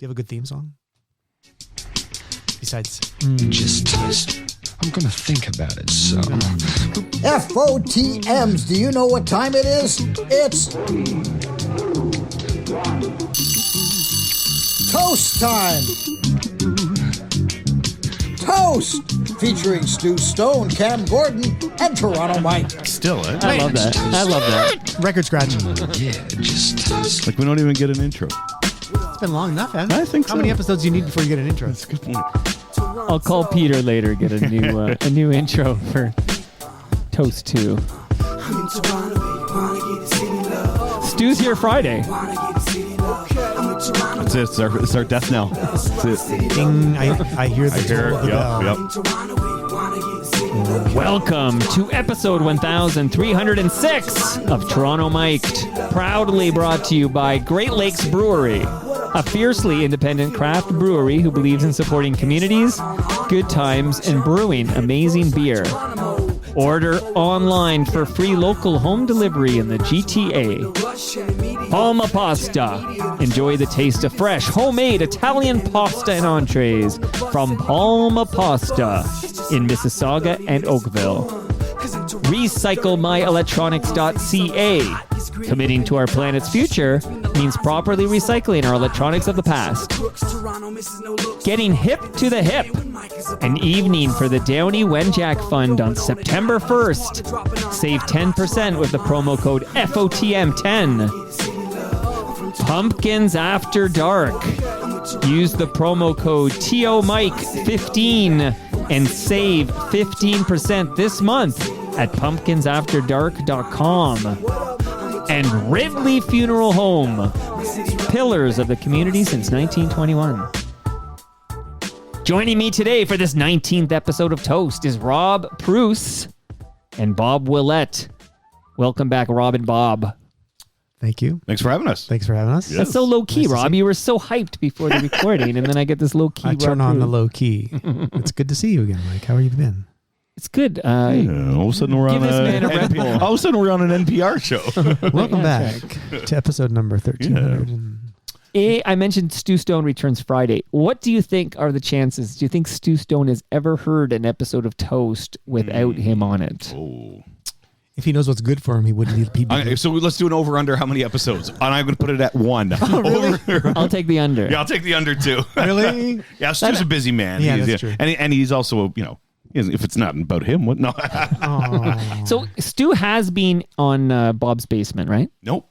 you have a good theme song? Besides, I'm going to think about it, so... FOTMs, do you know what time it is? It's... Toast time! Toast! Featuring Stu Stone, Cam Gordon, and Toronto Mike. Still, I love that. I love that. record scratch. Yeah, just... Like we don't even get an intro. It's been long enough, hasn't it? I think How so. many episodes do you need before you get an intro? That's a good point. I'll call Peter later, get a new intro for Toast 2. Stu's here Friday. That's it. It's our death knell. That's it. Ding! I hear the toll of the bell. Welcome to episode 1306 of Toronto Mic'd, proudly brought to you by Great Lakes Brewery, a fiercely independent craft brewery who believes in supporting communities, good times, and brewing amazing beer. Order online for free local home delivery in the GTA. Palma Pasta. Enjoy the taste of fresh, homemade Italian pasta and entrees from Palma Pasta in Mississauga and Oakville. RecycleMyElectronics.ca. Committing to our planet's future means properly recycling our electronics of the past. Getting hip to the hip. An evening for the Downey Wenjack Fund on September 1st. Save 10% with the promo code FOTM10. Pumpkins After Dark. Use the promo code TOMIC15 and save 15% this month at pumpkinsafterdark.com. And Ridley Funeral Home, pillars of the community since 1921. Joining me today for this 19th episode of Toast is Rob Preuss and Bob Willette. Welcome back, Rob and Bob. Thank you. Thanks for having us. Thanks for having us. Yes. That's so low-key, Nice to Rob. see You were so hyped before the recording, and then I get this low-key I turn Rob on the Preuss. low key. It's good to see you again, Mike. How have you been? It's good. All of a sudden we're Give on this man a Red Bull. All of a sudden we're on an NPR show. Welcome back to episode number 1300. I mentioned Stu Stone returns Friday. What do you think are the chances? Do you think Stu Stone has ever heard an episode of Toast without him on it? Oh. If he knows what's good for him, he wouldn't need PB. So let's do an over-under how many episodes. And I'm going to put it at 1. Oh, really? I'll take the under. Yeah, I'll take the under, too. Really? Yeah, Stu's a busy man. Yeah, He's, that's true. And he's also, if it's not about him, what? No. Oh. So Stu has been on Bob's Basement, right? Nope.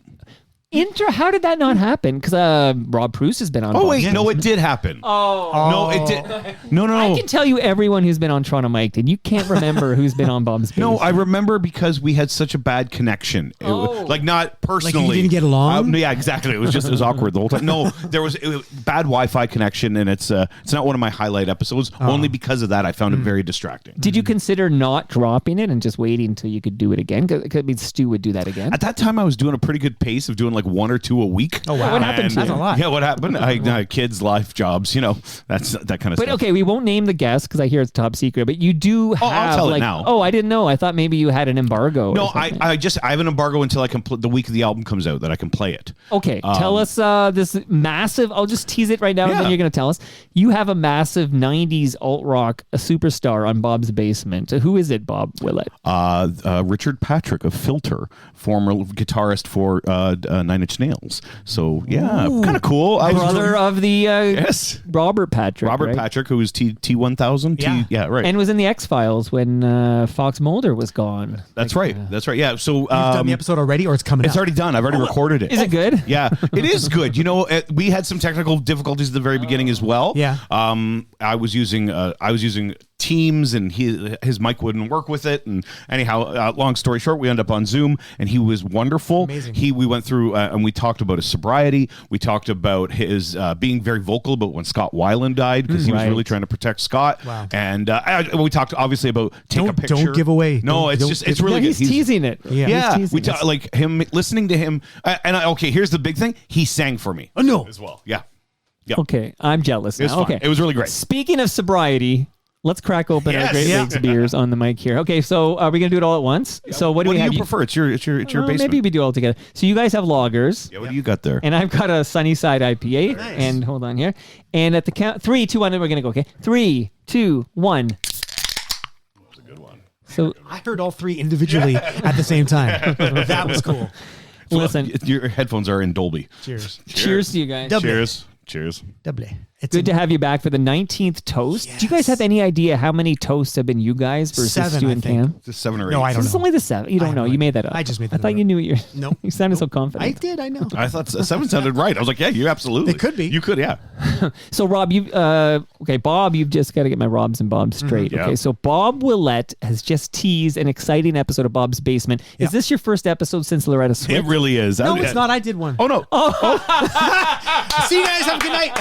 How did that not happen? Because Rob Preuss has been on. Oh, Bob's wait. Basement. No, it did happen. No, it did. No. I can tell you everyone who's been on Toronto Mic'd, and you can't remember who's been on Bob's Basement. No, I remember because we had such a bad connection. It was, like, not personally. Like you didn't get along? Yeah, exactly. It was awkward the whole time. No, there was bad Wi-Fi connection, and it's not one of my highlight episodes. Only because of that, I found it very distracting. Did you consider not dropping it and just waiting until you could do it again? Because Stu would do that again. At that time, I was doing a pretty good pace of doing like 1 or 2 a week. Oh, wow. What happened? And- That's a lot. Yeah, what happened? Kids, life, jobs, that's that kind of But stuff. okay, we won't name the guest because I hear it's top secret. But you do have I'll tell it now. Oh, I didn't know. I thought maybe you had an embargo. No, or something. I have an embargo until I can the week the album comes out that I can play it. Okay, tell us this massive. I'll just tease it right now, and then Yeah. you're going to tell us. You have a massive '90s alt rock superstar on Bob's Basement. Who is it, Bob Willette? Richard Patrick of Filter, former guitarist for 9 Inch Nails. So yeah, kind of cool. I was Brother really- of the yes, Robert Patrick. Robert right? Patrick, who was T1000. Yeah. Yeah, right. And was in the X-Files when Fox Mulder was gone. That's right. That's right. Yeah. So You've done the episode already, or it's coming it's out? already done. I've already recorded it. Is it good? Yeah, it is good. We had some technical difficulties at the very beginning as well. Yeah. I was using Teams, and his mic wouldn't work with it. And anyhow, long story short, we ended up on Zoom, and he was wonderful. Amazing. We went through and we talked about his sobriety. We talked about his being very vocal about when Scott Weiland died, because he was Right. really trying to protect Scott. Wow. And we talked obviously about take a Don't picture. give away. No, Don't- it's really Yeah, good. he's teasing it. Yeah. Yeah, He's we teasing talk, it. like him listening to him. Okay, here's the big thing. He sang for me. Oh, no. as well. Yeah. Okay, I'm jealous It was now. fun. Okay, It was really great. Speaking of sobriety, Let's crack open our Yes. Great Yeah. Lakes beers on the mic here. Okay, so are we going to do it all at once? So what do we have? you prefer? It's your basement. Maybe we do it all together. So you guys have lagers. Yeah, what do you got there? And I've got a Sunnyside IPA. Nice. And hold on here. And at the count, 3, 2, 1, and we're going to go, okay? 3, 2, 1. That's a good one. So I heard all three individually at the same time. That was cool. listen, Your headphones are in Dolby. Cheers. cheers to you guys. Double. Cheers. Double. It's Good to have you back for the 19th toast. Do you guys have any idea how many toasts have been you guys versus 7, Stu I and think. Cam? Just 7 or 8. No, I don't This is know. only the 7. You I don't have know. no You idea. made that up. I just made I that thought up. you knew what you're. Nope. You sounded so I confident. did. I know. I thought 7 sounded right. I was like, yeah, you absolutely. It could be. You could, yeah. So Rob, you okay? Bob, you've just got to get my Robs and Bobs straight. Yeah. Okay, so Bob Willette has just teased an exciting episode of Bob's Basement. Is Yeah. this your first episode since Loretta It Swift? really is. No, it's not. I did one. Oh, no. See you guys. Have a good night.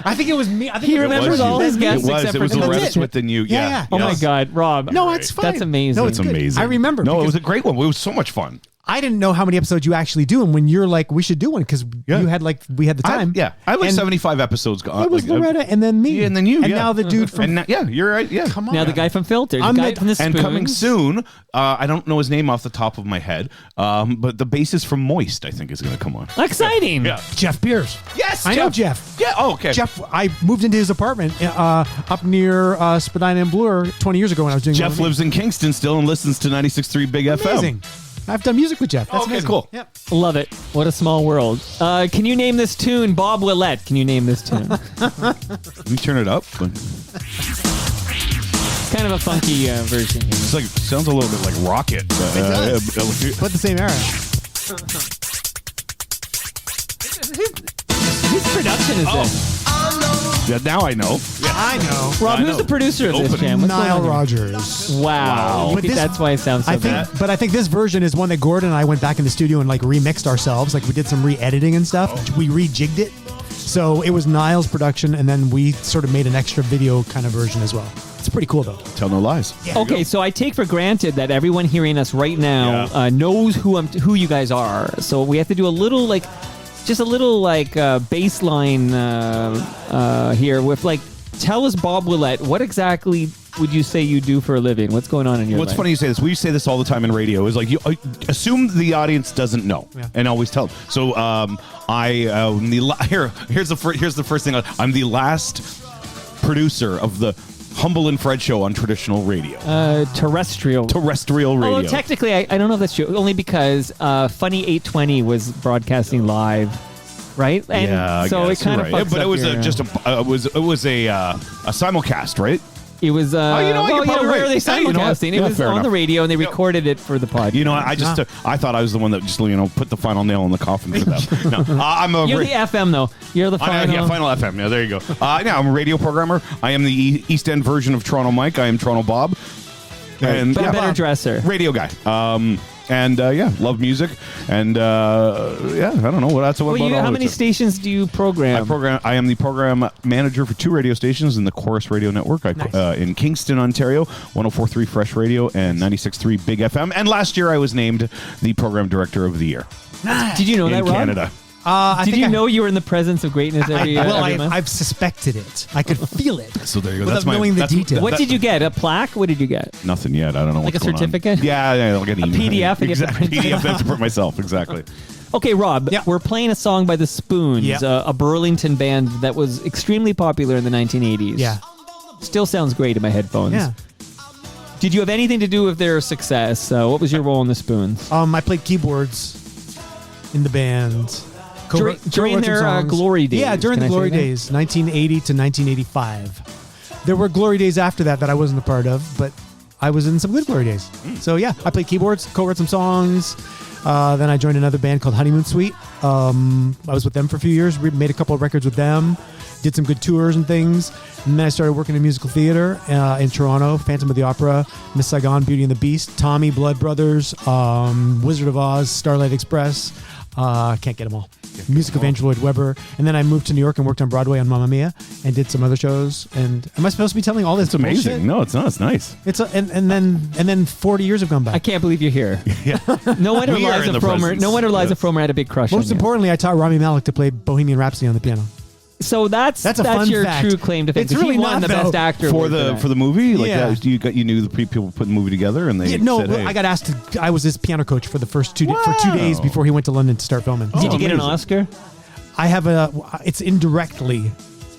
I think it was me. I think He it was remembers you. all his guests It was. except It for was the- Loretta That's it. Swift and you. Yeah, Yeah. yeah. Oh my Yes. God, Rob! No, it's fine. That's amazing. No, It's good. amazing. I remember. No, it because was a great one. It was so much fun. I didn't know how many episodes you actually do, and when you're like, we should do one because Yeah. you had we had the time. I had like And 75 episodes. It was Loretta and then me. Yeah, and then you. And yeah. now the dude from. And now, yeah, you're right. Yeah. Come on. Now the guy from Filter, the I'm guy the- from the And coming Spoons. soon, I don't know his name off the top of my head, but the bassist from Moist, I think, is going to come on. Exciting! Yeah. Jeff Beers. Yes, I know Jeff. Yeah. Oh, okay. Jeff, I moved into his apartment up near Spadina and Bloor 20 years ago when I was doing. Jeff lives in Kingston still and listens to 96.3 Big FM. Amazing. I've done music with Jeff. That's Okay, amazing. cool. Yep. Love it. What a small world. Can you name this tune, Bob Willette? Can you name this tune? Can you turn it up? Kind of a funky version here. It's like sounds a little bit like Rocket. But the same era. Whose production is this? Yeah, now I know. I know. Rob, I who's know. the producer of this Opening. jam? What's going Niall on here? Rogers. Wow. But this- That's why it sounds so I think, bad. but I think this version is one that Gordon and I went back in the studio and remixed ourselves. Like we did some re-editing and stuff. We rejigged it, so it was Niall's production, and then we sort of made an extra video kind of version as well. It's pretty cool though. Tell no lies. Okay, so I take for granted that everyone hearing us right now Yeah. knows who you guys are. So we have to do a little just a little baseline here with tell us, Bob Willette, what exactly would you say you do for a living? What's going on in your What's life? funny you say this. We say this all the time in radio. Is like you assume the audience doesn't know, and always tell them. So here's the first thing. I'm the last producer of the Humble and Fred show on traditional radio. Terrestrial. Terrestrial radio. Although technically, I don't know if that's true. Only because Funny 820 was broadcasting live, right? And yeah, I so guess it kind you're of right. fucks But it up was your, it was a simulcast, right? It was. you know what, well, you're probably where are they right. Yeah, you know what? simulcasting? Yeah, It was fair on the enough. radio, and they recorded it for the podcast. You know, I just I thought I was the one that just put the final nail in the coffin for them. No, I'm a You're the FM though. You're the final. Final FM. Yeah, there you go. Yeah, I'm a radio programmer. I am the East End version of Toronto Mike. I am Toronto Bob. And But a better Bob. dresser. Radio guy. And love music. And I don't know. That's what. Well, how many stations do you program? I am the program manager for 2 radio stations in the Chorus Radio Network. In Kingston, Ontario, 104.3 Fresh Radio and 96.3 Big FM. And last year, I was named the program director of the year Did you know in that, Rob? Canada. Did you know you were in the presence of greatness every month? I've suspected it. I could feel it. So there you go. Without That's my knowing the details. What did you get? A plaque? What did you get? Nothing yet. I don't know. Like what's a going on. certificate? Yeah, like an email. PDF and you have to Exactly. print it PDF I have to print myself. Exactly. Okay, Rob, Yeah. we're playing a song by the Spoons, Yeah. a Burlington band that was extremely popular in the 1980s. Yeah. Still sounds great in my headphones. Yeah. Did you have anything to do with their success? What was your role in the Spoons? I played keyboards in the band. During their glory days. Yeah, during Can the I say glory that? days, 1980 to 1985. There were glory days after that I wasn't a part of, but I was in some good glory days. So yeah, I played keyboards, co-wrote some songs. Then I joined another band called Honeymoon Suite. I was with them for a few years. We made a couple of records with them. Did some good tours and things. And then I started working in musical theater in Toronto, Phantom of the Opera, Miss Saigon, Beauty and the Beast, Tommy, Blood Brothers, Wizard of Oz, Starlight Express. Can't get them all. Music of Andrew Lloyd Webber. And then I moved to New York and worked on Broadway on Mamma Mia and did some other shows. And am I supposed to be telling all this? It's amazing. bullshit? No, it's not. It's nice. And then 40 years have gone by. I can't believe you're here. No wonder We are in Liza the Fromer. presence. No wonder Liza Yes. Fromer had a big crush on Most you. importantly, I taught Rami Malek to play Bohemian Rhapsody on the piano. So that's a fun your fact. true claim to fame. It's 'cause really he won not, the though. best actor for award the movie. Like Yeah. you knew the people putting the movie together, and they said, hey. I got asked to. I was his piano coach for the first 2 days before he went to London to start filming. Did you get an amazing. Oscar? I have it's indirectly.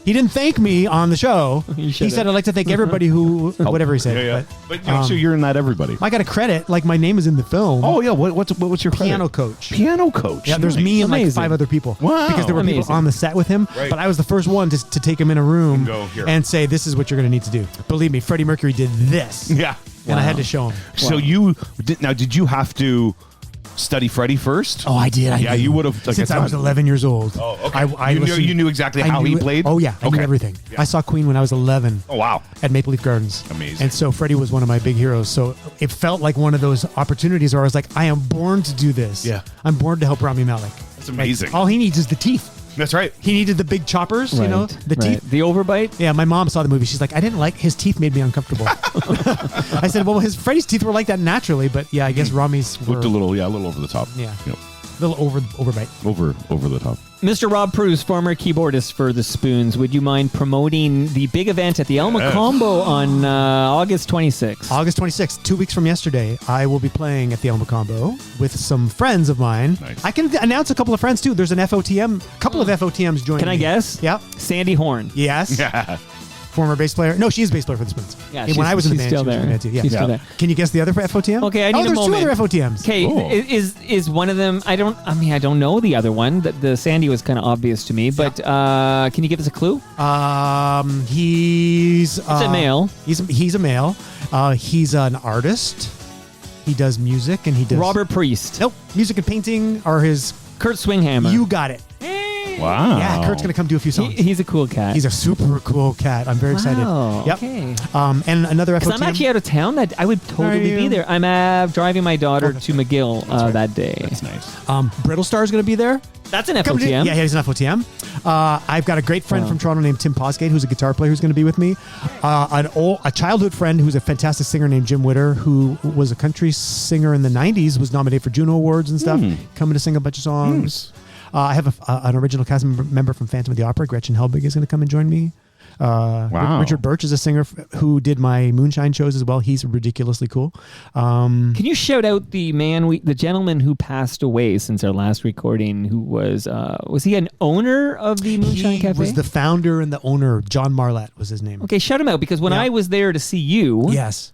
He didn't thank me on the show. You He should've. said, I'd like to thank everybody who, whatever he said. Yeah. But But so you're in that everybody. I got a credit, like my name is in the film. Oh yeah, what's your Piano credit? coach. Piano coach. Yeah, there's Nice. me and like Amazing. 5 other people. Wow. Because there were people Amazing. on the set with him. Right. But I was the first one to take him in a room Go, here. and say, this is what you're going to need to do. Believe me, Freddie Mercury did this. Yeah. And I Wow. had to show him. So did you have to study Freddie first? Oh, I did. Yeah, knew. you would have, like, Since a I was ton. 11 years old. Oh, okay. I You knew- listened- you knew exactly I how he knew- played? Oh, yeah. I knew Okay. everything. Yeah. I saw Queen when I was 11. Oh wow. At Maple Leaf Gardens. Amazing. And so Freddie was one of my big heroes. So it felt like one of those opportunities where I was like, I am born to do this. Yeah. I'm born to help Rami Malek. That's amazing. All he needs is the teeth. That's right. He needed the big choppers, you know, the teeth. The overbite? Yeah, my mom saw the movie. She's like, I didn't like his teeth made me uncomfortable. I said, well, Freddie's teeth were like that naturally, but yeah, I guess Rami's were Looked a little over the top. Yeah. Yep. a little overbite. Over the top. Mr. Rob Preuss, former keyboardist for the Spoons, would you mind promoting the big event at the Elma Combo on August 26th? August 26th, 2 weeks from yesterday, I will be playing at the Elma Combo with some friends of mine. Nice. I can announce a couple of friends too. There's an FOTM, couple of FOTMs joining. Can I me. guess? Yep. Sandy Horn. Yes. Yeah. Former bass player. No, she is bass player for the Spoons. Yeah, when I was in the she's band, still she was in the there. band too. Yeah. She's still there. Can you guess the other FOTM? Okay, I need a there's moment. 2 other FOTMs. Okay, Cool. is one of them? I don't know the other one. The Sandy was kind of obvious to me, but can you give us a clue? He's a male. He's a male. He's an artist. He does music and he does Robert Priest. Nope, music and painting are his. Kurt Swinghammer. You got it. Wow. Yeah, Kurt's gonna come do a few songs. He's a cool cat. He's a super cool cat. I'm very excited. Yep. Okay. And another FOTM. Because I'm actually out of town. That I would totally Are be you? there. I'm driving my daughter to McGill that day. That's nice. Brittle Star's gonna be there. That's an Come to- FOTM. Yeah, he's an FOTM. I've got a great friend from Toronto named Tim Posgate, who's a guitar player, who's going to be with me. A childhood friend who's a fantastic singer named Jim Witter, who was a country singer in the 90s, was nominated for Juno Awards and stuff, coming to sing a bunch of songs. I have an original cast member from Phantom of the Opera, Gretchen Helbig, is going to come and join me. Wow. Richard Birch is a singer who did my Moonshine shows as well. He's ridiculously cool. Can you shout out the the gentleman who passed away since our last recording? Who was he an owner of the Moonshine He Cafe? was the founder and the owner. John Marlett was his name. Okay, shout him out because when Yeah. I was there to see you, Yes.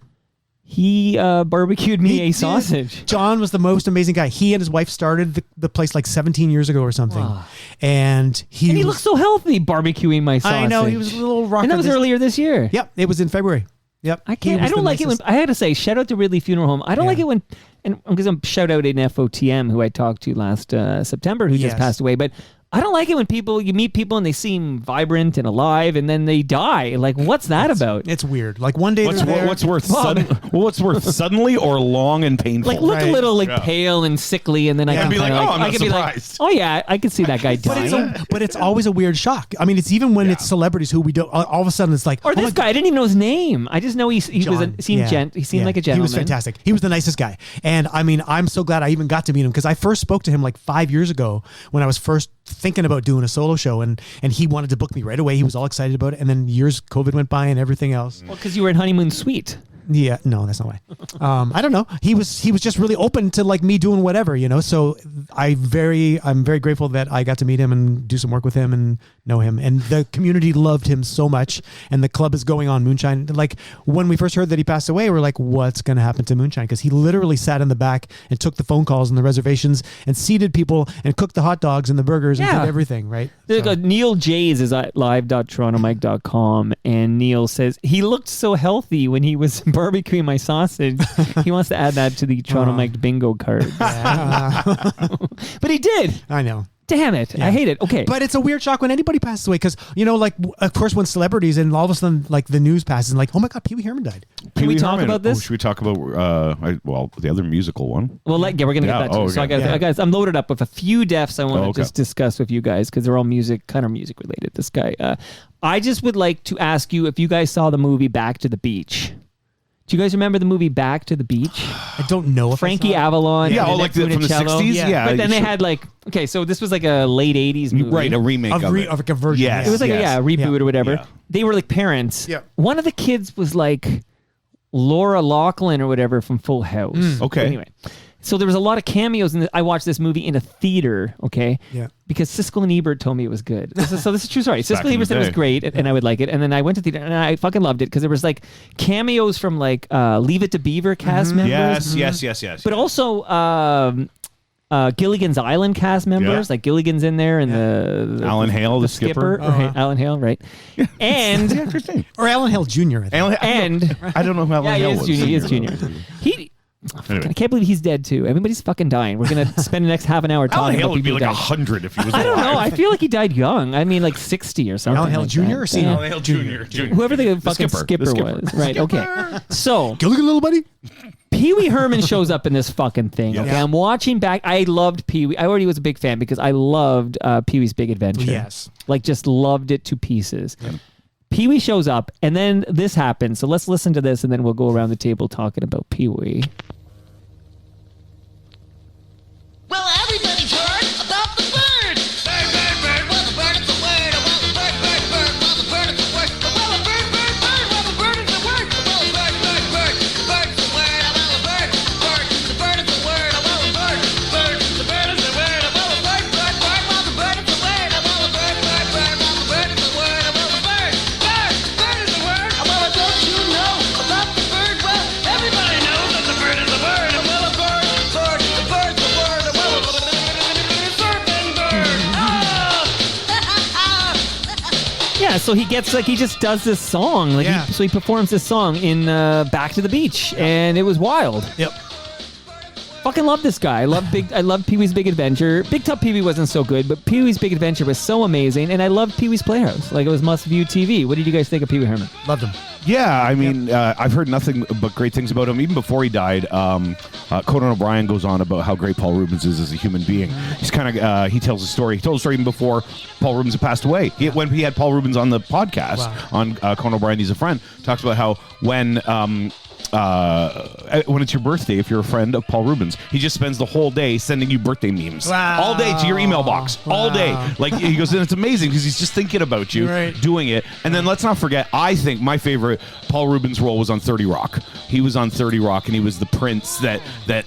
he barbecued me He a did. sausage. John was the most amazing guy. He and his wife started the place like 17 years ago or something. Wow. And he And he looked so healthy barbecuing my sausage. I know, he was a little rock. And that was earlier this year. Yep, it was in February. Yep. I can't. I don't like it when I had to say shout out to Ridley Funeral Home. I don't Yeah. like it when, and I'm going to shout out an FOTM who I talked to last September who just Yes. passed away. But I don't like it when you meet people and they seem vibrant and alive and then they die. Like, what's that about? It's weird. Like one day What's they're there. what's worth suddenly or long and painful? Like look a Right. little like Yeah. pale and sickly, and then I Yeah. can Be like, kinda "Oh, I'm I not could be like, surprised." oh yeah, I could see that guy But dying. it's always a weird shock. I mean, it's even when it's celebrities who we don't. All of a sudden, it's like, Or oh my this guy, I didn't even know his name. I just know he was John. he seemed like a gentleman. He was fantastic. He was the nicest guy. And I mean, I'm so glad I even got to meet him because I first spoke to him like 5 years ago when I was first thinking about doing a solo show, and he wanted to book me right away. He was all excited about it. And then COVID went by and everything else. Well, because you were in honeymoon suite. Yeah, no, that's not why. I don't know. He was just really open to like me doing whatever, you know. So I'm very grateful that I got to meet him and do some work with him and know him. And the community loved him so much. And the club is going on Moonshine. Like when we first heard that he passed away, we're like, what's going to happen to Moonshine? Because he literally sat in the back and took the phone calls and the reservations and seated people and cooked the hot dogs and the burgers and Yeah. did everything, right? Neil Jays is at live.torontomike.com, and Neil says he looked so healthy when he was barbecuing my sausage. He wants to add that to the Toronto Mike bingo card. But he did. I know. Damn it. I hate it. Okay. But it's a weird shock when anybody passes away because, you know, like, of course, when celebrities and all of a sudden, like, the news passes and like, oh my God, Pee Wee Herman died. Can we talk about this? Should we talk about the other musical one? Well, we're going to get that too. Oh, So okay. I'm loaded up with a few deaths I want to Okay. just discuss with you guys because they're all music related. This guy. I just would like to ask you if you guys saw the movie Back to the Beach. Do you guys remember the movie Back to the Beach? I don't know if Frankie I saw it. Avalon. Yeah, and like from the Funicello. 60s? Yeah. But then they had like, okay, so this was like a late 80s movie. Right, a remake of it. Of like a version. Yes. It was like a reboot or whatever. Yeah. They were like parents. Yeah. One of the kids was like Laura Loughlin or whatever from Full House. Okay. Anyway, so there was a lot of cameos, and I watched this movie in a theater. Okay. Yeah. Because Siskel and Ebert told me it was good. This is a true story. Siskel in and Ebert the said it was day. great, and I would like it. And then I went to theater, and I fucking loved it because there was like cameos from like Leave It to Beaver cast members. Yes. But also Gilligan's Island cast members, Yeah. like Gilligan's in there, and the Alan Hale, the skipper. right? Alan Hale, right? And Yeah, Christine. Or Alan Hale Jr. I think. and I don't know who Alan yeah, Hale he was. is junior. He is junior. He. Anyway. I can't believe he's dead too. Everybody's fucking dying. We're gonna spend the next half an hour Alan talking Hale about would be people like dying. 100 if he was I don't know. I alive. feel like he died young. I mean, like 60 or something. Alan Hale like Jr. that. or Senior? Yeah. Alan Hale Jr. Whoever the fucking skipper. skipper was. Right. Okay. So Gilligan, little buddy. Pee Wee Herman shows up in this fucking thing. Yeah. Okay, I'm watching back. I loved Pee Wee. I already was a big fan because I loved Pee Wee's Big Adventure. Yes. Like just loved it to pieces. Pee Wee shows up, and then this happens. So let's listen to this, and then we'll go around the table talking about Pee Wee. Well, everybody's heard about the bird. Bird, bird, bird. Well, the bird is a word. Well, the bird, bird, bird. Well, the bird is a word. Well, the bird, bird, bird. Well, the bird is a word. Well, the bird, bird, bird. Bird is a word. Well, the bird, bird. The bird is a word. Well, the bird, bird. The bird is a word. Well, the bird, bird, bird. Well, the bird is a word. Well, the bird, bird, bird. Well, the bird is a word. Well, the bird, bird. Bird is a word. Well, don't you know about the bird? Well, everybody knows that the bird is a word. Well, the bird, bird. The bird's a word. Well, surfing bird. Yeah, so he gets like he just does this song. Like Yeah. so he performs this song in Back to the Beach, and it was wild. Yep. Fucking love this guy. I love Pee Wee's Big Adventure. Big Top Pee Wee wasn't so good, but Pee Wee's Big Adventure was so amazing, and I loved Pee Wee's Playhouse. Like it was must-view TV. What did you guys think of Pee Wee Herman? Loved him. Yeah, I mean, I've heard nothing but great things about him. Even before he died, Conan O'Brien goes on about how great Paul Rubens is as a human being. He's kind of he tells a story. He told a story even before Paul Rubens had passed away. When he had Paul Rubens on the podcast on Conan O'Brien, He's a Friend, talks about how when it's your birthday, if you're a friend of Paul Rubens, he just spends the whole day sending you birthday memes all day to your email box all day. Like he goes, and it's amazing because he's just thinking about you, doing it. And then let's not forget, I think my favorite Paul Rubens role was on 30 Rock. He was on 30 Rock, and he was the prince that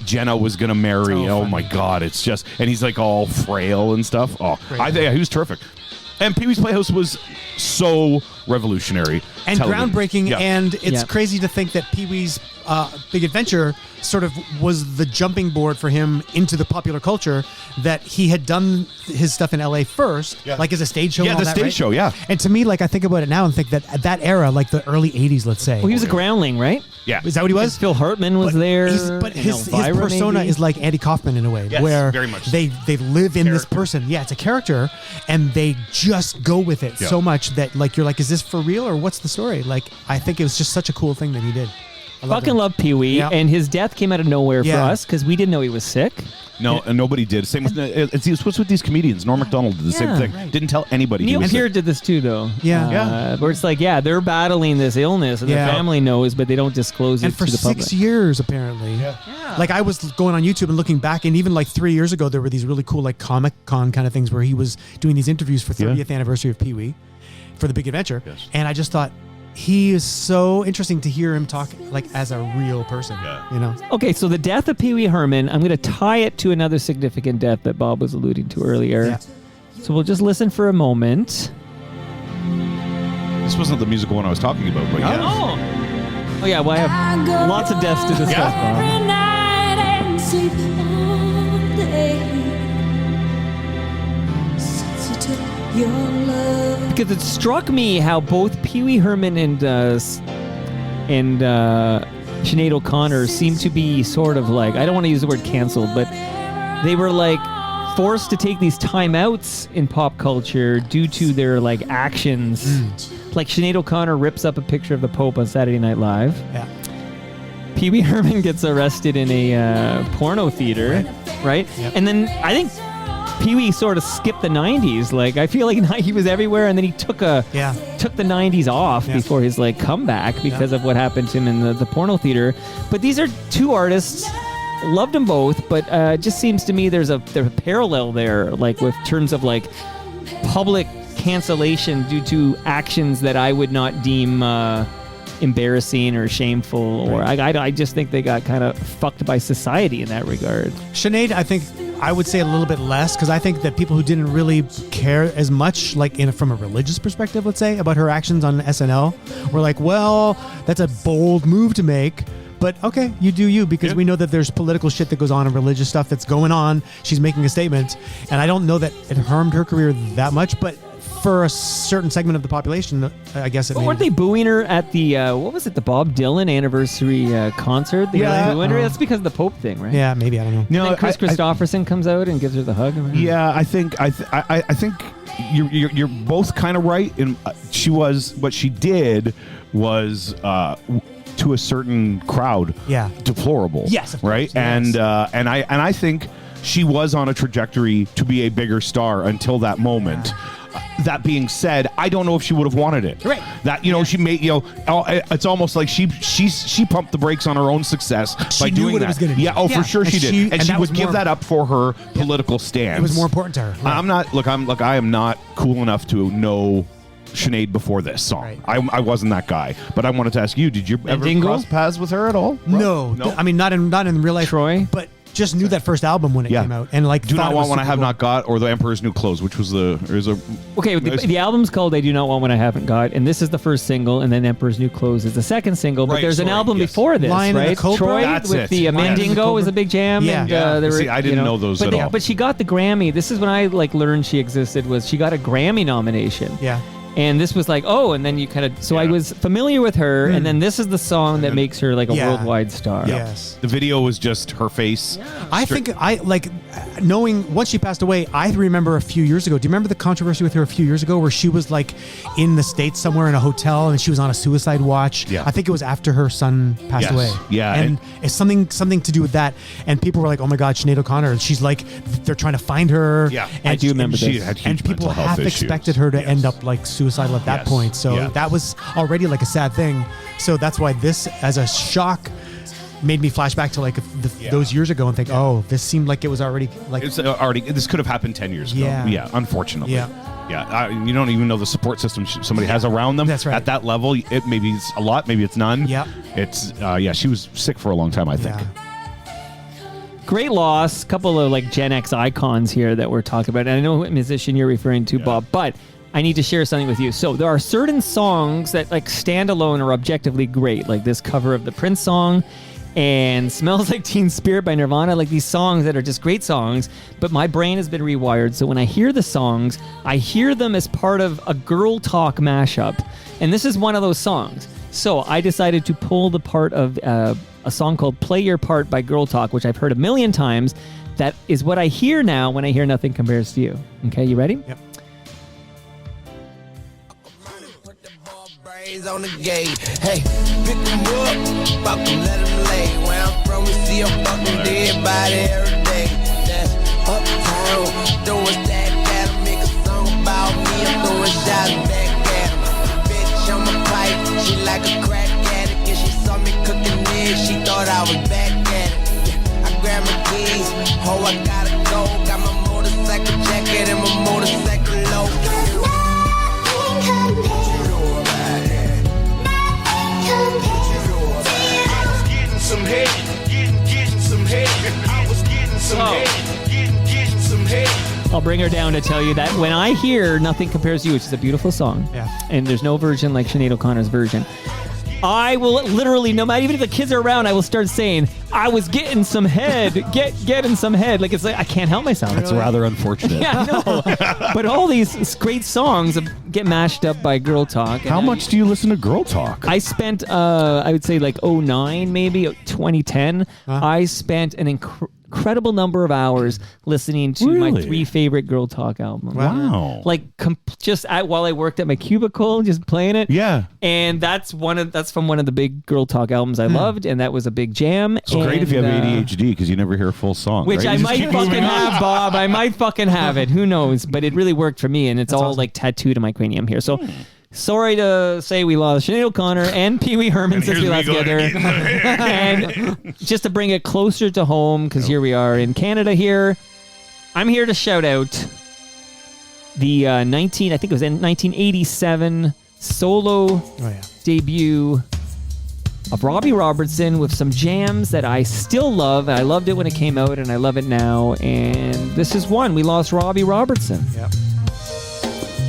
Jenna was gonna marry. Oh my God, it's just, and he's like all frail and stuff. Oh, he was terrific. And Pee Wee's Playhouse was so revolutionary And television. groundbreaking, Yeah. and it's crazy to think that Pee Wee's Big Adventure sort of was the jumping board for him into the popular culture, that he had done his stuff in LA first, like as a stage show. Yeah, and all the that, stage right? show, yeah. And to me, like I think about it now and think that at that era, like the early 80s, let's say. Well, he was a groundling, right? Yeah. Is that what he was? Phil Hartman was there. But his Elvira, persona maybe? is like Andy Kaufman in a way, Yes, where very much so. they live in this person. Yeah, it's a character, and they just go with it so much that like you're like, is this for real or what's the story? Like, I think it was just such a cool thing that he did. I loved Fucking him. love Pee Wee, Yeah. and his death came out of nowhere for Yeah. us because we didn't know he was sick. No, and nobody did. Same with it's what's with these comedians. Norm Macdonald did the same Yeah, thing. right. Didn't tell anybody. he Neil was Peart sick. did this too, though. Yeah. Where it's like, they're battling this illness, and Yeah. their family knows, but they don't disclose And it for to the 6 public. years, apparently. Like I was going on YouTube and looking back, and even like 3 years ago, there were these really cool like Comic Con kind of things where he was doing these interviews for 30th anniversary of Pee Wee for the Big Adventure, and I just thought he is so interesting to hear him talk like as a real person. You know. Okay, so the death of Pee Wee Herman, I'm going to tie it to another significant death that Bob was alluding to earlier. Yeah. So we'll just listen for a moment. This wasn't the musical one I was talking about, but yeah. Oh yeah, well, I have lots of deaths to discuss, Bob. Every night and sleep all day. Since you took your love. Because it struck me how both Pee Wee Herman and Sinead O'Connor seemed to be sort of like, I don't want to use the word canceled, but they were like forced to take these timeouts in pop culture due to their like actions. Like Sinead O'Connor rips up a picture of the Pope on Saturday Night Live. Yeah. Pee Wee Herman gets arrested in a porno theater, right? Yep. And then I think Pee-wee sort of skipped the 90s. Like, I feel like he was everywhere, and then he took the 90s off before his like comeback because of what happened to him in the porno theater. But these are two artists. Loved them both, but it just seems to me there's a parallel there, like with terms of like public cancellation due to actions that I would not deem embarrassing or shameful, or I just think they got kind of fucked by society in that regard. Sinead, I think I would say a little bit less, because I think that people who didn't really care as much, like from a religious perspective, let's say, about her actions on SNL, were like, well, that's a bold move to make. But okay, you do you, because we know that there's political shit that goes on and religious stuff that's going on. She's making a statement, and I don't know that it harmed her career that much, but for a certain segment of the population, I guess it But weren't they booing her at the, what was it, the Bob Dylan anniversary concert? They were booing her? That's because of the Pope thing, right? Yeah, maybe, I don't know. No, and then Chris Christopherson comes out and gives her the hug. Yeah, I think you're both kind of right. And what she did was to a certain crowd, deplorable. Yes, of right. Course, yes. And I think she was on a trajectory to be a bigger star until that moment. That being said, I don't know if she would have wanted it. Right. That she made it's almost like she pumped the brakes on her own success by doing what that. It was gonna be. Yeah. Oh, for sure she did, and she would give that up for her political stance. It was more important to her. Right. I am not cool enough to know Sinead before this song. Right. I wasn't that guy, but I wanted to ask you: did you ever cross paths with her at all? No. I mean, not in real life. Troy, but just knew that first album when it came out, and like Do Not Want What I Have Not Got, or The Emperor's New Clothes, which was the album's called I Do Not Want What I Haven't Got, and this is the first single, and then Emperor's New Clothes is the second single. But there's an album before this, Lion right? and the Cobra? Troy That's with it. the Mandingo was a big jam. Yeah. And, there were, I didn't know those at all. But she got the Grammy. This is when I learned she existed. Was she got a Grammy nomination? Yeah. And this was like, and then you kind of... So I was familiar with her, and then this is the song that makes her like a worldwide star. Yes. The video was just her face. I think knowing once she passed away, I remember a few years ago. Do you remember the controversy with her a few years ago where she was like in the States somewhere in a hotel and she was on a suicide watch? Yeah. I think it was after her son passed away. Yeah. And it's something to do with that. And people were like, oh my God, Sinead O'Connor. She's like, they're trying to find her. Yeah. And I do remember she this. had huge And people mental health half issues. expected her to end up like suicidal at that point. So that was already like a sad thing. So that's why this, as a shock, made me flash back to like those years ago and think, this seemed like it was already like this could have happened 10 years ago. Yeah. Unfortunately. Yeah. You don't even know the support system somebody has around them. That's right. At that level, it maybe it's a lot, maybe it's none. Yeah. It's she was sick for a long time, I think. Great loss. Couple of like Gen X icons here that we're talking about. And I know what musician you're referring to, Bob, but I need to share something with you. So there are certain songs that like stand alone are objectively great, like this cover of the Prince song and Smells Like Teen Spirit by Nirvana, like these songs that are just great songs, but my brain has been rewired. So when I hear the songs, I hear them as part of a girl talk mashup. And this is one of those songs. So I decided to pull the part of a song called Play Your Part by Girl Talk, which I've heard a million times. That is what I hear now when I hear Nothing Compares to You. Okay, you ready? Yep. On the gate, hey, pick them up, fuck them, let them lay. Where I'm from, we see a fucking dead body every day. That's uptown, throwing stack at 'em, make a song about me, I'm throwing shots back at 'em. Bitch, I'm a pipe, she like a crack addict, and she saw me cooking eggs, she thought I was back at it. Yeah, I grabbed my keys, I gotta go, got my motorcycle jacket and my motorcycle low. Some head, getting some head. I was getting some head, getting some head. I'll bring her down to tell you that when I hear Nothing Compares to You, which is a beautiful song, and there's no version like Sinead O'Connor's version, I will literally, no matter even if the kids are around, I will start saying, I was getting some head, getting some head. Like, it's like, I can't help myself. That's rather unfortunate. Yeah, I know. But all these great songs get mashed up by Girl Talk. How much do you listen to Girl Talk? I spent, I would say like 2009, maybe 2010. I spent incredible number of hours listening to my Really? 3 favorite Girl Talk albums. Wow. Like while I worked at my cubicle, just playing it. Yeah. And that's from one of the big Girl Talk albums I loved, and that was a big jam. It's great if you have ADHD because you never hear a full song. Which right? I You just might keep fucking moving on. have, Bob. I might fucking have it. Who knows? But it really worked for me, and it's all awesome. like tattooed on my cranium here. So sorry to say we lost Sinead O'Connor and Pee Wee Herman since we last together. And just to bring it closer to home, because here we are in Canada here, I'm here to shout out the 1987 solo debut of Robbie Robertson with some jams that I still love. I loved it when it came out, and I love it now. And this is one. We lost Robbie Robertson. Yep.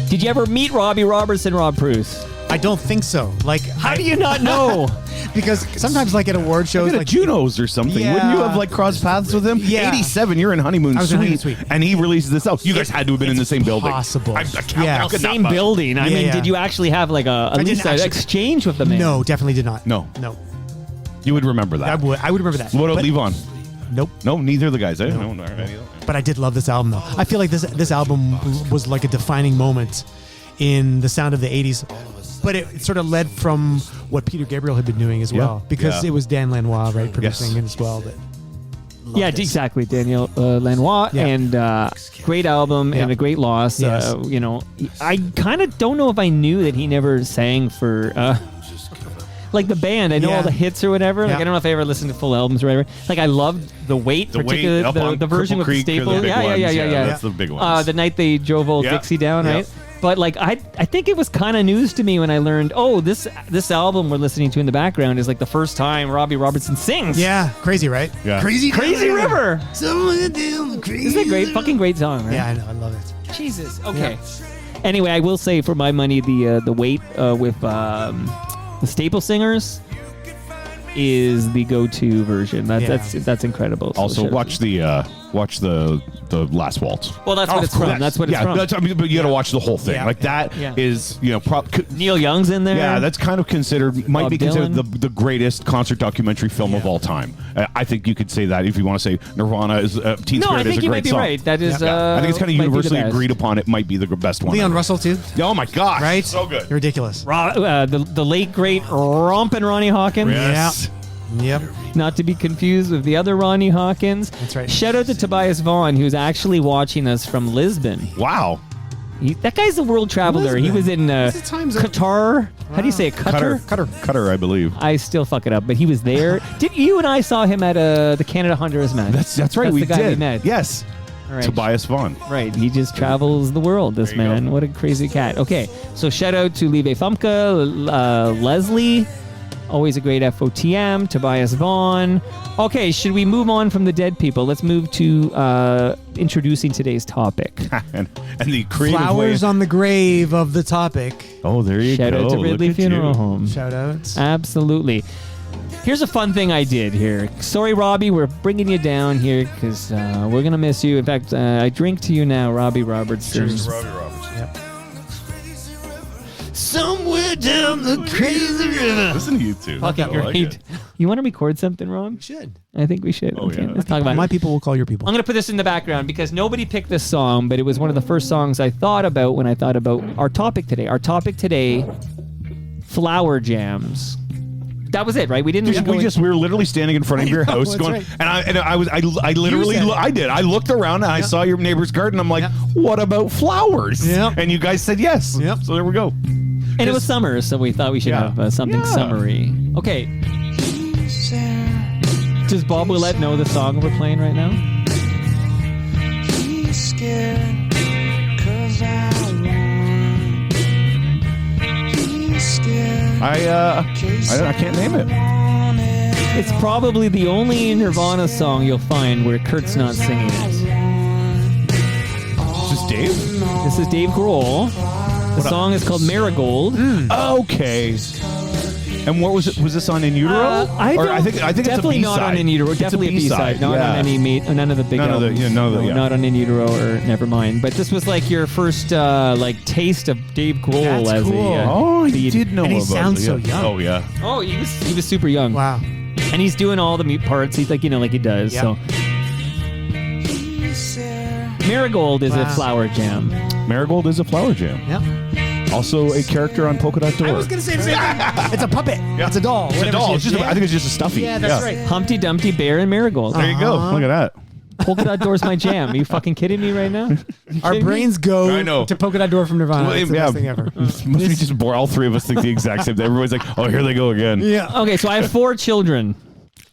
Did you ever meet Robbie Robertson, Rob Preuss? I don't think so. Like, How do you not know? because sometimes, like at award shows, Like like Junos or something. Yeah. Wouldn't you have like crossed paths with him? Yeah. 87, you're in Honeymoon I was in Honeymoon Suite, Suite. and he releases this out. You guys had to have been in the same building. Possible. I can't Yeah. walk it Same up. building. I Yeah, mean, yeah. did you actually have like at didn't least an actually- exchange with the man? no, definitely did not. No. You would remember that. I would remember that. What about But- Levon? Nope. No, neither of the guys. Eh? No. But I did love this album though. I feel like this album was like a defining moment in the sound of the 80s. But it sort of led from what Peter Gabriel had been doing as well, because it was Dan Lanois, right, producing it as well. But Yeah, this. exactly. Daniel Lanois, Yeah. and great album and Yeah. a great loss. Yes. I kind of don't know if I knew that he never sang for like the band. I know Yeah. all the hits or whatever. Like Yeah. I don't know if I ever listened to full albums or whatever. Like I loved The Weight, The Weight, particularly up on the version Cripple with the Creek are staple. the big Yeah. ones. That's the big ones. The night they drove old Yeah. Dixie down, Yeah. right? But like I think it was kind of news to me when I learned, this album we're listening to in the background is like the first time Robbie Robertson sings. yeah, crazy, right? Yeah. Crazy River. Someone down crazy. This is a fucking great song, right? Yeah, I know. I love it. Jesus. Okay. Anyway, I will say for my money, the Weight with the Staple Singers is the go-to version. That's incredible. So Also, shout out watch to you. the Last Waltz. Well, that's what it's from. That's what it's from. But you got to watch the whole thing. Yeah. Like that is Yeah. Neil Young's in there. Yeah, that's kind of might Bob be considered Dylan. the greatest concert documentary film of all time. I think you could say that if you want to say Nirvana is Teen No, Spirit I is think a you great might be song. right. That is. Yeah. I think it's kind of might be the universally best. agreed upon. It might be the best one. Leon ever. Russell too. Oh my gosh! Right? So good. Ridiculous. The late great Rompin' Ronnie Hawkins. Yes. Yep. Not to be confused with the other Ronnie Hawkins. That's right. Shout out to Tobias Vaughn, who's actually watching us from Lisbon. Wow. That guy's a world traveler. He was in What's the time zone? Qatar. How do you say it? Qatar? Cutter, I believe. I still fuck it up, but he was there. Did you and I saw him at the Canada Honduras match? That's right. That's we the guy did. we met. Yes. All right. Tobias Vaughn. Right, he just travels the world, this There you man. go. What a crazy cat. Okay, so shout out to Lieve Fumka, Leslie, always a great FOTM, Tobias Vaughn. Okay, should we move on from the dead people? Let's move to introducing today's topic. and the creative Flowers way. on the grave of the topic. Oh, there you Shout go. out to Ridley Look at Funeral you. Home. Shout outs. Absolutely. Here's a fun thing I did here. Sorry, Robbie, we're bringing you down here because we're going to miss you. In fact, I drink to you now, Robbie Robertson. Cheers to Robbie Roberts. Yep. Somewhere down the crazy river. Listen to you two. Fucking I like great. it. You want to record something, Rob? Should. I think we should. Oh, Okay, yeah. let's talk about My it. people will call your people. I'm going to put this in the background because nobody picked this song, but it was one of the first songs I thought about when I thought about our topic today. Our topic today, flower jams. That was it, right? We didn't. We were literally standing in front of your house, that's going, right. and I literally, said it. I did. I looked around and I saw your neighbor's garden. I'm like, Yeah. what about flowers? Yeah. And you guys said yes. Yep. So there we go. And it was summer, so we thought we should Yeah. have something Yeah. summery. Okay. Does Bob Willette know the song we're playing right now? I can't name it. It's probably the only Nirvana song you'll find where Kurt's not singing it. Is this Dave? This is Dave Grohl. The song is called Marigold. Okay. And what was it? Was this on In Utero? I think it's definitely a not B-side. on In Utero. It's Definitely a B-side. Not yeah. on none of the big None of the- albums. yeah, none of the- No, yeah. Not on In Utero or Nevermind. But this was like your first taste of Dave Grohl That's as cool. a. Oh, I lead. did know And he about sounds it. so Yeah. young. Oh yeah. Oh, he was super young. Wow. And he's doing all the mute parts. He's like he does. Yeah. So Marigold is a flower jam. Marigold is a flower jam. Yep. Also a character on Polka Dot Door. I was going to say the same thing. It's a puppet. It's a doll. It's a doll. It's just Yeah. I think it's just a stuffy. Yeah, that's right. Humpty Dumpty, Bear, and Marigold. There you go. Look at that. Polka Dot Door's my jam. Are you fucking kidding me right now? Our brains go I know. to Polka Dot Door from Nirvana. It's the best thing ever. Must be just bored. All three of us think the exact same thing. Everybody's like, oh, here they go again. Yeah. Okay, so I have 4 children.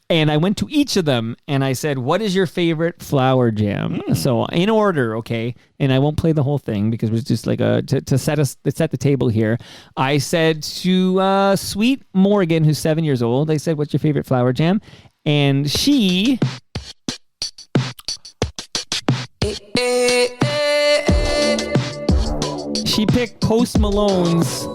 And I went to each of them and I said, what is your favorite flower jam? So in order, okay, and I won't play the whole thing because it was just like to set the table here. I said to Sweet Morgan, who's 7 years old, I said, what's your favorite flower jam? And she picked Post Malone's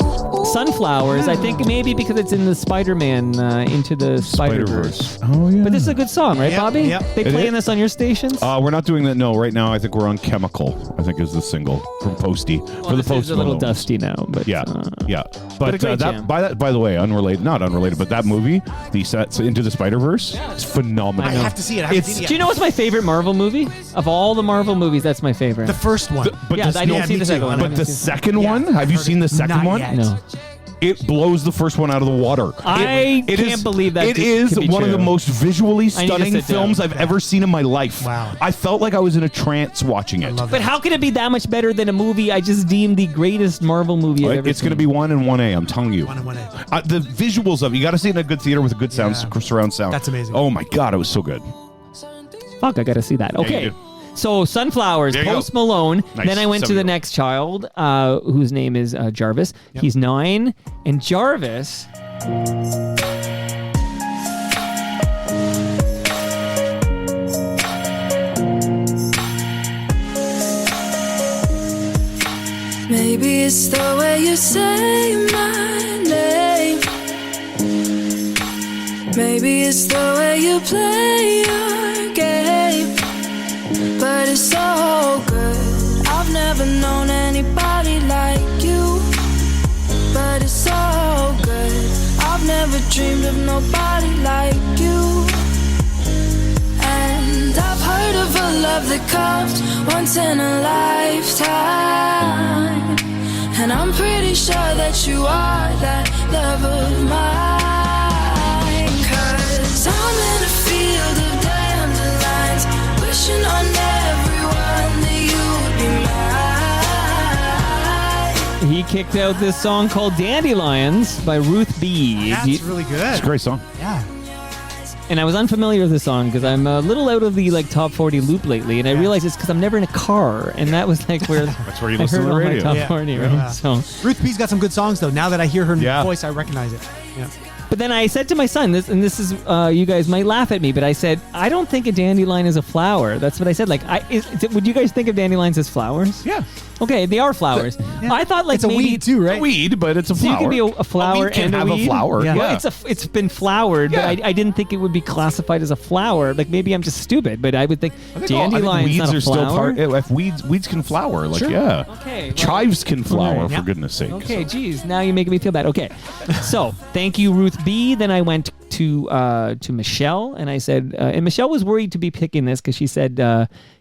Sunflowers. I think maybe because it's in the Spider-Man Into the Spider-Verse. Oh, yeah. But this is a good song, right, Yep, Bobby? yep. They It playing is. this on your stations? We're not doing that. No, right now I think we're on Chemical. I think is the single from Posty for the This Post is a little Malones. dusty now, but Yeah, yeah. But a great jam. by the way, not unrelated, but that movie, the sets Into the Spider-Verse, is phenomenal. I have to see it. I haven't seen it yet. Do you know what's my favorite Marvel movie? Of all the Marvel movies, that's my favorite. The first one. But yeah, the, I didn't yeah, see me the too. second one. But but the second one, have you seen the second Not one? yet. No. It blows the first one out of the water. I It can't believe that It could is be one of true. the most visually I need to stunning sit down. films I've ever seen in my life. Wow. I felt like I was in a trance watching it. love But how could it be that much better than a movie I just deemed the greatest Marvel movie I've ever It's going to seen? be 1 and 1A, I'm telling you. 1 and 1A. The visuals of it, you got to see it in a good theater with a good sound, surround sound. That's amazing. Oh my God, it was so good. Fuck, I gotta see that. you Okay. do. So Sunflowers, There you Post go. Malone. Nice. Then I went to the 7-year-old. next child, whose name is Jarvis. He's 9, and Jarvis. Maybe it's the way you say my name. Maybe it's the way you play your game. But it's so good. I've never known anybody like you. But it's so good. I've never dreamed of nobody like you. And I've heard of a love that comes once in a lifetime. And I'm pretty sure that you are that love of mine. 'Cause I'm in a field of dandelions, wishing on everyone that you'd be mine. He kicked out this song called Dandelions by Ruth B. That's really good. It's a great song. Yeah. And I was unfamiliar with this song because I'm a little out of the top 40 loop lately, and I realized it's because I'm never in a car, and that was like where That's where you I listen heard to the all my radio. top Yeah. 40, right? Yeah. So, Ruth B's got some good songs, though. Now that I hear her Yeah. voice, I recognize it. Yeah. but then I said to my son, this is you guys might laugh at me, but I said I don't think a dandelion is a flower. That's what I said. Like, would you guys think of dandelions as flowers? Yeah. Okay, they are flowers. Yeah. I thought like It's a maybe weed, too, right? A weed, but it's a So you flower. can be a flower weed can and have a weed. a flower. Yeah. Well, it's been flowered, Yeah. but I didn't think it would be classified as a flower. Like maybe I'm just stupid, but I would think dandelion's weeds not a are flower. still part. If weeds can flower, like yeah. Okay, well- Chives can flower, Okay. for goodness sake. Okay, geez, now you're making me feel bad. Okay, so thank you, Ruth B. Then I went to Michelle, and I said, and Michelle was worried to be picking this because she said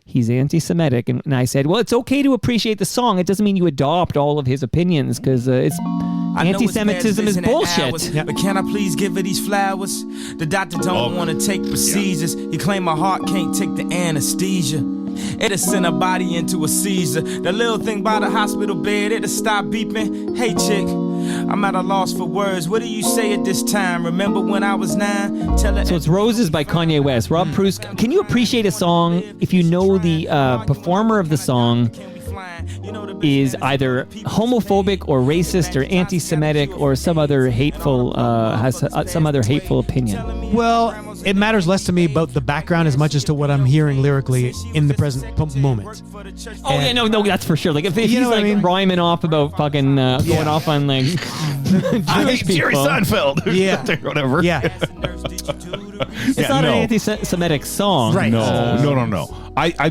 he's anti-Semitic, and I said, well, it's okay to appreciate the song. It doesn't mean you adopt all of his opinions because it's anti-Semitism is bullshit. But can I please give her these flowers? The doctor don't want to take procedures. He claim my heart can't take the anesthesia. It'll send her body into a seizure. The little thing by the hospital bed, it'll stop beeping. Hey chick, I'm at a loss for words. What do you say at this time? Remember when I was 9? Tell her. So it's Roses by Kanye West. Rob Preuss, can you appreciate a song if you know the performer of the song is either homophobic or racist or anti-Semitic or some other hateful has some other hateful opinion? Well, it matters less to me about the background as much as to what I'm hearing lyrically in the present moment. Oh yeah, no, that's for sure. Like if he's know what like I mean? rhyming off about fucking going off on like Jewish Jerry people. Seinfeld. Yeah. Or whatever. Yeah. It's not an anti-Semitic song. Right. No.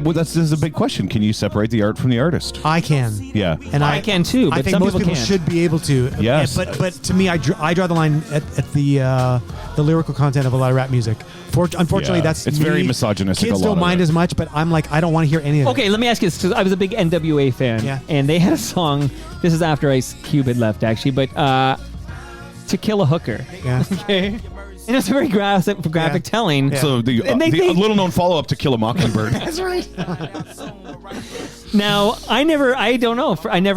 Well, this is a big question. Can you separate the art from the artist? I can. Yeah. And I can too, I but think some most people people can't. should be able to. Yes. But to me, I draw the line at the lyrical content of a lot of rap music. Unfortunately, Yeah. that's It's me. very misogynistic, Kids a lot don't of mind it. as much, but I'm like, I don't want to hear any of it. Okay, let me ask you this, because I was a big NWA fan. Yeah. And they had a song, this is after Ice Cube had left, actually, but To Kill a Hooker. Yeah. Okay. And it's a very graphic telling. Yeah. So the little known follow up to Kill a Mockingbird. That's right. Now, I never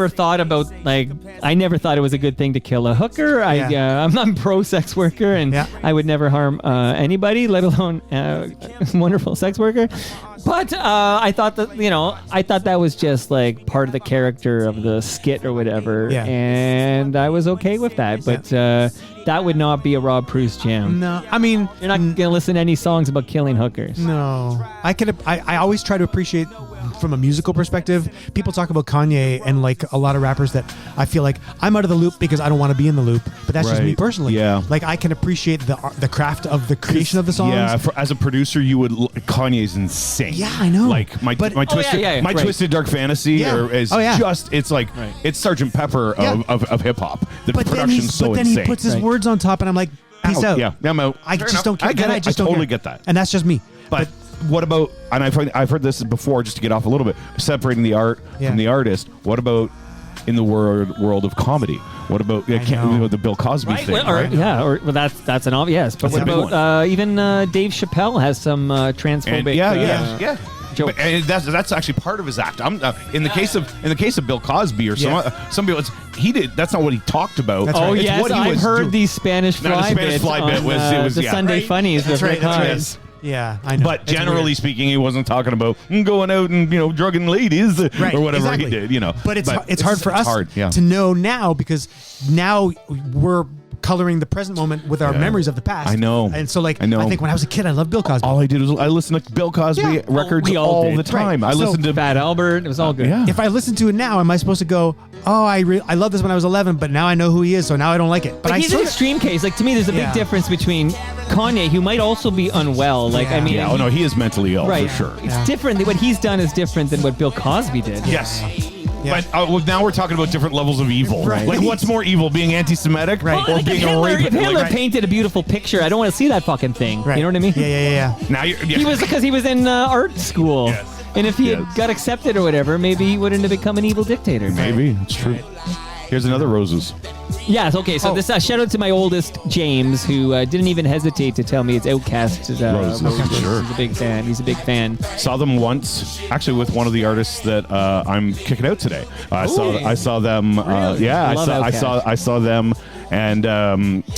thought about, I never thought it was a good thing to kill a hooker. I'm not a pro-sex worker, and I would never harm anybody, let alone a wonderful sex worker. But I thought that was just like part of the character of the skit or whatever, and I was okay with that. But that would not be a Rob Preuss jam. No, I mean, you're not gonna listen to any songs about killing hookers. No, I always try to appreciate from a musical perspective. People talk about Kanye and like a lot of rappers that I feel like I'm out of the loop because I don't want to be in the loop. But that's just me Right. personally. Yeah. Like I can appreciate the craft of the creation of the songs. Yeah, as a producer, you would. Kanye's insane. Yeah, I know. Like my Twisted Dark Fantasy is just. It's like it's Sgt. Pepper of hip hop. The production's so then insane. he puts his words on top, and I'm like, peace out. Yeah, I'm out. I Fair just enough. don't care. I get it. I just I don't totally care. get that. And that's just me. But what about? And I've heard this before. Just to get off a little bit, separating the art from the artist. What about in the world of comedy? What about the Bill Cosby thing? That's an obvious. But That's what a big about even Dave Chappelle has some transphobic? Jokes. And that's actually part of his act. In the case of Bill Cosby or some people, he did. That's not what he talked about. That's Oh right. yes, what he I've was heard doing. the Spanish fly bit. It was the Sunday Funnies. That's with right. Rick That's Hines. right. Yeah, I know. But It's generally weird. speaking, he wasn't talking about going out and drugging ladies or whatever exactly. he did. But it's hard for us yeah. to know now because now we're coloring the present moment with our memories of the past. I know. And so I know. think when I was a kid, I loved Bill Cosby. All I did was I listened to Bill Cosby records we all all did. the time. Right. I So listened to Fat Albert. It was all good. Yeah. If I listen to it now, am I supposed to go, oh, I love this when I was 11, but now I know who he is, so now I don't like it. But He's an extreme case. Like to me, there's a big difference between Kanye, who might also be unwell. he is mentally ill right. for sure. It's different. What he's done is different than what Bill Cosby did. Yes. But now we're talking about different levels of evil. Right. Like, what's more evil, being anti-Semitic Right. or Like being if Hitler, a rapist? if Hitler painted a beautiful picture, I don't want to see that fucking thing. Right. You know what I mean? Yeah. Now He was because he was in art school. Yes. And if he had got accepted or whatever, maybe he wouldn't have become an evil dictator. Maybe it's true. Here's another Roses. Yes, okay, so this shout out to my oldest, James, who didn't even hesitate to tell me it's Outcast. Roses. Okay, sure. He's a big fan. He's a big fan. Saw them once, actually, with one of the artists that I'm kicking out today. I saw them. Really? I Love saw them, and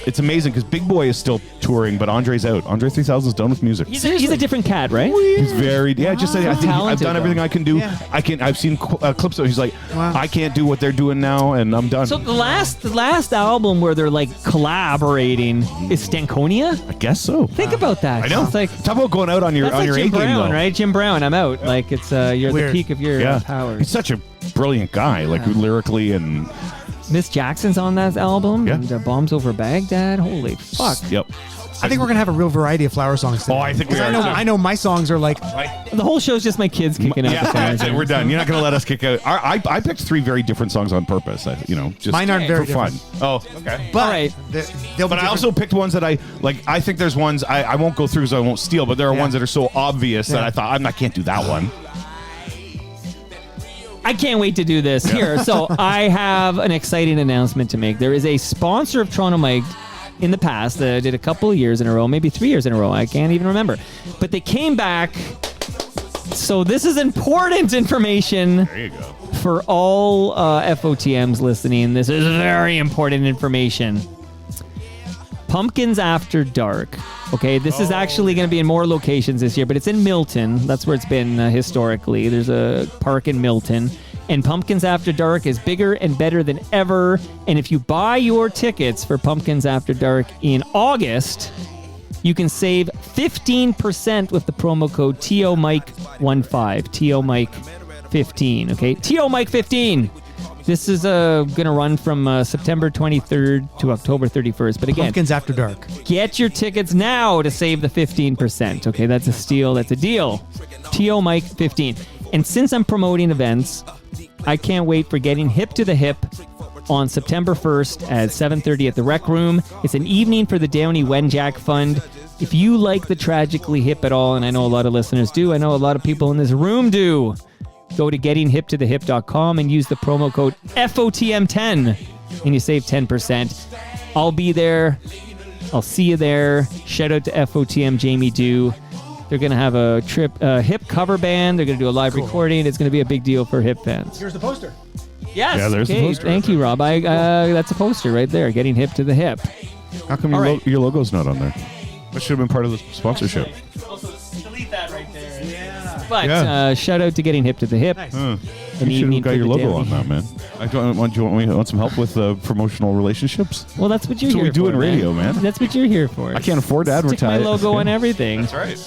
it's amazing because Big Boy is still touring, but Andre's out. Andre 3000 is done with music. He's a different cat, right? He's very just said I think I've Talented, done everything though. I can do. Yeah. I've seen clips of it. He's like, I can't do what they're doing now, and I'm done. So the last album where they're like collaborating is Stankonia? I guess so. Think about that. I know. It's like Talk about going out on your that's like A Jim game, Brown, though. right? Jim Brown, I'm out. Like it's you're at the Weird. peak of your Yeah, powers. he's such a brilliant guy, like lyrically and. Miss Jackson's on that album. Yeah. And Bombs Over Baghdad. Holy fuck. Yep. I think we're going to have a real variety of flower songs today. Oh, I think we 'Cause are, too. I know my songs are like... The whole show's just my kids kicking out. Yeah, that's it. We're done. You're not going to let us kick out. I picked 3 very different songs on purpose. Just Mine aren't very for fun. different. Oh, okay. But All right. But I also picked ones that I like. I think there's ones I won't go through because I won't steal. But there are ones that are so obvious that I thought I can't do that one. I can't wait to do this. Here, so I have an exciting announcement to make. There is a sponsor of Toronto Mike in the past that did a couple of years in a row, maybe 3 years in a row. I can't even remember. But they came back. So this is important information. There you go. For all FOTMs listening, this is very important information. Pumpkins After Dark. Okay, this is actually going to be in more locations this year, but it's in Milton. That's where it's been historically. There's a park in Milton. And Pumpkins After Dark is bigger and better than ever. And if you buy your tickets for Pumpkins After Dark in August, you can save 15% with the promo code TOMIC15. TOMIC15, okay? TOMIC15. This is going to run from September 23rd to October 31st. But again, Pumpkins After Dark. get your tickets now to save the 15%. Okay, that's a steal. That's a deal. TO Mike 15. And since I'm promoting events, I can't wait for Getting Hip to the Hip on September 1st at 7:30 at the Rec Room. It's an evening for the Downey Wenjack Fund. If you like the Tragically Hip at all, and I know a lot of listeners do, I know a lot of people in this room do, go to gettinghiptothehip.com and use the promo code FOTM10 and you save 10%. I'll be there. I'll see you there. Shout out to FOTM Jamie Dew. They're going to have a hip cover band. They're going to do a live recording. It's going to be a big deal for hip fans. Here's the poster. Yes. Yeah, there's the okay. poster. Thank you, Rob. That's a poster right there. Getting Hip to the Hip. How come your logo's not on there? That should have been part of the sponsorship. Also, delete that right there. Yeah. But shout out to Getting Hip to the Hip. Nice. You should have got your logo on that, man. Do you want some help with promotional relationships? Well, that's what you're That's what here we do for, in radio, man. That's what you're here for. I can't afford to advertise. Stick my logo on everything. That's right.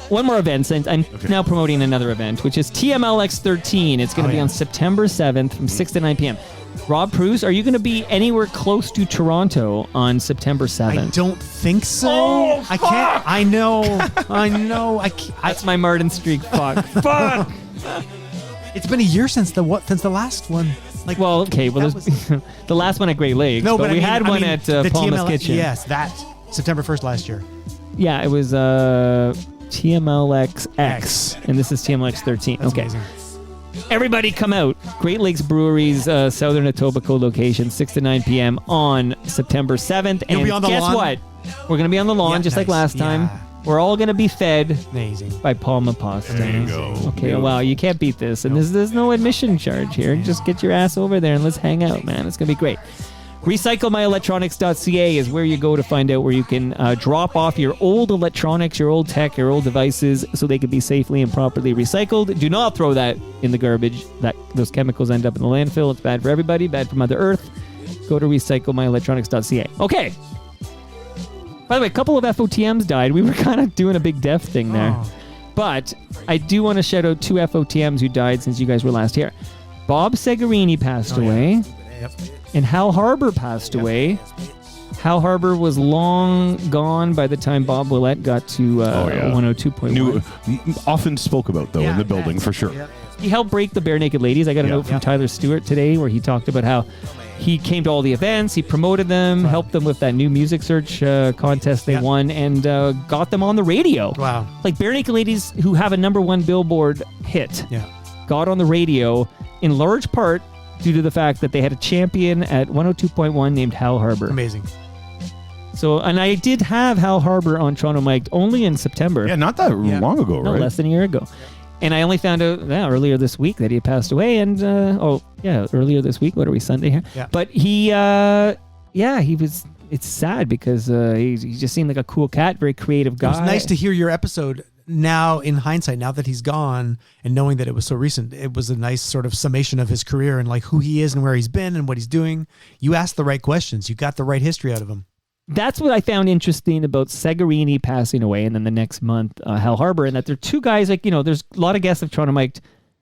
One more event, since I'm now promoting another event, which is TMLX 13. It's going to be on September 7th from 6 to 9 p.m. Rob Preuss, are you going to be anywhere close to Toronto on September 7th? I don't think so. Oh, I can't. I know. I can't. That's my Martin streak. Fuck. Fuck. It's been a year since the last one. Like, Well, okay. Well, that the last one at Great Lakes. no, but but we had one at at Palma's Kitchen. Yes, that September 1st last year. Yeah, it was TMLX X, and this is TMLX 13. That's okay. amazing. Everybody come out. Great Lakes Brewery's Southern Etobicoke location, 6 to 9 p.m. on September 7th. You'll and be on the guess lawn? what? We're going to be on the lawn Yeah, just like nice. last time. Yeah. We're all going to be fed Amazing. by Palma Pasta. There you go. Okay, wow, you can't beat this. And there's no admission charge here. Just get your ass over there and let's hang out, man. It's going to be great. RecycleMyElectronics.ca is where you go to find out where you can drop off your old electronics, your old tech, your old devices so they can be safely and properly recycled. Do not throw that in the garbage. Those chemicals end up in the landfill. It's bad for everybody, bad for Mother Earth. Go to RecycleMyElectronics.ca. Okay. By the way, a couple of FOTMs died. We were kind of doing a big death thing there. Oh. But I do want to shout out 2 FOTMs who died since you guys were last here. Bob Segarini passed away. Yep. And Hal Harbour passed away. Hal Harbour was long gone by the time Bob Willette got to 102.1. Often spoke about, though, in the building, for sure. Yep. He helped break the Bare Naked Ladies. I got a note from Tyler Stewart today where he talked about how he came to all the events, he promoted them, helped them with that new music search contest they won, and got them on the radio. Wow. Like Bare Naked Ladies, who have a #1 Billboard hit, got on the radio in large part due to the fact that they had a champion at 102.1 named Hal Harbour. Amazing. So, and I did have Hal Harbour on Toronto Mike only in September. Yeah, not that long ago, No, right? less than a year ago. And I only found out earlier this week that he had passed away. And, earlier this week. What are we, Sunday here? Yeah. But he was, it's sad because he just seemed like a cool cat, very creative guy. It was nice to hear your episode now in hindsight, now that he's gone and knowing that it was so recent. It was a nice sort of summation of his career and like who he is and where he's been and what he's doing. You asked the right questions. You got the right history out of him. That's what I found interesting about Segarini passing away, and then the next month, Hal Harbour, and that they're two guys, like, there's a lot of guests of Toronto Mike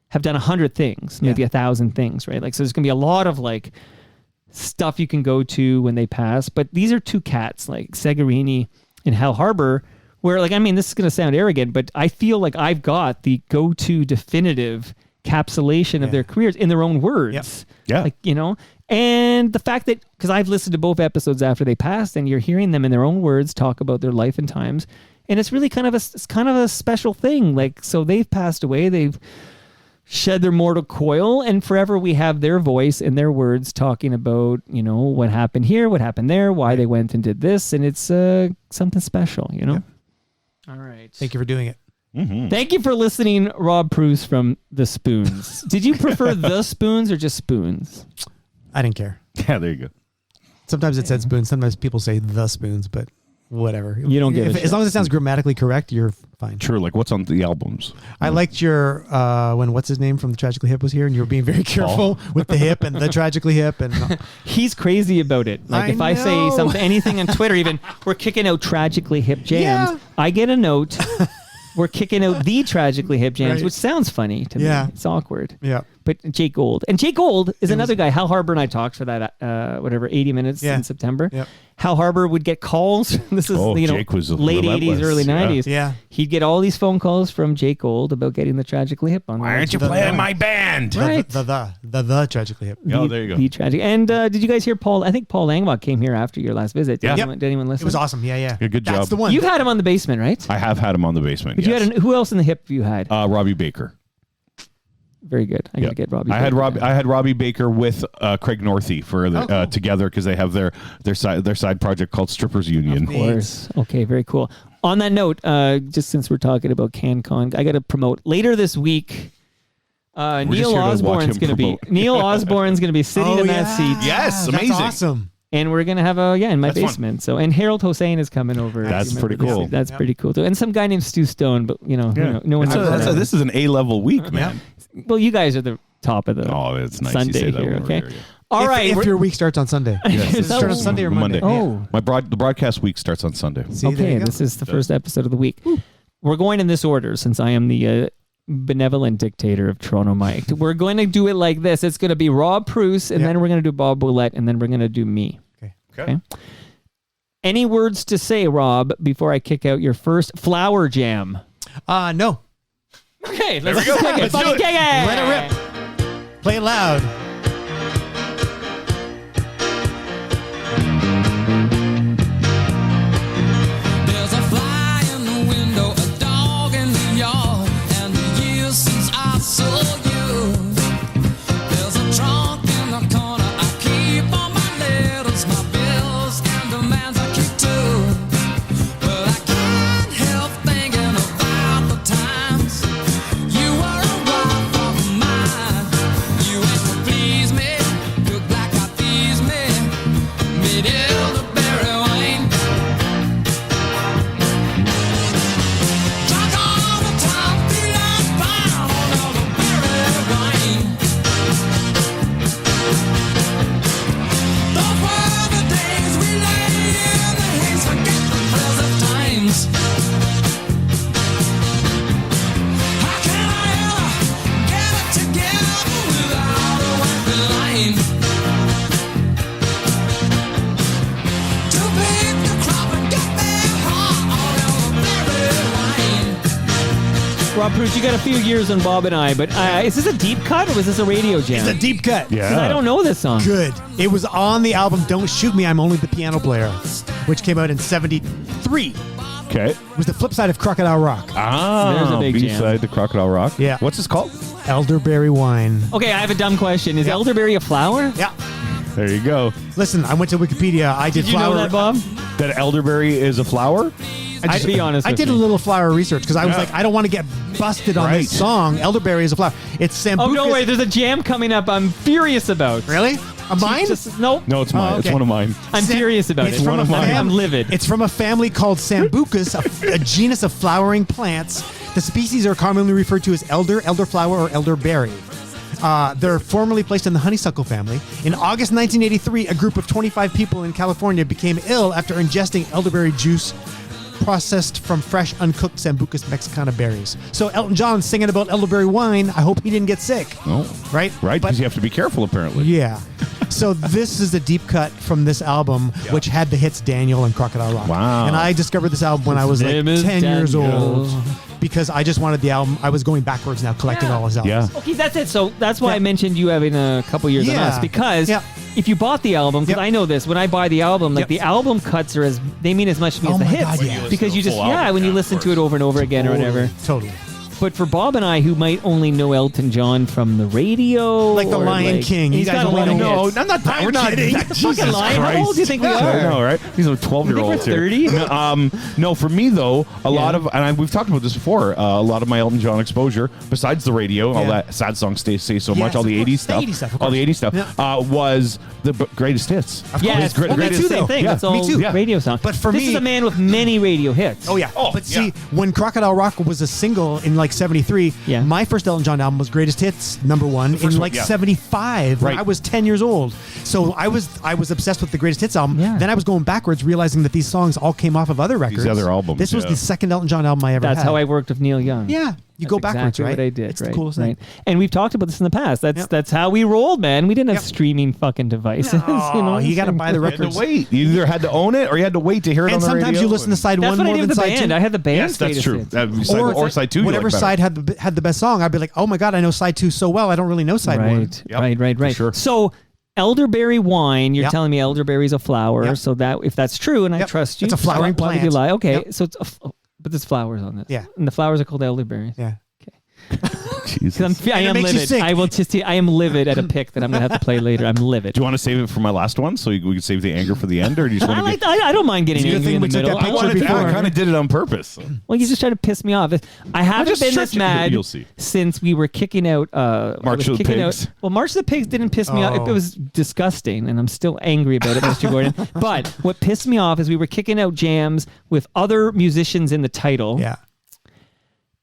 have done 100 things, maybe 1,000 things, right? Like, so there's going to be a lot of, like, stuff you can go to when they pass, but these are two cats, like Segarini and Hal Harbour, where, like, I mean, this is going to sound arrogant, but I feel like I've got the go-to definitive capsulation of their careers in their own words. Yeah. Like, and the fact that, because I've listened to both episodes after they passed, and you're hearing them in their own words talk about their life and times, and it's really kind of a special thing. Like, so they've passed away, they've shed their mortal coil, and forever we have their voice and their words talking about, what happened here, what happened there, why they went and did this, and it's something special, All right. Thank you for doing it. Mm-hmm. Thank you for listening, Rob Preuss from The Spoons. Did you prefer The Spoons or just Spoons? I didn't care. Yeah, there you go. Sometimes it said spoons. Sometimes people say the spoons, but whatever. You don't give a shit. As long as it sounds grammatically correct, you're fine. Sure, like what's on the albums? I liked your when what's his name from the Tragically Hip was here, and you were being very careful with the hip and the Tragically Hip, and He's crazy about it. Like, if I say know. something, anything on Twitter, even we're kicking out Tragically Hip Jams, Yeah. I get a note. We're kicking out the Tragically Hip Jams, Right. which sounds funny to me. Yeah. It's awkward. yeah. But Jake Gold. And Jake Gold is another guy. Hal Harbour and I talked for that, 80 minutes in September. Yep. Hal Harbour would get calls. This is, Jake was late 80s, early 90s. Yeah. He'd get all these phone calls from Jake Gold about getting the Tragically Hip on. Why aren't you playing my band? Right. The Tragically Hip. Oh, there you go. The tragic. And did you guys hear Paul? I think Paul Langlois came here after your last visit. Did anyone listen? It was awesome. Yeah. Good job. That's the one. You've had him on the basement, right? I have had him on the basement. But yes. you had who else in the hip you had? Robbie Baker. Very good. I gotta get Robbie. I had Robbie Baker with Craig Northey for the, together because they have their side project called Strippers Union. Of course. Okay, very cool. On that note, just since we're talking about CanCon, I got to promote later this week. Neil Osborne's going to be sitting in that seat. Yes, amazing. That's awesome. And we're gonna have in my That's basement. So, and Harold Hossein is coming over. That's pretty cool. That's pretty cool too. And some guy named Stu Stone, but no one. This is an A-level week, man. Well, you guys are the top of the. Oh, it's nice Sunday you say that here. when we're Okay. here, yeah. All right. If your week starts on Sunday. Yes. Does it start on Sunday or Monday? Oh. The broadcast week starts on Sunday. See, there Okay, you go. this is the first episode of the week. We're going in this order since I am the benevolent dictator of Toronto Mike. We're going to do it like this. It's going to be Rob Preuss, and then we're going to do Bob Willette, and then we're going to do me. Okay. Any words to say, Rob, before I kick out your first flower jam? No. Okay, There we go. Let's do it. Let it rip. Play it loud. There's a fly in the window, a dog in the yard, and the years since I saw you. There's a trunk in the corner, I keep all my letters, my bills, and demands I keep too. But I can't help thinking about the times you were a wife of mine. You ain't to please me, look like I tease me, made elderberry wine. Drunk all the time, feeling fine on elderberry wine. Those were the days we lay in the haze, forget the present times. How can I ever get it together without a working line? To pick the crop and get their heart on elderberry wine. Rob Preuss, you got a few years on Bob and I, but is this a deep cut or was this a radio jam? It's a deep cut. 'Cause I don't know this song. Good. It was on the album Don't Shoot Me, I'm Only the Piano Player, which came out in 73. Okay. It was the flip side of Crocodile Rock. There's a big jam. B-side to Crocodile Rock. Yeah. What's this called? Elderberry Wine. Okay, I have a dumb question. Is elderberry a flower? Yeah. There you go. Listen, I went to Wikipedia. I did Did you flower. know that, Bob? That elderberry is a flower? I'd be honest I with did me. a little flower research because I was Yeah. like, I don't want to get busted on Right. this song. Elderberry is a flower. It's Sambucus. Oh, don't worry. There's a jam coming up I'm furious about. Really? A mine? Nope. No, it's mine. Oh, okay. It's one of mine. I'm furious about It's it. from one of mine. I'm livid. It's from a family called Sambucus, a genus of flowering plants. The species are commonly referred to as elderflower, or elderberry. They're formerly placed in the honeysuckle family. In August 1983, a group of 25 people in California became ill after ingesting elderberry juice processed from fresh, uncooked Sambucus mexicana berries. So Elton John's singing about elderberry wine. I hope he didn't get sick. Oh. Right? Right? But- Because you have to be careful, apparently. Yeah. So this is a deep cut from this album, which had the hits Daniel and Crocodile Rock. Wow. And I discovered this album when I was like 10 name is years Daniel. old because I just wanted the album. I was going backwards now, collecting all his albums. Yeah. Okay, that's it. So that's why I mentioned you having a couple years on Yeah. us, because Yeah. if you bought the album, because Yep. I know this, when I buy the album, like Yep. the album cuts are they mean as much to me Oh as the my hits, God, yeah. because you just full album, when you yeah, listen of to it over and over again or whatever. Totally. But for Bob and I, who might only know Elton John from the radio, Like the or Lion King. he's You guys got a only lot of know- hits. I'm not. We're not kidding. Fucking lying. How old do you think we I are? know, right? These are 12-year-olds You think we're here. 30? No, for me though, a lot of, and we've talked about this before. A lot of my Elton John exposure, besides the radio, all Yeah. that sad songs say so Yes, much, all the of course. 80s stuff, The 80s stuff, of all the course. 80s stuff, Yeah. was the greatest hits. Yes, Well, me greatest too, same though. thing. Yeah, That's all me too. Yeah. radio song. But for this me- is a man with many radio hits. Oh, yeah. Oh, but see, yeah. when Crocodile Rock was a single in like 73, Yeah. my first Elton John album was Greatest Hits, #1, in first one, like yeah. 75 when Right. I was 10 years old. So I was obsessed with the Greatest Hits album. Yeah. Then I was going backwards, realizing that these songs all came off of other records. other albums, This was yeah. the second Elton John album I ever That's had. how I worked with Neil Young. Yeah. You go backwards, exactly right? What I did, it's right? the coolest thing. Right. And we've talked about this in the past. That's how we rolled, man. We didn't have streaming fucking devices. You got to buy the You had records. to wait. You either had to own it or you had to wait to hear it And on the radio. sometimes you listen to side That's one what I more did than with the side band. two. I had the band. Yes, that's true. Or side two. Whatever you like side had the best song, I'd be like, oh my god, I know side two so well. I don't really know side one. Right. Sure. So elderberry wine, you're Yep. telling me elderberry's a flower. Yep. So that if that's true, and I Yep. trust you, It's a flowering why would you plant. lie? Okay, Yep. so but there's flowers on this. Yeah. And the flowers are called elderberries. Yeah. Jesus. I it am makes you livid. sick. I will just. I am livid at a pick that I'm gonna have to play later. I'm livid. Do you want to save it for my last one so we can save the anger for the end, or do you just want to get... I don't mind getting It's a good angry thing in the we took middle. that I picture wanted to- before. I kind of did it on purpose. Well, you just try to piss me off. I haven't just been this shut you- mad you'll see. since we were kicking out March of the Pigs. Well, March of the Pigs didn't piss me off. Oh. It was disgusting, and I'm still angry about it, Mr. Gordon. But what pissed me off is we were kicking out jams with other musicians in the title. Yeah.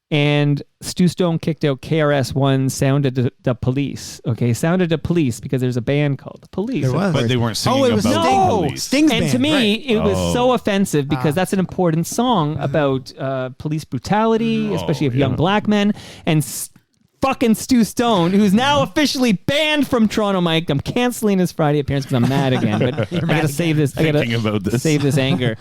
And Stu Stone kicked out KRS-One, Sounded the Police. Okay, Sounded the Police because there's a band called the Police. There was. But they weren't singing it was about Sting. the police. Sting's And band, to me, right. it was so offensive because that's an important song about police brutality, especially of young black men. And fucking Stu Stone, who's now officially banned from Toronto Mike. I'm canceling his Friday appearance because I'm mad again. But I gotta save this. I Thinking gotta about this. save this anger.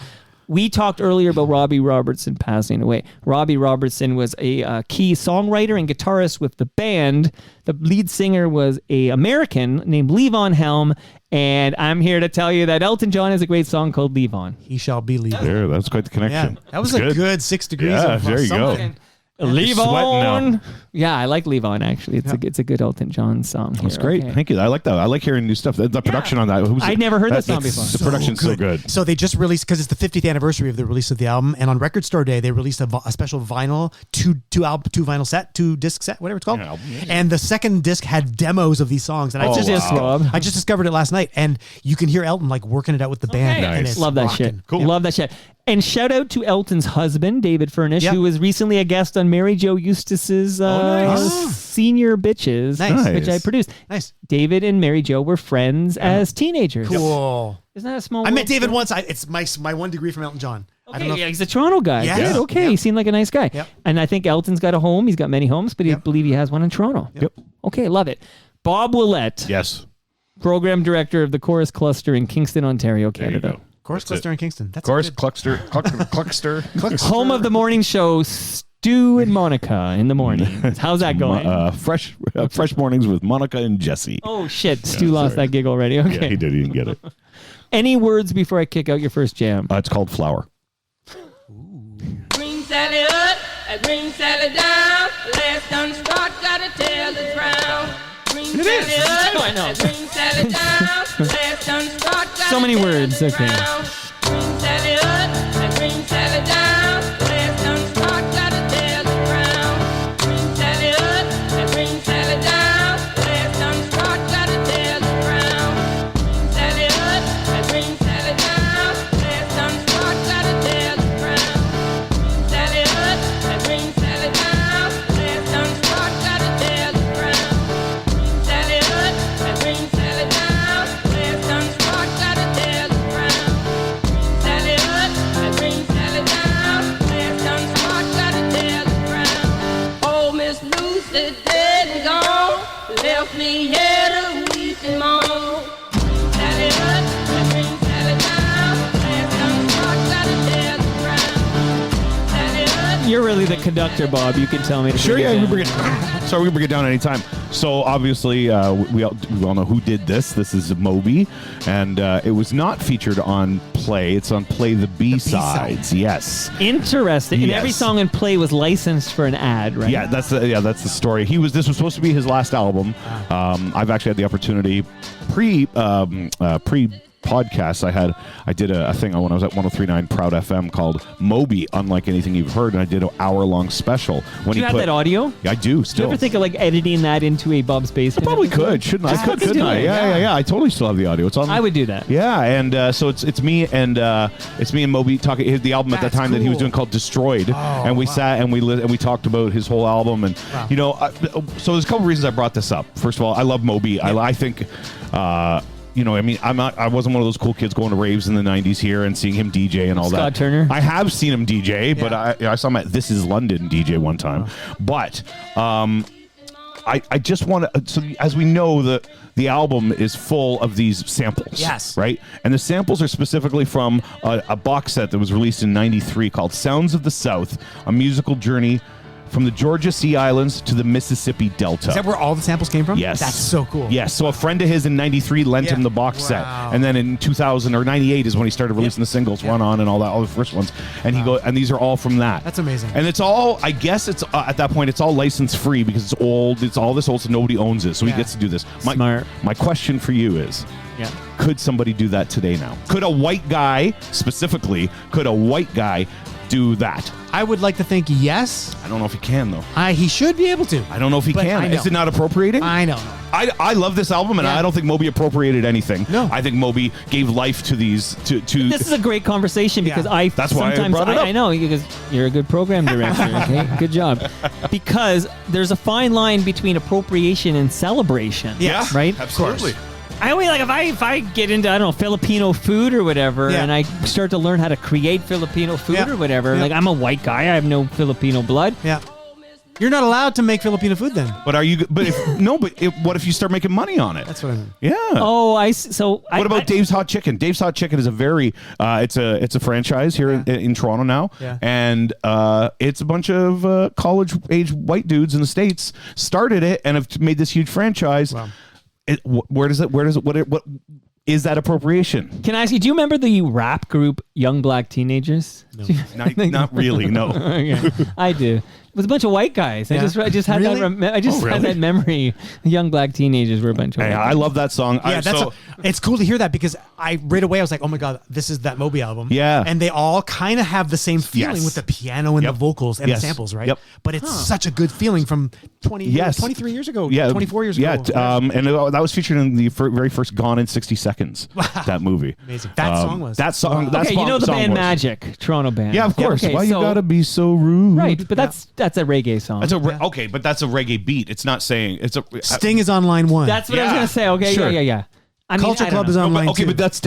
We talked earlier about Robbie Robertson passing away. Robbie Robertson was a key songwriter and guitarist with the band. The lead singer was an American named Levon Helm, and I'm here to tell you that Elton John has a great song called Levon. He shall be Levon. There, that's quite the connection. Yeah, that was That's a good 6 degrees. Yeah, of there you go. something. sweating Levon. now. Yeah, I like Levon actually. It's a good Elton John song. That's here, great. okay? Thank you. I like that. I like hearing new stuff. The production on that. I'd never heard that song before. The production's so good. So they just released, because it's the 50th anniversary of the release of the album, and on Record Store Day they released a special vinyl, two vinyl set, 2 disc set, whatever it's called. Yeah, album, yeah. And the second disc had demos of these songs, and I just discovered it last night, and you can hear Elton like working it out with the band. Okay. And it's Love that rocking. shit. Cool. Love that shit. And shout out to Elton's husband, David Furnish, who was recently a guest on Mary Jo Eustace's Senior Bitches, which I produced. Nice. David and Mary Jo were friends as teenagers. Cool. Isn't that a small I met world David story? once. It's my 1 degree from Elton John. I don't know. Yeah, he's a Toronto guy. Yes. Good. Yeah. Okay. Yep. He seemed like a nice guy. Yep. And I think Elton's got a home. He's got many homes, but I believe he has one in Toronto. Yep. Okay. Love it. Bob Willette. Yes. Program director of the Chorus Cluster in Kingston, Ontario, Canada. Chorus Cluster in Kingston. That's Chorus good. Cluster. Home of the morning show, Stu and Monica in the morning. How's that going? Fresh mornings with Monica and Jesse. Oh, shit. Stu lost that gig already. Okay. Yeah, he did. He didn't get it. Any words before I kick out your first jam? It's called Flower. Green Sally up, green Sally down. Last done start, gotta tell the crown. Green Sally up, I know. green Sally down. Last done start, gotta So many tell words. the Okay. crown. Green Sally up, green Sally down. Last done start, gotta tell the crown. Green Sally up, green Sally down. Last done start, gotta tell the crown. Green Sally up, green Sally down. Last done start, gotta tell the crown. Sally up, green Sally down. Last done start, gotta tell the crown. Sally up, green Sally down. Last done start, gotta tell the crown. Sally up, green Sally down. Last done start, gotta tell the crown. Oh, Miss Lucy dead and gone, left me here to weep and moan. Sally up, green Sally down. Last done start, gotta tell the crown. Sally up. You're really the conductor, Bob. You can tell me. To Sure, bring it yeah, we down. bring it. Sorry, we bring it down anytime. So obviously, we all know who did this. This is Moby, and it was not featured on Play. It's on Play the B-sides. Yes. Interesting. And every Yes. song in Play was licensed for an ad, right? Yeah, that's the story. This was supposed to be his last album. I've actually had the opportunity pre podcasts. I did a thing when I was at 103.9 Proud FM called Moby, Unlike Anything You've Heard, and I did an hour-long special. When Do you have that audio? Yeah, I do Do you still. ever think of like editing that into a Bob's Basement? I probably episode? could, shouldn't I? Just I could, fucking couldn't do I? it. Yeah. I totally still have the audio. It's on. I would do that. Yeah, and so it's me and Moby talking the album at that That's time that he was cool. doing called Destroyed, and we sat and we talked about his whole album, and so there's a couple reasons I brought this up. First of all, I love Moby. I think I mean, I wasn't one of those cool kids going to raves in the 90s here and seeing him DJ and all that. Scott Turner? I have seen him DJ, but I saw him at This Is London DJ one time. But I just want to, so as we know, the album is full of these samples. Yes. Right? And the samples are specifically from a box set that was released in 93 called Sounds of the South, A Musical Journey from the Georgia Sea Islands to the Mississippi Delta. Is that where all the samples came from? Yes. That's so cool. Yes. So a friend of his in 93 lent him the box set. And then in 2000 or 98 is when he started releasing the singles, Run On and all the first ones. And and these are all from that. That's amazing. And it's all, I guess it's at that point, it's all license free because it's old. It's all this old, so nobody owns it. So he gets to do this. Smart. My question for you is, could somebody do that today now? Could a white guy, specifically, do that? I would like to think yes. I don't know if he can, though. He should be able to. I don't know if he can. Is it not appropriating? I don't know. I love this album, and I don't think Moby appropriated anything. No. I think Moby gave life to these. This is a great conversation because That's why I brought it up. I know, because you're a good program director. Okay? Good job. Because there's a fine line between appropriation and celebration. Yeah. Right? Absolutely. I always if I get into Filipino food or whatever, and I start to learn how to create Filipino food or whatever, like I'm a white guy, I have no Filipino blood. Yeah. You're not allowed to make Filipino food then. But are you? But what if you start making money on it? That's what I mean. Yeah. Oh, I see. So what about Dave's Hot Chicken? Dave's Hot Chicken is a very it's a franchise here in Toronto now, and it's a bunch of college age white dudes in the States started it and have made this huge franchise. Wow. What is that appropriation? Can I ask you, do you remember the rap group Young Black Teenagers? No. Not really, no. Okay. I do. It was a bunch of white guys. I just had Really? had that memory. Young Black Teenagers were a bunch of white guys. I love that song. Yeah, it's cool to hear that because right away I was like, oh my God, this is that Moby album. Yeah. And they all kind of have the same feeling with the piano and the vocals and the samples, right? Yep. But it's such a good feeling from 23 years ago, 24 years ago. Yeah, and that was featured in the very first Gone in 60 Seconds, that movie. Amazing. That song was. That song. Okay, you know the band Magic, Toronto band. Yeah, of course. Okay, Why you gotta be so rude? Right, but that's a reggae song. Okay, but that's a reggae beat. It's not saying it's a Sting is on line one. That's what I was gonna say. Okay, Sure. yeah. I mean, Culture I Club don't is know. on line Okay, two. but that's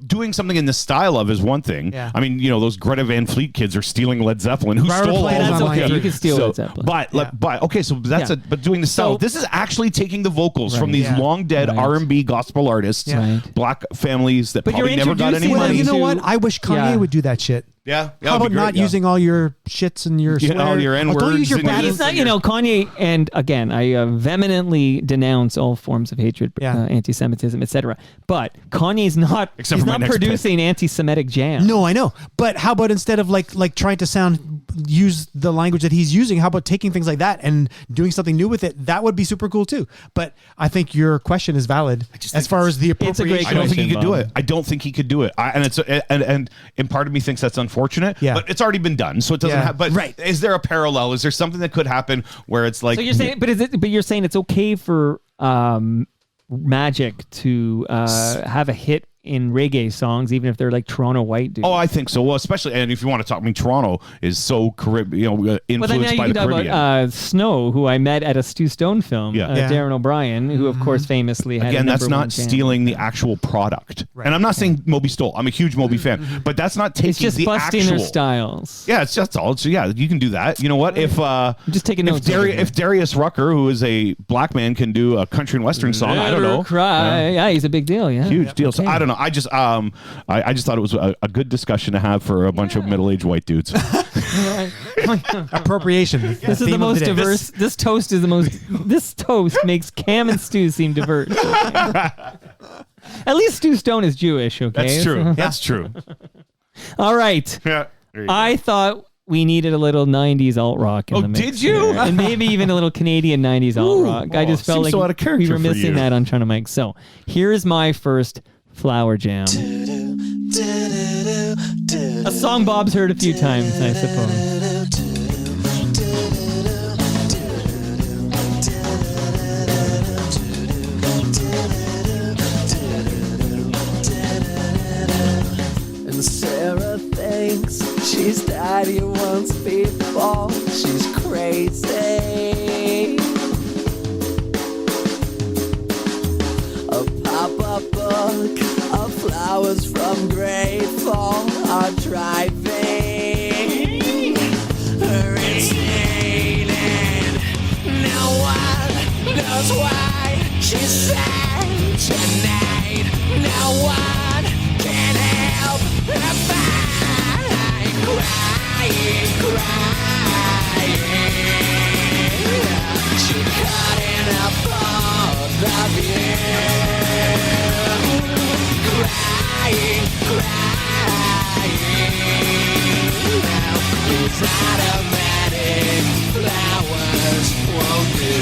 doing something in the style of is one thing. Yeah. I mean, those Greta Van Fleet kids are stealing Led Zeppelin. Who Robert stole Plant all is of on them? line You can steal Led Zeppelin. But okay, so that's Yeah. but doing the style. So- This is actually taking the vocals from these Yeah. long dead Right. R&B gospel artists, Right. black families that But probably you're never got any introducing Well, them money. you know to- what? I wish Kanye Yeah. would do that shit. Yeah. How about not using all your shits and your Yeah, swear? all your Don't N-words use your and bad. your- He's not, Kanye, and again, I vehemently denounce all forms of hatred, anti-Semitism, etc. But Kanye's not. Except he's for my not next producing anti-Semitic jam. No, I know. But how about instead of like trying to use the language that he's using, how about taking things like that and doing something new with it? That would be super cool too. But I think your question is valid as far as the It's a great appropriation. I don't think he question, could do Bob. it. I don't think he could do it. And part of me thinks that's unfortunate. Yeah. But it's already been done, so it doesn't Yeah. have. But Right. is there a parallel? Is there something that could happen where it's like? So you're saying, but you're saying it's okay for Magic to have a hit in reggae songs, even if they're like Toronto white dudes. Oh, I think so. Well, especially, and if you want to talk, I mean, Toronto is so influenced Well, then now you by can the talk Caribbean. about Snow, who I met at a Stu Stone film. Yeah. Yeah. Darren O'Brien, who of course famously had Again, a that's number one not jam. stealing the actual product. And I'm not saying Moby stole. I'm a huge Moby fan, but that's not taking It's just the busting actual. their styles. Yeah, it's just all. So yeah, you can do that. You know what? If just taking notes. if Darius Rucker, who is a black man, can do a country and western song, I don't know. Cry. Yeah, he's a big deal. Yeah, Huge deal. So Okay. I don't know. I just thought it was a good discussion to have for a bunch of middle-aged white dudes. Appropriation. This is the most diverse. This toast is the most. This toast makes Cam and Stu seem diverse. At least Stu Stone is Jewish. Okay, That's true. So- That's true. All right. Yeah. There you go. I thought we needed a little 90s alt rock in the mix. did you? here. And maybe even a little Canadian 90s alt rock. I just felt seems like so out of we character were for missing you. that on Toronto Mike. So here's my first Flower Jam. A song Bob's heard a few times, I suppose. And Sarah thinks she's daddy once before. She's crazy. A Papa Bush from Great Fall are driving her insane, and no one knows why she's sad tonight. No one can help her find crying. She caught in a both of you, crying. Now these automatic flowers won't do.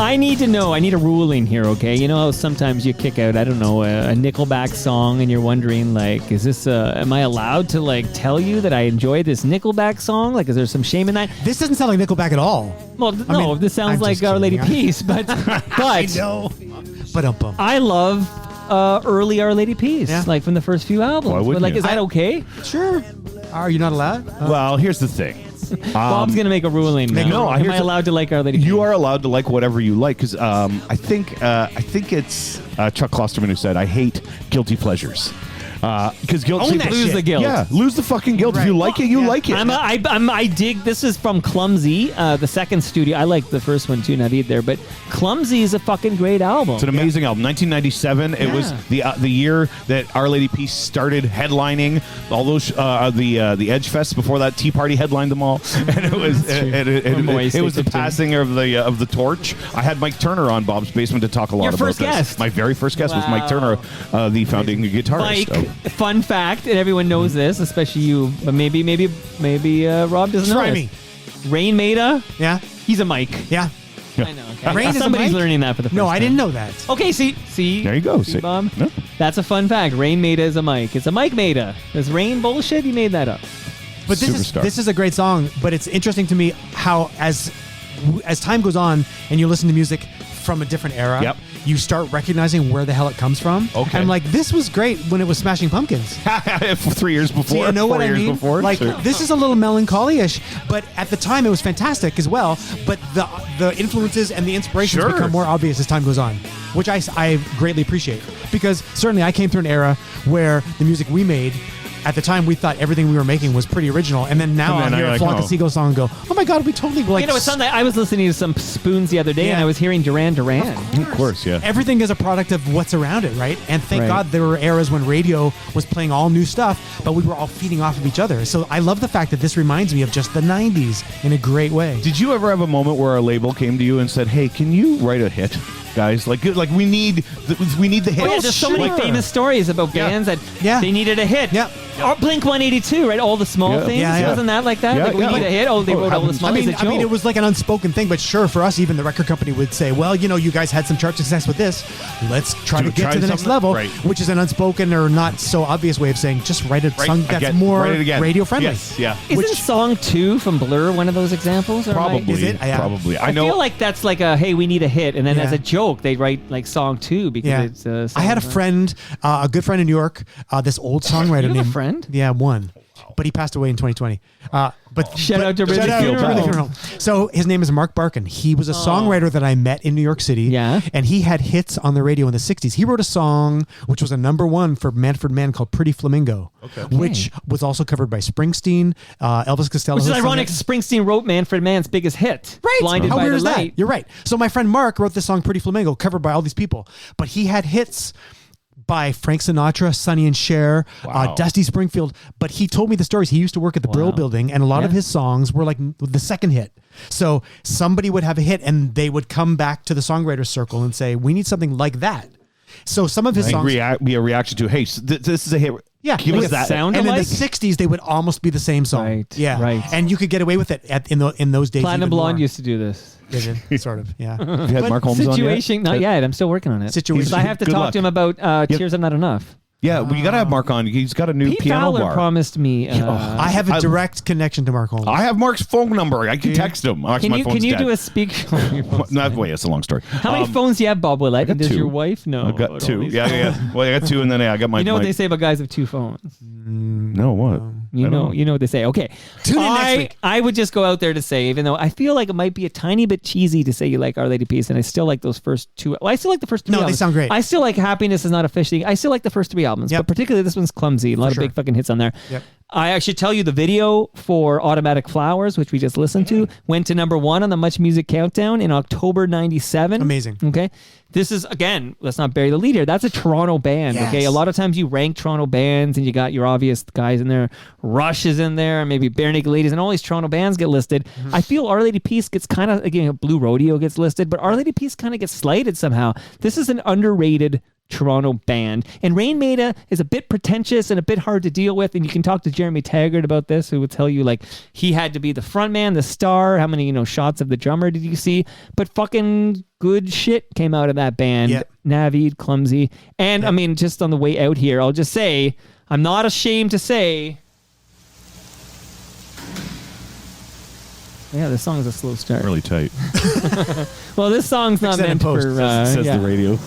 I need to know. I need a ruling here, okay? You know how sometimes you kick out, I don't know, a Nickelback song and you're wondering, like, is this, am I allowed to, like, tell you that I enjoy this Nickelback song? Like, is there some shame in that? This doesn't sound like Nickelback at all. Well, no, this sounds I'm like just Our Lady kidding. Peace, but I know. But I love early Our Lady Peace, Yeah. like from the first few albums. Why wouldn't But, like, you? is that okay? Sure. Are you not allowed? Well, here's the thing. Bob's gonna make a ruling now. No, Am I allowed to like Our Lady Peace? You are allowed to like whatever you like, because I think it's Chuck Klosterman who said, "I hate guilty pleasures." Because guilt, Own that lose the guilt. Yeah, lose the fucking guilt. If you like it, you like it. I dig. This is from Clumsy, the second studio. I like the first one too, not either. But Clumsy is a fucking great album. It's an amazing album. 1997. It was the year that Our Lady Peace started headlining all those the Edge Fest. Before that, Tea Party headlined them all, and it was it was the passing of the torch. I had Mike Turner on Bob's Basement to talk a lot Your about first this. guest. My very first guest was Mike Turner, the founding guitarist. Mike, fun fact, and everyone knows this, especially you, but maybe Rob doesn't know. Try this. me. Rain Maida, Yeah. he's a Mike. Yeah. I know. Okay. Rain is a Somebody's Mike? learning that for the first No, time. I didn't know that. Okay, see, There you go. see, Bob. That's a fun fact. Rain Maida is a Mike. It's a Mike Maida. This Rain bullshit, he made that up. But Superstar. this is a great song, but it's interesting to me how as time goes on and you listen to music from a different era, Yep. you start recognizing where the hell it comes from. Okay. And I'm like, this was great when it was Smashing Pumpkins. 3 years before. See, you know 4 what I years mean? before. Like, Sure. this is a little melancholy-ish, but at the time it was fantastic as well. But the influences and the inspirations Sure. become more obvious as time goes on, which I greatly appreciate. Because certainly I came through an era where the music we made, at the time we thought everything we were making was pretty original, and then now And then I hear you're a like, Flock oh. of Seagulls song and go, oh my god, we totally like. You know, it's something. I was listening to some Spoons the other day, and Yeah. I was hearing Duran Duran. Of course, yeah. Everything is a product of what's around it, right? And thank Right. God there were eras when radio was playing all new stuff, but we were all feeding off of each other. So I love the fact that this reminds me of just the 90s in a great way. Did you ever have a moment where a label came to you and said, "Hey, can you write a hit, guys? Like we need the hit." Oh, yeah, there's so many famous stories about bands that they needed a hit. Yeah. Or Blink-182, right? All the small Yeah. things. Yeah, yeah. Wasn't that like that? Yeah, like, we yeah. need a hit. Oh, they wrote all the small I mean, things. it was like an unspoken thing, but sure, for us, even the record company would say, well, you know, you guys had some chart success with this. Let's try to get to the next something- level, right. which is an unspoken or not so obvious way of saying, just write a song that's more write it again. radio friendly. Yes, yeah. Isn't Song 2 from Blur one of those examples? Or am I- Probably. Is it? Yeah. Probably. I know. feel like that's like a, hey, we need a hit. And then Yeah. as a joke, they write like Song 2 because Yeah. it's I had a friend, a good friend in New York, this old songwriter You have a named friend? Yeah, one. But he passed away in 2020. Shout out to Ridley Funeral. So his name is Mark Barkin. He was a songwriter that I met in New York City. Yeah. And he had hits on the radio in the 60s. He wrote a song which was a #1 for Manfred Mann called Pretty Flamingo, which was also covered by Springsteen, Elvis Costello. Which is who sung ironic. it. Springsteen wrote Manfred Mann's biggest hit. Right. Blinded How by weird the is that? Light. You're right. So my friend Mark wrote this song Pretty Flamingo, covered by all these people. But he had hits by Frank Sinatra, Sonny and Cher, Dusty Springfield. But he told me the stories. He used to work at the Brill Building, and a lot of his songs were like the second hit. So somebody would have a hit, and they would come back to the songwriter's circle and say, we need something like that. So some of his songs... be a reaction to, hey, this is a hit. Yeah, Give like us that. sound and in alike? the 60s, they would almost be the same song. Right, Yeah. right. And you could get away with it in those days. Platinum even Blonde more. used to do this. Did it? Sort of, yeah. Have you had Mark Holmes on yet? Situation, not yet. I'm still working on it. Situation. Because I have to Good talk luck. to him about Tears Are Not Enough. Yeah, we got to have Mark on. He's got a new Pete piano Fowler bar. promised me. I have a direct connection to Mark Holmes. I have Mark's phone number. I can text him. Actually, my Can phone's you dead. do a speak? No, wait, it's a long story. How many phones do you have, Bob Willette? got And does two. your wife know? I've got about all two. these Yeah. Well, I got two, and then I got my. You know what my- they say about guys with two phones? No, what? You know what they say. Okay. Tune in next week. I would just go out there to say, even though I feel like it might be a tiny bit cheesy to say you like Our Lady Peace, and I still like those first two. Well, I still like the first three No, albums. they sound great. I still like Happiness Is Not a Fish Thing. I still like the first three albums, Yep. but particularly this one's clumsy. A lot of sure. big fucking hits on there. Yep. I should tell you the video for Automatic Flowers, which we just listened to, went to number 1 on the Much Music Countdown in October 97. Amazing. Okay. This is, again, let's not bury the lead here. That's a Toronto band. Yes. Okay. A lot of times you rank Toronto bands and you got your obvious guys in there. Rush is in there, maybe Bare Naked Ladies, and all these Toronto bands get listed. Mm-hmm. I feel Our Lady Peace gets kind of, again, Blue Rodeo gets listed, but Our Lady Peace kind of gets slighted somehow. This is an underrated Toronto band. And Rain Maida is a bit pretentious and a bit hard to deal with. And you can talk to Jeremy Taggart about this, who would tell you like he had to be the front man, the star. How many, shots of the drummer did you see? But fucking good shit came out of that band. Yep. Navied, clumsy. And I mean, just on the way out here, I'll just say, I'm not ashamed to say, yeah, this song is a slow start. Really tight. Well, this song's not Fix that in meant post. for... Says yeah. the radio.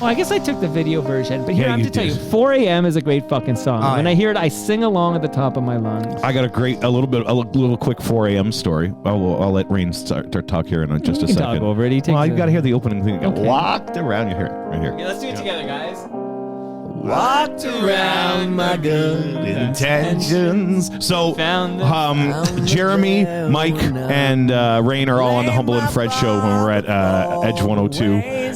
Oh, I guess I took the video version, but here Yeah, I have you to tell you, did. 4 a.m. is a great fucking song. Oh, When yeah. I hear it, I sing along at the top of my lungs. I got a little quick 4 a.m. story. I'll let Rain start talk here in just You a can second. talk over it. He takes Well, you've it. got to hear the opening thing. Okay. Walked around. You hear it right here. Okay, let's do it together, guys. Walked around my good intentions. So, Found the- Jeremy, Mike, and Rain are all on the Humble and Fred show when we're at Edge 102,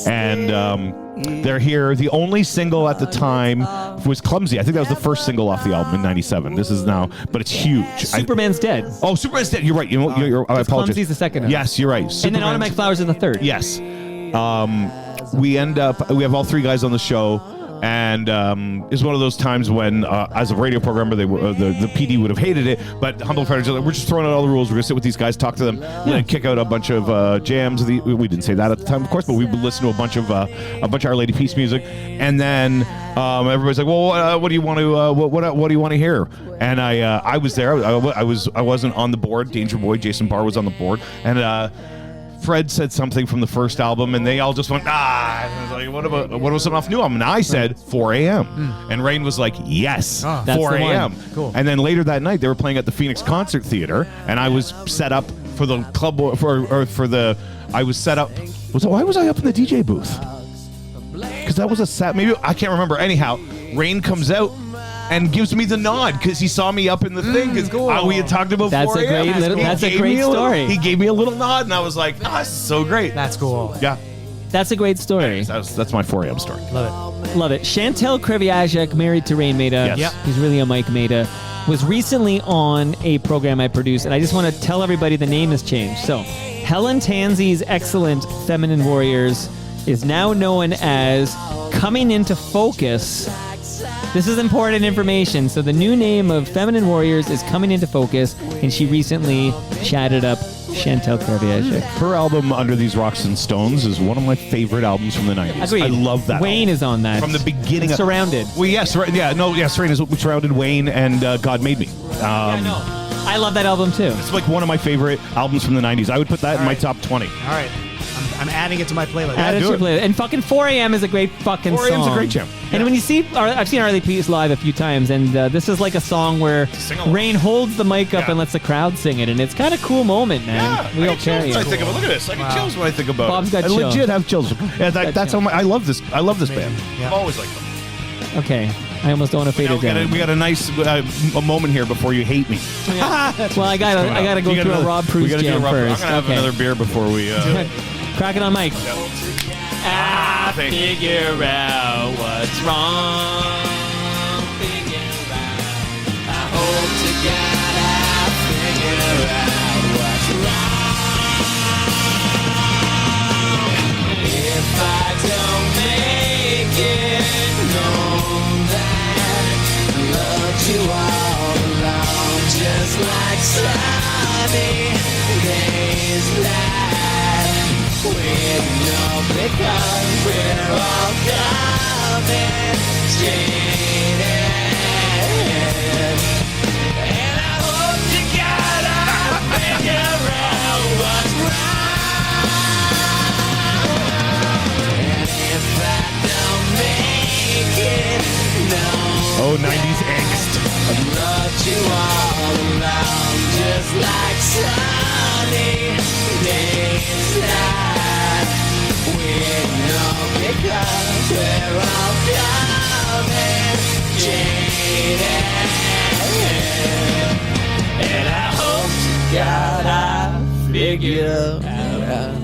and they're here. The only single at the time was Clumsy. I think that was the first single off the album in '97. This is now, but it's huge. Superman's dead. Superman's dead. You're right. I apologize. Clumsy's the second one. Yes, you're right. And then Superman's- Automatic Flowers is the third. Yes. We have all three guys on the show, and it's one of those times when, as a radio programmer, the PD would have hated it, but Humble Fighters are like, we're just throwing out all the rules. We're gonna sit with these guys, talk to them, and then kick out a bunch of jams. We didn't say that at the time, of course, but we would listen to a bunch of Our Lady Peace music, and then everybody's like, well, what do you want to what do you want to hear? And I was there. I wasn't on the board. Danger Boy Jason Barr was on the board, and Fred said something from the first album, and they all just went, And I was like, what about something off the new album? And I said 4 a.m. And Rain was like, yes, That's 4 the one. a.m. Cool. And then later that night, they were playing at the Phoenix Concert Theater, and I was set up for the club I was set up. Why was I up in the DJ booth? Because that was a set. Maybe I can't remember. Anyhow, Rain comes out and gives me the nod because he saw me up in the thing. Because we had talked about That's 4 a great a.m. little- He that's a gave great me story. He gave me a little nod, and I was like, so great. That's cool. Yeah, That's a great story. that's my 4 a.m. story. Love Love it. Chantel Kreviazek, married to Rain Maida. Yes. Yep. He's really a Mike Maida. Was recently on a program I produced, and I just want to tell everybody the name has changed. So, Helen Tansey's excellent Feminine Warriors is now known as Coming Into Focus. This is important information. So the new name of Feminine Warriors is Coming Into Focus, and she recently chatted up Chantel Kreviazek. Her album Under These Rocks and Stones is one of my favorite albums from the 90s. Agreed. I love that. Wayne is on that. From the beginning. Surrounded. Well, yes, right, yeah, no, yeah, Surrounded is Surrounded, Wayne, and God Made Me. I know. I love that album too. It's like one of my favorite albums from the 90s. I would put that in my top 20. it. All right. I'm adding it to my playlist. Add it to your playlist. And fucking 4 a.m. is a great fucking 4 a.m. is song. a great jam. And when you see, I've seen Our Lady Peace live a few times, and this is like a song where Sing-along. Rain holds the mic up Yeah. and lets the crowd sing it, and it's kind of a cool moment, man. Yeah, We'll I get chills carry when I it. think about. Look at this. I get chills when I think about Bob's it. got I chills. legit have chills. Yeah, that's how I love this. I love this Amazing. band. Yeah. I've always liked them. Okay, I almost don't want to fade it down. We got a nice a moment here before you hate me. Well, I gotta go through a Rob We Preuss gotta do a jam Rob. I'm first. gonna have Okay. another beer before we. Crack it on mic. I figure out what's wrong. Figure out. I hope to God I figure out what's wrong. If I don't make it known that I loved you all along, just like sunny days that we know because we're all coming jaded. And I hope to God I figure out what's wrong. And if I don't make it known, 90s angst. I love you all around, just like sunny days that we know because we're all coming jaded. And I hope to God I figure out.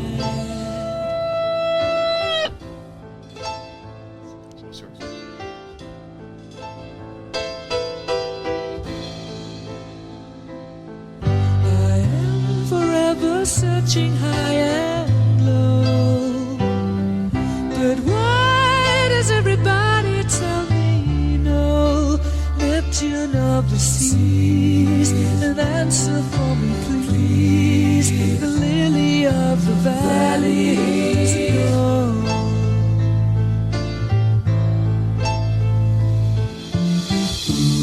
Searching high and low, but why does everybody tell me no? Neptune of the seas, an answer for me please. The lily of the valleys, no.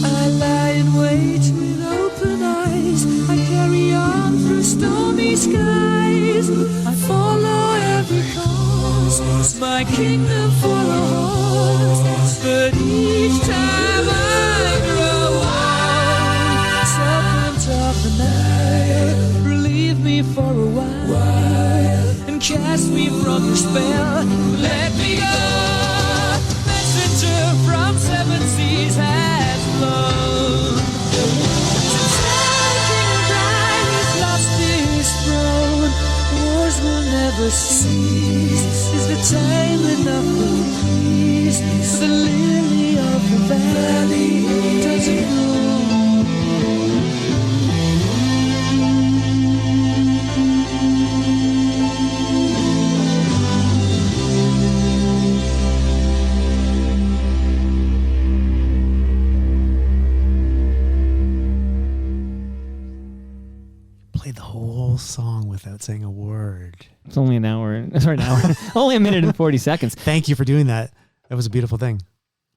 I lie in wait with open eyes. I carry on through stormy skies. I follow every cause, my kingdom for a horse. But each time I grow old, serpent of the night, relieve me for a while and cast me from your spell. Let me go. Messenger from seven seas has flown. Since our king died, he's lost his throne. Wars will never cease. Is the time enough for peace? The lily of the valley doesn't bloom. Played the whole song without saying a word. It's only an hour. Sorry, an hour. Only a minute and 40 seconds. Thank you for doing that. That was a beautiful thing.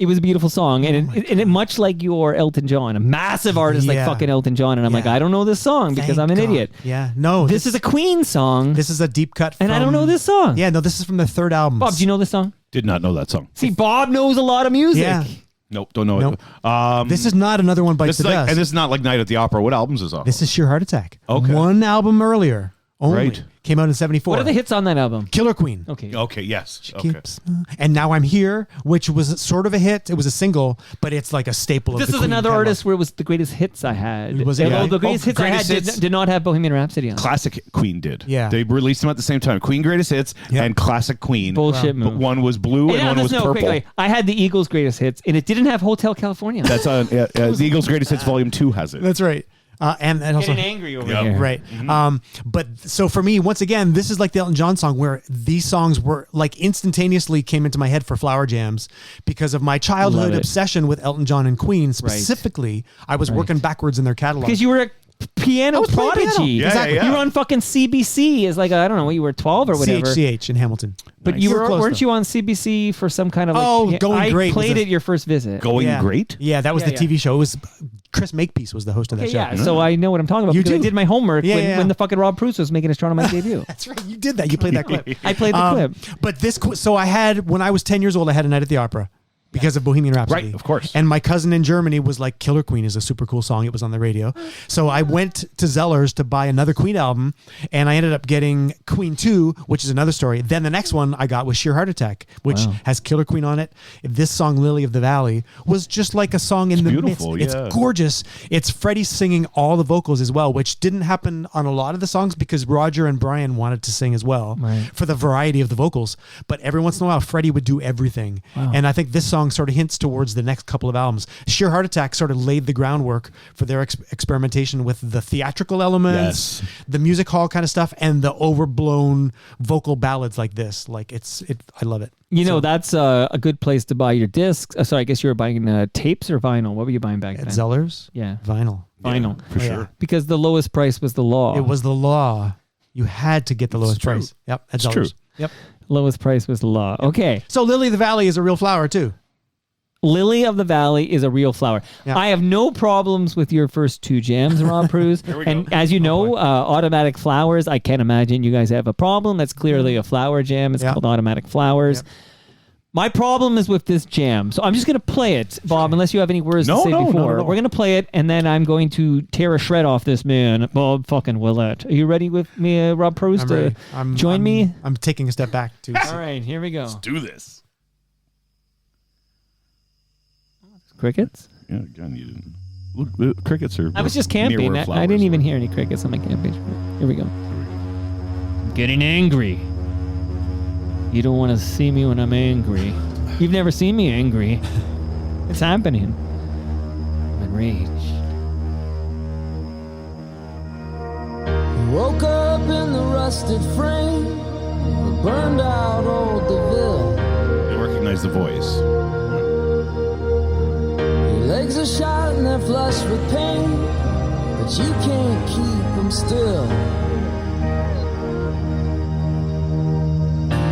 It was a beautiful song, and it much like your Elton John, a massive artist like fucking Elton John, and I'm like, I don't know this song because I'm an idiot. Yeah, no. This is a Queen song. This is a deep cut from... And I don't know this song. Yeah, no, this is from the third album. Bob, do you know this song? Did not know that song. See, Bob knows a lot of music. Yeah. Nope, don't know Nope. it. This is not Another One Bites the Dust. And this is not like Night at the Opera. What albums is on? This is Sheer Heart Attack. Okay. One album earlier. Only. Right. Came out in 74. What are the hits on that album? Killer Queen. Okay. Okay, yes. She Okay. keeps, and Now I'm Here, which was sort of a hit. It was a single, but it's like a staple of This the is Queen another catalog. artist where it was the greatest hits I had. Was it? Although Yeah. the greatest hits I had Greatest Hits. did not have Bohemian Rhapsody on. Classic Queen did. Yeah. They released them at the same time. Queen Greatest Hits and Classic Queen. Bullshit But move. one was blue and on one this was note, purple. quickly, I had the Eagles' greatest hits, and it didn't have Hotel California. That's on the Eagles' Greatest Hits Volume 2 has it. That's right. And also Getting angry over Yep. here. right. But so for me, once again, this is like the Elton John song where these songs were like instantaneously came into my head for flower jams because of my childhood Love it. obsession with Elton John and Queen. Specifically, I was working backwards in their catalog. Because you were a piano was playing prodigy. piano. Yeah, Exactly. yeah. You were on fucking CBC as like, I don't know, you were 12 or whatever. CHCH in Hamilton. But Nice. you We're were, close, weren't though. you on CBC for some kind of like... Oh, Going I Great was played a- it your first visit. Going Yeah. Great? Yeah, that was Yeah, the yeah. TV show. It was Chris Makepeace was the host of that Okay, show. yeah, so I know what I'm talking about You because I do. did my homework Yeah, when, yeah. when the fucking Rob Preuss was making his Toronto Mike debut. That's right. You did that. You played that clip. I played the clip. But so I had, when I was 10 years old, I had a Night at the Opera because of Bohemian Rhapsody. Right, of course. And my cousin in Germany was like, Killer Queen is a super cool song. It was on the radio. So I went to Zeller's to buy another Queen album, and I ended up getting Queen 2, which is another story. Then the next one I got was Sheer Heart Attack, which has Killer Queen on it. This song, Lily of the Valley, was just like a song in the beautiful, midst. yeah. It's gorgeous. It's Freddie singing all the vocals as well, which didn't happen on a lot of the songs because Roger and Brian wanted to sing as well for the variety of the vocals. But every once in a while, Freddie would do everything. And I think this song sort of hints towards the next couple of albums. Sheer Heart Attack sort of laid the groundwork for their experimentation with the theatrical elements, the music hall kind of stuff, and the overblown vocal ballads like this. Like I love it. You know, that's a good place to buy your discs. Sorry, I guess you were buying tapes or vinyl. What were you buying back At then? Zeller's? Yeah. Vinyl. Vinyl. For sure. Because the lowest price was the law. It was the law. You had to get the lowest true. price. Yep. At It's Zeller's. true. Yep. Lowest price was the law. Okay. So Lily of the Valley is a real flower too. Lily of the Valley is a real flower. Yeah. I have no problems with your first two jams, Rob Preuss. And as you know, Automatic Flowers, I can't imagine you guys have a problem. That's clearly a flower jam. It's called Automatic Flowers. My problem is with this jam. So I'm just going to play it, Bob, unless you have any words to say before. No. We're going to play it, and then I'm going to tear a shred off this man, Bob fucking Willette. Are you ready with me, Rob Preuss, to join me? I'm taking a step back, too. All right, here we go. Let's do this. Crickets? Yeah, again, you didn't. Look, the crickets are. I was just camping. near I flowers didn't even are. hear any crickets on my camping. Here we go. Getting angry. You don't want to see me when I'm angry. You've never seen me angry. It's happening. I'm enraged. You woke up in the rusted frame, the burned out old DeVille. They recognize the voice. Your legs are shot and they're flush with pain, but you can't keep them still.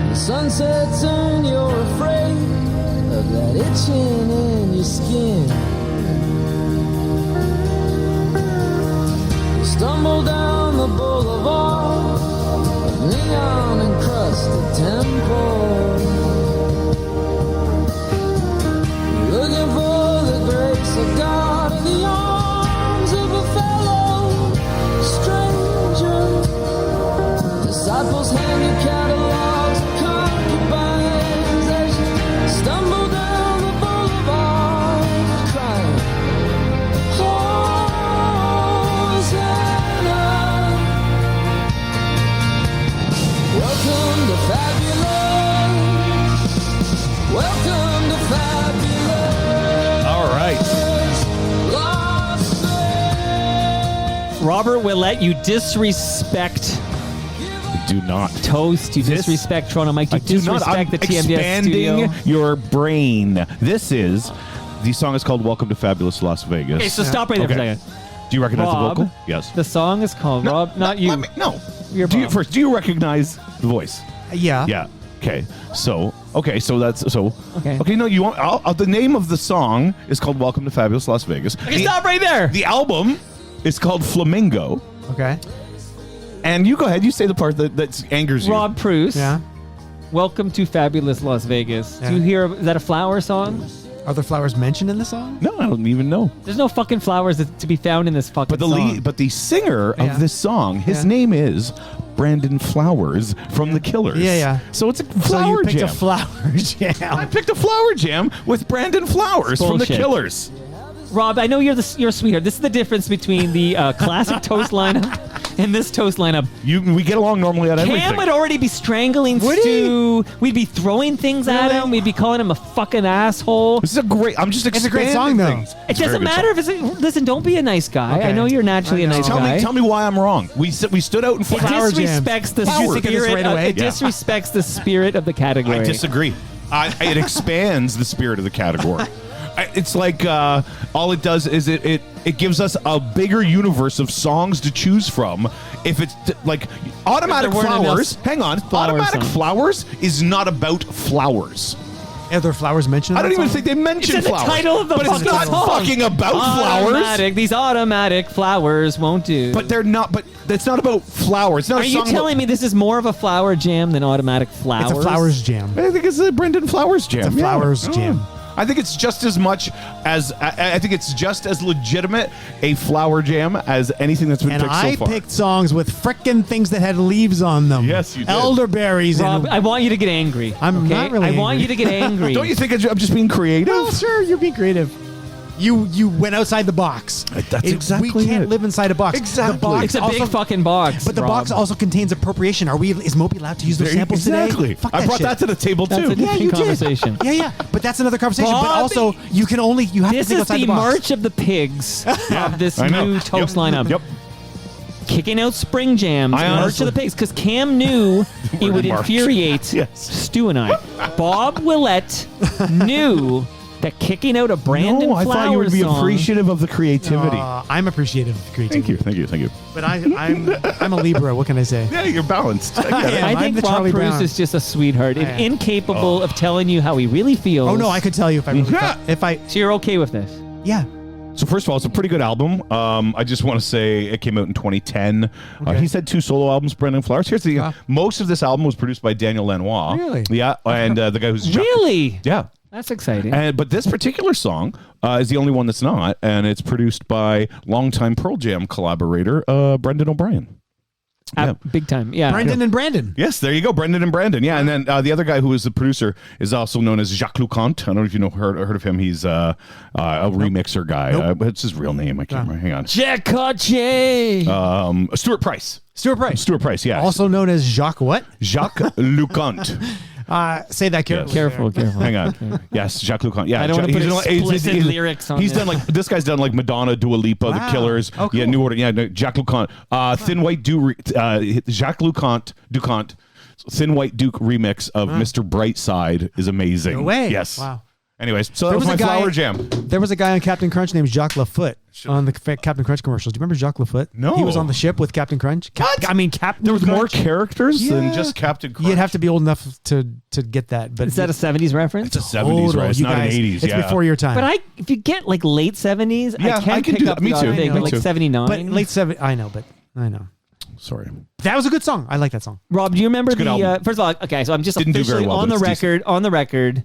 The sun sets and you're afraid of that itching in your skin. You stumble down the boulevard of neon encrusted temples. You're looking for the grace of God in the arms of a fellow stranger. Disciples hand you catalogs of concubines as you stumble down the boulevard crying, Hosanna. Welcome to fabulous. Welcome to fabulous. All right. Las Vegas. Robert Willette, you disrespect Do not. Toast. You disrespect Toronto Mike. You I do not. disrespect the I'm TMDS studio. expanding your brain. This is. The song is called "Welcome to Fabulous Las Vegas." Okay, so stop right there for a second. Do you recognize Rob, the vocal? Yes. The song is called Rob, not you. No. You're Do you, Bob. first, do you recognize the voice? Yeah. Yeah. Okay. So that's so. Okay. Okay. No, you want the name of the song is called "Welcome to Fabulous Las Vegas." Okay, stop right there. The album is called Flamingo. Okay. And you go ahead. You say the part that angers you. Rob Preuss. Yeah. Welcome to Fabulous Las Vegas. Yeah. Do you hear? Is that a flower song? Are there flowers mentioned in the song? No, I don't even know. There's no fucking flowers to be found in this fucking But the song. but the singer Yeah. of this song, his Yeah. name is Brandon Flowers from The Killers. Yeah. So it's a So flower you picked jam. a flower I jam. picked a flower jam with Brandon Flowers from The Bullshit. Killers. Rob, I know you're a sweetheart. This is the difference between the classic toast lineup and this toast lineup. We get along normally at everything. Cam would already be strangling Would Stu. We'd be throwing things at Really? him. We'd be calling him a fucking asshole. This is a great. I'm just It's a expanding great song, though. things. It doesn't matter if it's. Listen, don't be a nice guy. Okay. I know you're naturally I a know. nice Tell guy. me why I'm wrong. We stood out in It front. Flower jams. disrespects the Did you think of this spirit. right away? It Yeah. disrespects the spirit of the category. I disagree. It expands the spirit of the category. It's like all it does is it gives us a bigger universe of songs to choose from. If it's like Automatic If there weren't Flowers, enough hang on, flower Automatic songs. Flowers is not about flowers. Are there flowers mentioned in I don't that even song? think they mention It's in the flowers. title of the but it's fucking not song. fucking about flowers. Automatic. These automatic flowers won't do. But they're not. But it's not about flowers. It's not Are a you song telling me this is more of a flower jam than automatic flowers? It's a flowers jam. I think it's a Brendan Flowers jam. It's a flowers Yeah. jam. I think it's just as much as I think it's just as legitimate a flower jam as anything that's been And picked I so far. picked songs with frickin' things that had leaves on them. Yes, you did. Elderberries. Rob, and I want you to get angry. I'm okay? not really I want angry. you to get angry. Don't you think I'm just being creative? well, sure, you're being creative. You went outside the box. That's exactly We can't it. live inside a box. Exactly. The box It's a also, big fucking box. But the Rob. box also contains appropriation. Is Moby allowed to use those samples exactly. today? Fuck I that brought shit. that to the table That's too. a different you did. conversation. Yeah. But that's another conversation. But Bob, also, you have to This think is outside the the box. March of the Pigs of this I know. new toast lineup. Yep. Kicking out spring jams, I March honestly- of the Pigs, because Cam knew it would March. infuriate Yes. Stu and I. Bob Willette knew that kicking out a Brandon No, I Flowers thought you would be song, appreciative of the creativity. I'm appreciative of creativity. Thank you. But I'm a Libra. What can I say? Yeah, you're balanced. I get it. Yeah. I I'm think the Rob Charlie Preuss Brown. is just a sweetheart and am. incapable of telling you how he really feels. Oh no, I could tell you if I really Yeah. if I So you're okay with this? yeah. So first of all, it's a pretty good album. I just want to say it came out in 2010. He's had 2 solo albums, Brendan Flowers. Here's the most of this album was produced by Daniel Lanois. Really? Yeah, and the guy who's Really? Yeah. That's exciting. But this particular song is the only one that's not, and it's produced by longtime Pearl Jam collaborator Brendan O'Brien. Big time. Yeah. Brendan and Brandon. Yes, there you go. Brendan and Brandon. Yeah. And then the other guy who is the producer is also known as Jacques Lucante. I don't know if you heard of him. He's a remixer guy. What's his real name? I can't remember. Hang on. Jack Cotche. Stuart Price. Stuart Price, yeah. Also known as Jacques what? Jacques Lucante. Say that carefully. Careful. Hang on. Yes, Jacques Lucante. Yeah, I don't want to put explicit lyrics on He's this. done this guy's done like Madonna, Dua Lipa, The Killers. Oh, cool. Yeah, New Order. Yeah, no, Jacques Lucante. Thin White Duke. Jacques Lucante. Thin White Duke remix of Mr. Brightside is amazing. No way. Yes. Wow. Anyways, so that was my Flower Jam. There was a guy on Captain Crunch named Jacques Lafoot on the Captain Crunch commercials. Do you remember Jacques Lafoot? No. He was on the ship with Captain Crunch. Captain There was more Crunch. characters than just Captain Crunch. You'd have to be old enough to get that. But Is that a 70s reference? It's a 70s, right? It's you not guys, an 80s. It's before your time. But if you get like late 70s, Yeah, I can do pick that. up Me the too. odd thing, Me like too. 79. But late 70s, I know. Sorry. That was a good song. I like that song. Rob, do you remember good album. first of all, okay, so I'm just Didn't do officially very well, on but the it's record. On the record,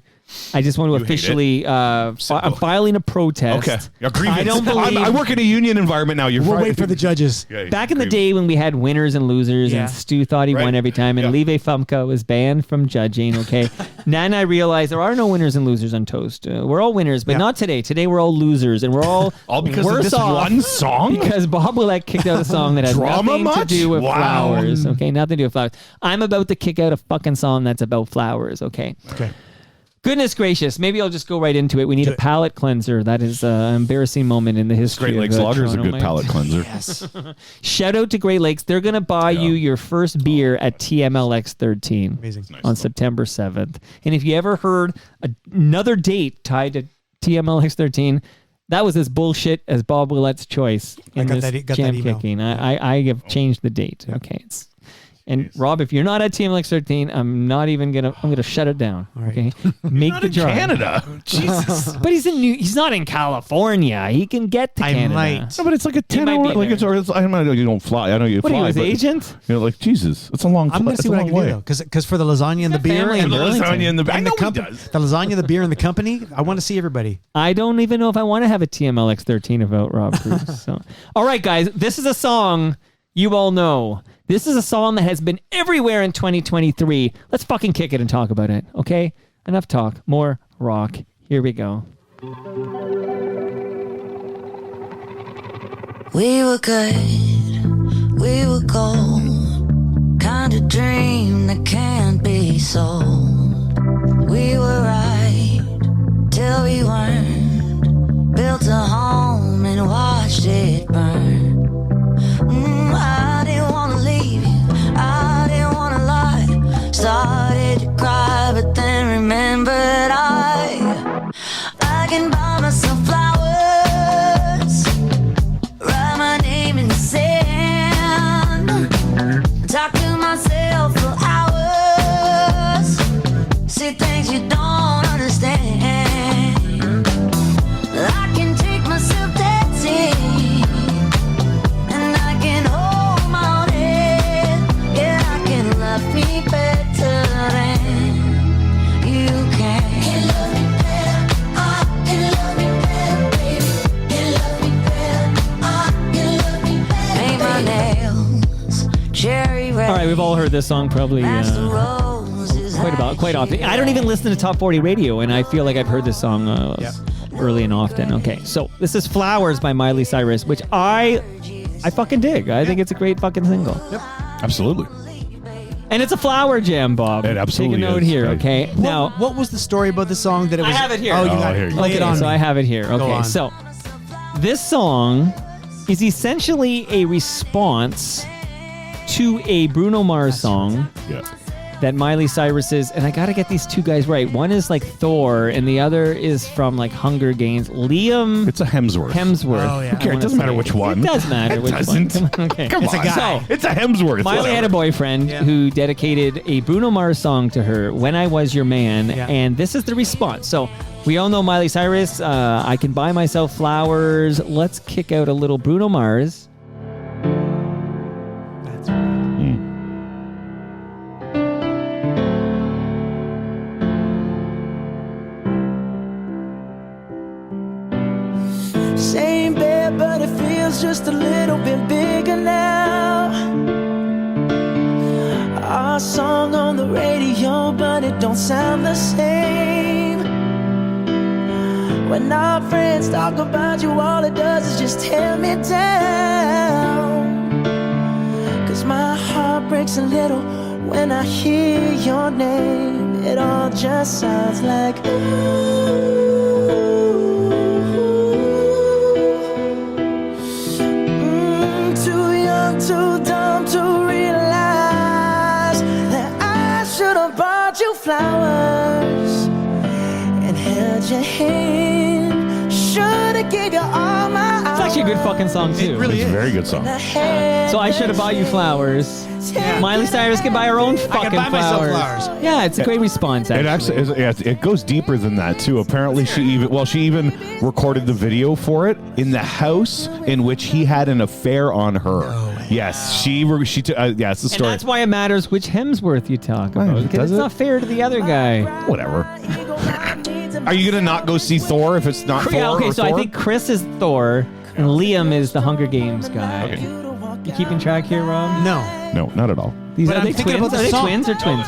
I just want to You hate officially. I'm filing a protest. Okay. A grievance. I don't believe. I work in a union environment now. We'll wait for the judges. Back in the day when we had winners and losers, Yeah. and Stu thought he Right. won every time, and Lieve Fumka was banned from judging. Okay, then I realized there are no winners and losers on Toast. We're all winners, but not today. Today we're all losers, and we're all because worse of this off one song. because Bob Willette kicked out a song that has Drama nothing much? to do with Wow. flowers. Okay, nothing to do with flowers. I'm about to kick out a fucking song that's about flowers. Okay. Okay. Goodness gracious. Maybe I'll just go right into it. We need a palate cleanser. That is an embarrassing moment in the history Great of Lakes Lager is a Toronto good Mike. palate cleanser. Yes. Shout out to Great Lakes. They're going to buy you your first beer at TMLX 13 Amazing. on September 7th. And if you ever heard another date tied to TMLX 13, that was as bullshit as Bob Willette's choice in got this that jam email. kicking. I have changed the date. Okay. And Rob, if you're not at TMLX 13, I'm gonna shut it down. All right. Okay, make Not the in drive. Canada. Jesus. But he's not in California. He can get to I Canada. might. No, but it's like a 10 might hour. be Like there. I know you don't fly. I know you What are fly. you, his but agent? like Jesus, it's a long. I'm going it's to see a what I long can way. do though, because for the lasagna and the beer family and in The Burlington. lasagna and the. I and know the he does. the lasagna, the beer, and the company. I want to see everybody. I don't even know if I want to have a TMLX 13 about Rob Preuss. So, all right, guys, this is a song you all know. This is a song that has been everywhere in 2023. Let's fucking kick it and talk about it, okay? Enough talk, more rock. Here we go. We were good, we were gold, kind of dream that can't be sold. We were right till we weren't, built a home and watched it burn. I didn't want to leave you, I didn't want to lie, started to cry but then remembered I can buy myself flowers, write my name in the sand, talk to myself for hours, see things you don't understand. I can take myself dancing, and I can hold my own head. Yeah, I can love me better than you can. Can love me better, can love me better, baby. Can love me better, can love me better. Paint my nails cherry red. All right, we've all heard this song probably quite often. I don't even listen to Top 40 radio, and I feel like I've heard this song early and often. Okay, so this is Flowers by Miley Cyrus, which I fucking dig. I think it's a great fucking single. Yep. Absolutely. And it's a flower jam, Bob. It absolutely Take a note is. here, Right. okay? Now, What was the story about the song that it I was? have it here. Oh, you Oh, got here it. you go. Lay it on so me. I have it here. Okay, on. so this song is essentially a response to a Bruno Mars song Yeah. that Miley Cyrus is, and I gotta get these two guys right. One is like Thor, and the other is from like Hunger Games. Liam It's a Hemsworth. Oh, yeah. Who cares? It doesn't matter which one. It does matter It which doesn't. one. Come on, okay. Come It's a on. guy. So, It's a Hemsworth. Miley had a boyfriend who dedicated a Bruno Mars song to her, When I Was Your Man, Yeah. and this is the response. So We all know Miley Cyrus. I Can Buy Myself Flowers. Let's kick out a little Bruno Mars. That's right. Same bed, but it feels just a little bit bigger now. Our song on the radio, but it don't sound the same. When our friends talk about you, all it does is just tear me down. 'Cause my heart breaks a little when I hear your name. It all just sounds like ooh. Too young, too dumb to realize that I should have bought you flowers and held your hand. Should have gave you all my hours. It's actually a good fucking song, too. It really It's is. a very good song. So I should have bought you flowers. Miley Cyrus can buy her own fucking buy myself flowers. flowers. Yeah, it's a great response, actually. It actually is, yeah, it goes deeper than that too. Apparently, she even recorded the video for it in the house in which he had an affair on her. Yes, she it's the And story. that's why it matters which Hemsworth you talk about. Does Because it's it? not fair to the other guy. Whatever. Are you gonna not go see Thor if it's not Thor? Yeah, okay, or so I Thor? think Chris is Thor and Liam is the Hunger Games guy. Okay. You keeping track here, Rob? No. No, not at all. These But are I'm they thinking twins? about the Are they song. twins or twins?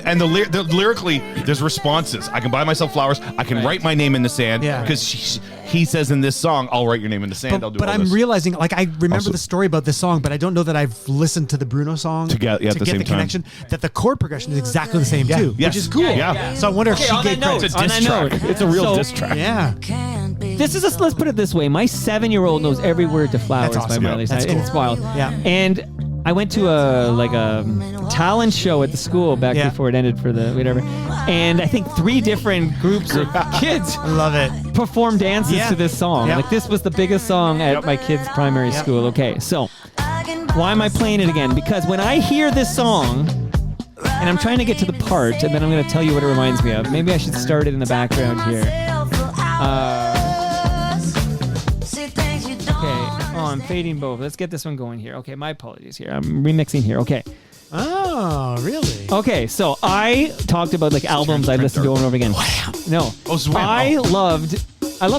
And the lyrically, there's responses. I can buy myself flowers. I can write my name in the sand. Yeah. Because he says in this song, "I'll write your name in the sand." I'll do But all I'm this. realizing, like, I remember Also- the story about this song, but I don't know that I've listened to the Bruno song To get- yeah, at the get same the time. connection. That the chord progression is exactly the same too, Yes. which is cool. Yeah. So I wonder if Okay, she on gave that note, credit. It's a on diss that track. note, It's a real so- diss track. Yeah. This is let's put it this way. My 7-year-old knows every word to Flowers That's awesome. by Miley Yeah, that's Cyrus. And cool. it's wild. Yeah. And I went to a talent show at the school back Yeah. before it ended for the whatever. And I think 3 different groups of kids I love it. performed dances Yeah. to this song. Yep. Like this was the biggest song at my kids' primary Yep. school. Okay, so why am I playing it again? Because when I hear this song, and I'm trying to get to the part, and then I'm going to tell you what it reminds me of. Maybe I should start it in the background here. Okay. Oh, I'm fading both. Let's get this one going here. Okay, my apologies here. I'm remixing here. Okay. Oh, really? Okay, so I talked about like albums I listened to over and over again. No. Oh, it's Wham. I loved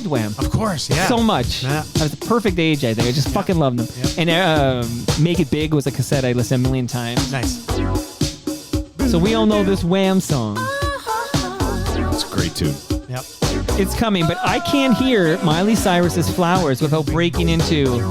Wham. Of course, yeah. So much. Yeah. I was the perfect age, I think. I just fucking loved them. Yep. And Make It Big was a cassette I listened to a million times. Nice. So we all know this Wham song. It's a great tune. Yep. It's coming, but I can't hear Miley Cyrus's Flowers without breaking into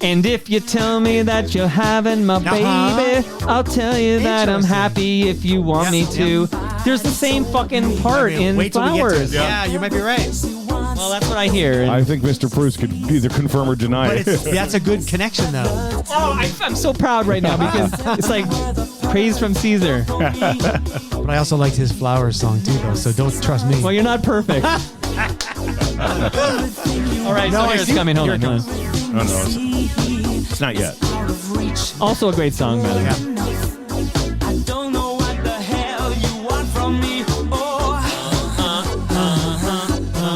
And if you tell me that you're having my baby, I'll tell you that I'm happy if you want me to. There's the same fucking part in Wait till we get to Flowers. it. Yeah, you might be right. Well, that's what I hear. I think Mr. Preuss could either confirm or deny But it. that's a good connection, though. Oh, I'm so proud right now because it's like praise from Caesar. But I also liked his Flowers song, too, though, so don't trust me. Well, you're not perfect. All right, so here's coming. Hold on. Oh, no, it's not yet. Also a great song, by the way. I don't know what the hell you want from me.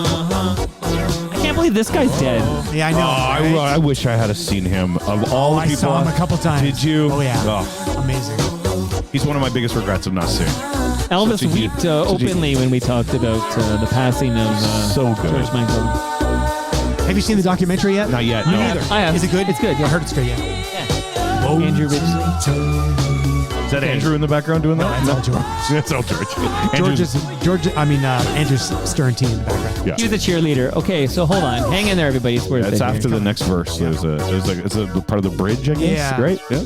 I can't believe this guy's dead. Yeah, I know. I wish I had seen him. Of all the I people, saw him a couple times. Did you? Oh, yeah. Oh, Amazing. he's one of my biggest regrets of not seeing. Elvis Such a huge- wept such a- openly when we talked about the passing of So good. George Michael. Have you seen the documentary yet? Not yet. Me No. neither. I have. Is it good? It's good. I heard it straight yet. Whoa. Andrew Ridgely. Is that Andrew in the background doing that? It's all George. It's all George. Andrew Sternstein in the background. Yeah. He was a cheerleader. Okay, so hold on. Hang in there, everybody. It's worth It's it. after here. the next verse. It's a part of the bridge, I guess. Yeah. Right? Yeah.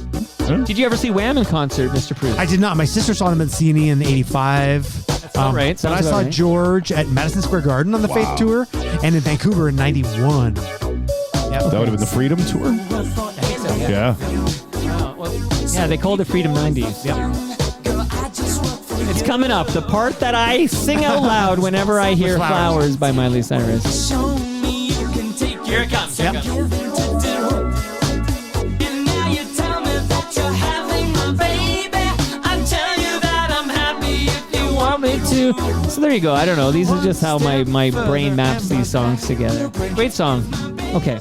Did you ever see Wham in concert, Mr. Preuss? I did not. My sister saw him at CNE in '85. all right. But I Sounds saw about right. George at Madison Square Garden on the Faith Tour and in Vancouver in '91. Yep. That would have been the Freedom Tour. I think so, Yeah. Wow. Well, yeah, they called it Freedom 90s. Yep. It's coming up. The part that I sing out loud whenever I hear Flowers by Miley Cyrus. Show me you can take Here it comes. Here it comes. And now you tell me that you're having my baby. I tell you that I'm happy if you want Want me to? you. So there you go. I don't know. These are just how my brain maps these songs together. Great song. Okay.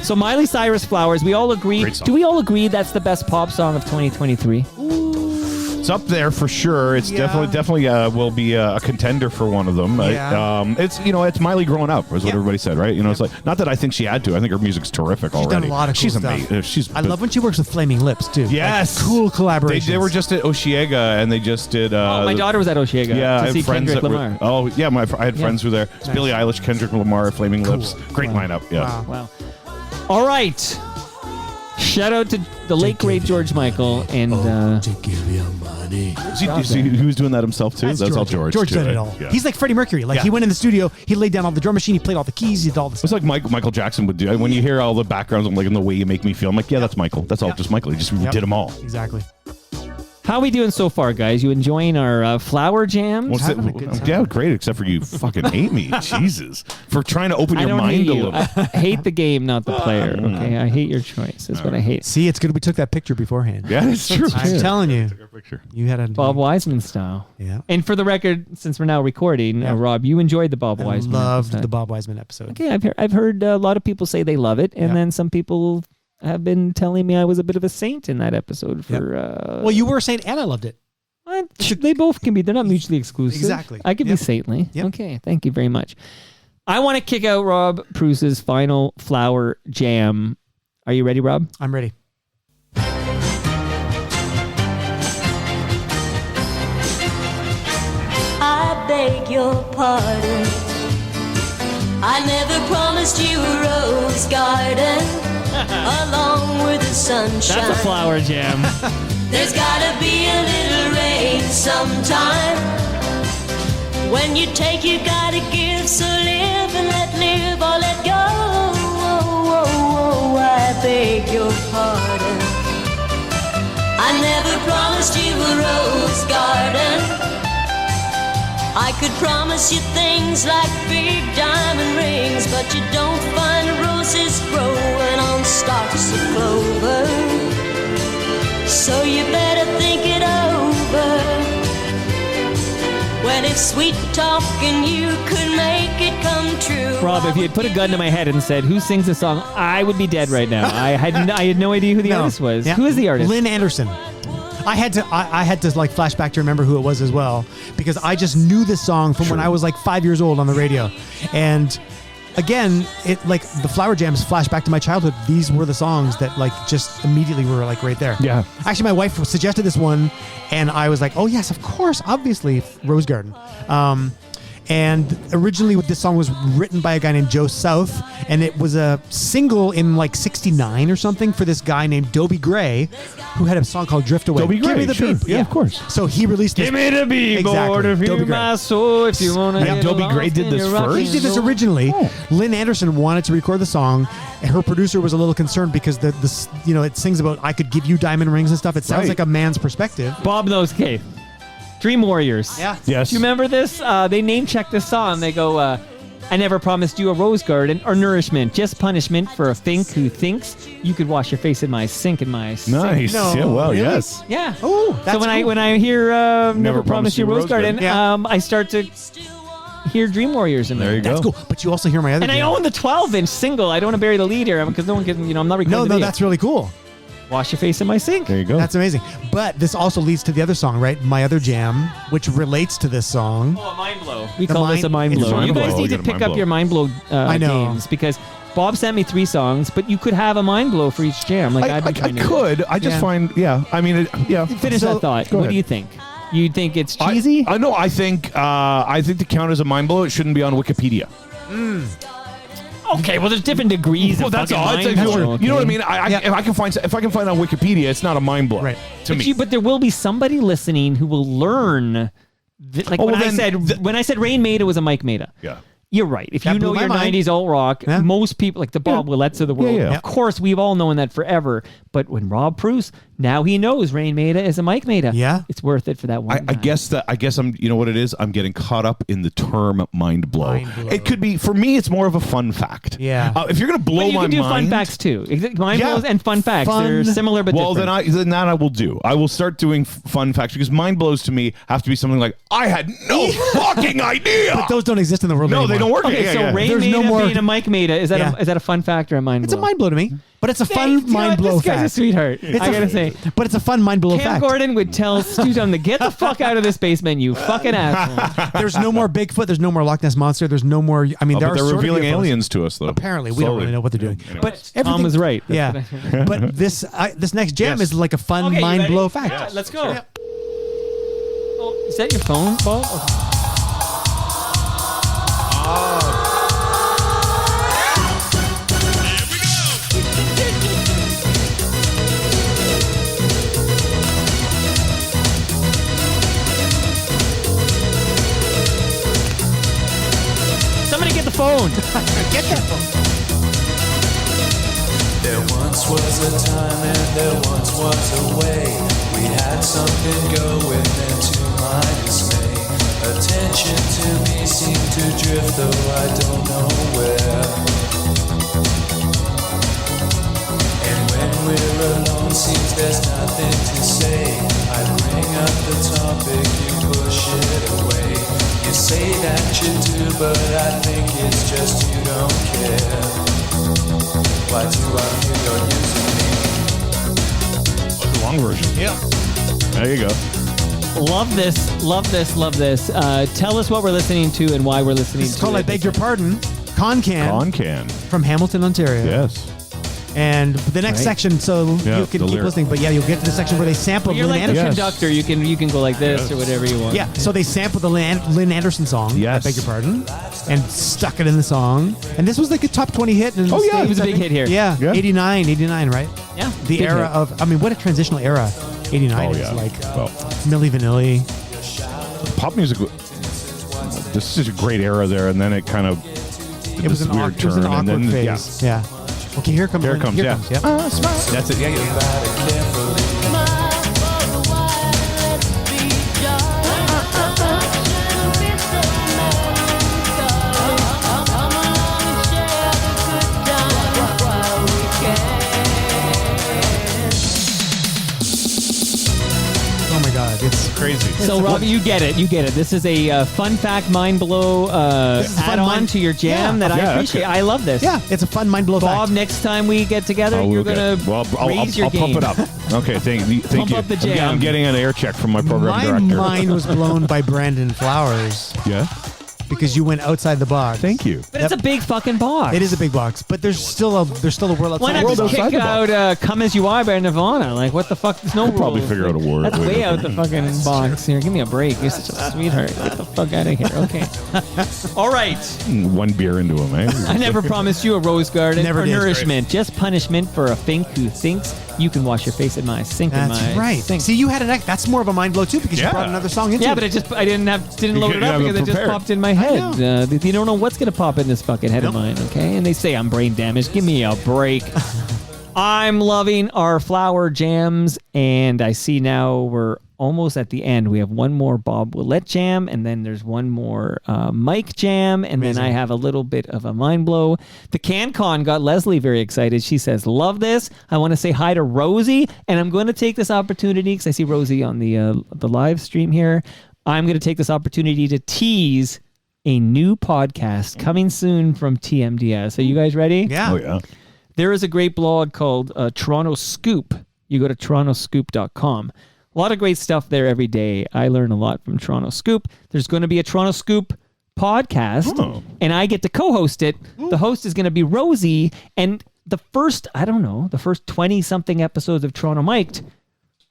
So Miley Cyrus, Flowers. We all agree. Do we all agree that's the best pop song of 2023? It's up there for sure. It's definitely will be a contender for one of them. Yeah. It's Miley growing up, is what everybody said, right? It's like, not that I think she had to. I think her music's terrific already. She's done a lot of cool stuff. I love when she works with Flaming Lips too. Yes, like, cool collaborations. They were just at Osheaga, and they just did. My daughter was at Osheaga. Yeah, to see Kendrick Lamar. I had friends who were there. It's Nice. Billie Eilish, Kendrick Lamar, Flaming Lips. Great lineup. Yeah. Wow. All right. Shout out to the late great George Michael and. To give you money. He was doing that himself too. That's all George. George too, did right? it all. Yeah. He's like Freddie Mercury. Like he went in the studio, he laid down all the drum machine, he played all the keys, he did all the It's like Michael Jackson would do. When you hear all the backgrounds, I'm like, in the way you make me feel, I'm like, that's Michael. That's all just Michael. He just did them all. Exactly. How are we doing so far, guys? You enjoying our flower jams? Yeah, great, except for you fucking hate me. Jesus. For trying to open your mind a little. I hate the game, not the player. Okay, I hate your choice. That's what I hate. See, it's good we took that picture beforehand. Yeah, it's true. I'm telling you. You had a Bob Wiseman style. Yeah. And for the record, since we're now recording, Rob, you enjoyed the Bob Wiseman loved episode. the Bob Wiseman episode. Okay, I've heard a lot of people say they love it, and then some people have been telling me I was a bit of a saint in that episode. Well, you were a saint and I loved it. They both can be. They're not mutually exclusive. Exactly. I could be saintly. Yep. Okay, thank you very much. I want to kick out Rob Preuss's final flower jam. Are you ready, Rob? I'm ready. I beg your pardon. I never promised you a rose garden along with the sunshine. That's a flower jam. There's gotta be a little rain sometime. When you take, you gotta give. So live and let live or let go. I beg your pardon. I never promised you a rose garden. I could promise you things like big diamond rings, but you don't find roses growing on stalks of clover. So you better think it over. Well, if sweet talking you could make it come true. Rob, if you had put a gun to my head and said, "Who sings this song?" I would be dead right now. I had no idea who the artist was. Yeah. Who is the artist? Lynn Anderson. I had to like flash back to remember who it was as well, because I just knew this song from when I was like 5 years old on the radio. And again, it like the flower jams flash back to my childhood. These were the songs that like just immediately were like right there. Yeah. Actually, my wife suggested this one, and I was like, "Oh yes, of course, obviously, Rose Garden." And originally, this song was written by a guy named Joe South, and it was a single in like '69 or something for this guy named Dobie Gray, who had a song called "Drift Away." Dobie Gray, Give me the sure. beat. Yeah, of course. So he released this. Give me the beatboard if Dobie you Gray. my soul if you want to. Yeah, Dobie Gray did this first? He did this originally. Lynn Anderson wanted to record the song, and her producer was a little concerned because the it sings about I could give you diamond rings and stuff. It sounds Right. like a man's perspective. Bob knows. Okay. Dream Warriors. Yeah. Yes. Do you remember this? They name check this song. They go, "I never promised you a rose garden or nourishment, just punishment for a fink who thinks you could wash your face in my sink in my sink." Nice. No, Yeah, well, really? yes. Yeah. Oh, that's So when cool. I hear never promised you a rose garden, Yeah. I start to hear Dream Warriors in there. There you go. That's cool. But you also hear my other. And I jam. own the 12-inch single. I don't want to bury the lead here because no one can. I'm not recording. No, the video. that's really cool. Wash your face in my sink. There you go. That's amazing. But this also leads to the other song, right? My other jam, which relates to this song. Oh, a mind blow. We The call this a mind it's blow. mind You guys blow. need You to get a pick mind up blow. your mind blow I know. games because Bob sent me 3 songs, but you could have a mind blow for each jam. Like I've been I trying to. could. I just Yeah. find, I mean, Finish So, that thought. go What ahead. do you think? You think it's cheesy? No, I think to count as a mind blow, it shouldn't be on Wikipedia. Okay, well, there's different degrees Well, of that's fucking all. mind You know blow, what I okay? mean? If I can find on Wikipedia, it's not a mind blow. Right. To me. But there will be somebody listening who will learn. Like Oh, when well, I then said when I said Rain Maida was a Mike Maida. Yeah. You're right. If That you know blew your my mind. 90s alt rock, Yeah. most people, like the Bob Willettes of the world, Yeah. of course, we've all known that forever. But when Rob Preuss, now he knows Rain Maida is a Mike Maida. Yeah. It's worth it for that one. I guess I'm, you know what it is? I'm getting caught up in the term mind blow. Mind blow. It could be, for me, it's more of a fun fact. Yeah. If you're going to blow But you my can do mind. fun facts too. Mind Yeah. blows and fun facts. Fun- They're similar but Well, different. then that I will do. I will start doing fun facts because mind blows to me have to be something like, I had no fucking idea. But those don't exist in the world No, anymore. they don't work. Okay, Yeah, so yeah. Rain There's Maida no more- being a Mike Maida, is that Yeah. is that a fun fact or a mind blow? It's a mind blow to me. But it's a fun mind blow This guy's a fact. sweetheart. It's I a- gotta say. But it's a fun mind blow Cam fact. Gordon would tell Stu Dunn to get the fuck out of this basement, you fucking asshole. There's no more Bigfoot. There's no more Loch Ness Monster. There's no more. I mean, Oh, there but are they're sort of revealing UFOs. aliens to us, though. Apparently, we don't Slowly. really know what they're doing. Anyway. But Tom everything was right. Yeah. But this next jam Yes. is like a fun Okay, you mind ready? blow fact. Yeah, let's go. Oh, is that your phone, Bob? Somebody get the phone. Get that phone. There once was a time and there once was a way. We had something going and to my dismay. Attention to me seemed to drift, though I don't know where. And when we're alone, seems there's nothing to say. I bring up the topic, you push it away. You say that you do, but I think it's just you don't care. Why do I feel you're using me? The long version. Yeah. There you go. Love this, love this, love this. Tell us what we're listening to and why we're listening It's to called it. I Beg Your Pardon. Concan Concan. from Hamilton, Ontario. Yes. And the next Right. section, so Yeah, you can the keep lyric. listening, but yeah, you'll get to the section where they sample You're Lynn like the Anderson. conductor. You can go like this or whatever you want. Yeah, so they sampled the Lynn Anderson song, Yes. I Beg Your Pardon, and stuck it in the song. And this was like a top 20 hit. In the Oh, yeah. States, It was a I big think. hit here. Yeah, Yeah. 89, right? Yeah. The big era hit. of, I mean, what a transitional era 89 Oh, is. yeah. Like Well, Milli Vanilli. pop music. This is a great era there, and then it kind of. It was an weird awkward turn, and then phase. Yeah. Okay, here comes Here it Lynn. comes. Here Yeah. comes, yeah. That's it. Yeah. Oh my God, it's Crazy. So, Robbie, you get it. You get it. This is a fun fact, mind blow is a fun add-on mind- to your jam Yeah. that I Yeah, appreciate. okay. I love this. yeah, it's a fun mind blow Bob, fact. next time we get together, Oh, you're we'll going get- to well, raise your I'll game. pump it up. Okay, thank Pump you. up the jam. I'm getting an air check from my program My director. mind was blown by Brandon Flowers Yeah. because you went outside the box. Thank you. But it's a big fucking box. It is a big box, but there's still a world outside. Why not the just box. kick out "Come As You Are" by Nirvana? Like, what the fuck? There's no We'll probably rules. figure out a word. That's way later. out the fucking box. Here, give me a break. You're such a sweetheart. Get the fuck out of here. Okay. All right. One beer into him, eh? I never promised you a rose garden Never or did. nourishment. Just punishment for a fink who thinks you can wash your face in my sink. in That's my right. sink. See, you had that's more of a mind blow too because Yeah. you brought another song into Yeah, it. but I didn't You load it couldn't up have it because it just prepared. popped in my head. You don't know what's gonna pop in this fucking head of Nope. mine, okay? And they say I'm brain damaged. Give me a break. I'm loving our flower jams, and I see now we're almost at the end. We have one more Bob Willette jam, and then there's one more Mike jam, and then I have a little bit of a mind blow. The CanCon got Leslie very excited. She says, "Love this." I want to say hi to Rosie, and I'm going to take this opportunity because I see Rosie on the live stream here. I'm going to take this opportunity to tease a new podcast coming soon from TMDS. Are you guys ready? yeah. Oh, yeah. There is a great blog called Toronto Scoop. You go to torontoscoop.com. A lot of great stuff there every day. I learn a lot from Toronto Scoop. There's going to be a Toronto Scoop podcast, and I get to co-host it. The host is going to be Rosie, and the first 20-something episodes of Toronto Mic'd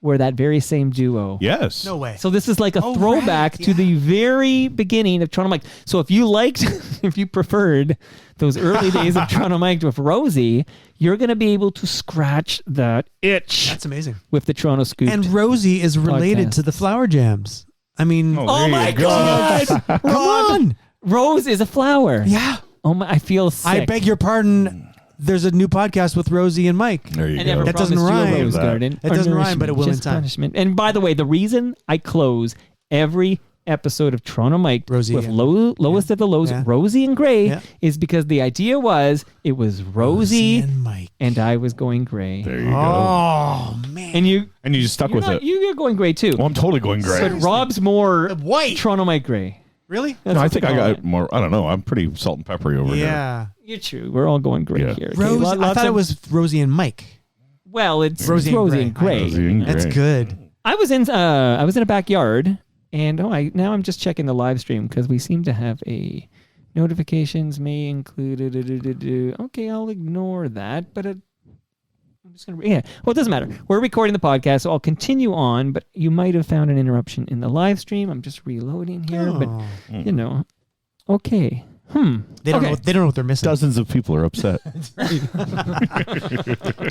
were that very same duo. Yes. No way. So this is like a throwback to the very beginning of Toronto Mike. So if you liked, if you preferred those early days of Toronto Mike with Rosie, you're going to be able to scratch that itch That's amazing. with the Toronto Scoop. And Rosie is related Podcast. to the Flower Jams. I mean, Oh my God! come on. Rose is a flower. Yeah. Oh my! I feel sick. I beg your pardon. There's a new podcast with Rosie and Mike. There you I go. never That doesn't promised you a rhyme. rose garden. It or doesn't rhyme, but it nourishment, will in just time. punishment. And by the way, the reason I close every episode of Toronto Mike Rosie with and- lowest of the lows, Yeah. Rosie and Gray, Yeah. is because the idea was it was Rosie and Mike. and I was going gray. There you go. Oh man. And you just stuck with it. You're going gray too. Well, I'm totally going gray. But Rob's more white. Toronto Mike Gray. Really? That's No, I what think they I call got it. more. I don't know. I'm pretty salt and peppery over here. Yeah. You're true. We're all going gray Yeah. here. Okay, Rose. I lots thought it of- was Rosie and Mike. Well, it's Rosie Rosie, and and Gray. Gray. Rosie and That's Gray. good. I was in a backyard, and now I'm just checking the live stream because we seem to have a notifications may include. Okay, I'll ignore that, but I'm just gonna. Yeah, well, it doesn't matter. We're recording the podcast, so I'll continue on. But you might have found an interruption in the live stream. I'm just reloading here, but you know, okay. They don't know. They don't know what they're missing. Dozens of people are upset.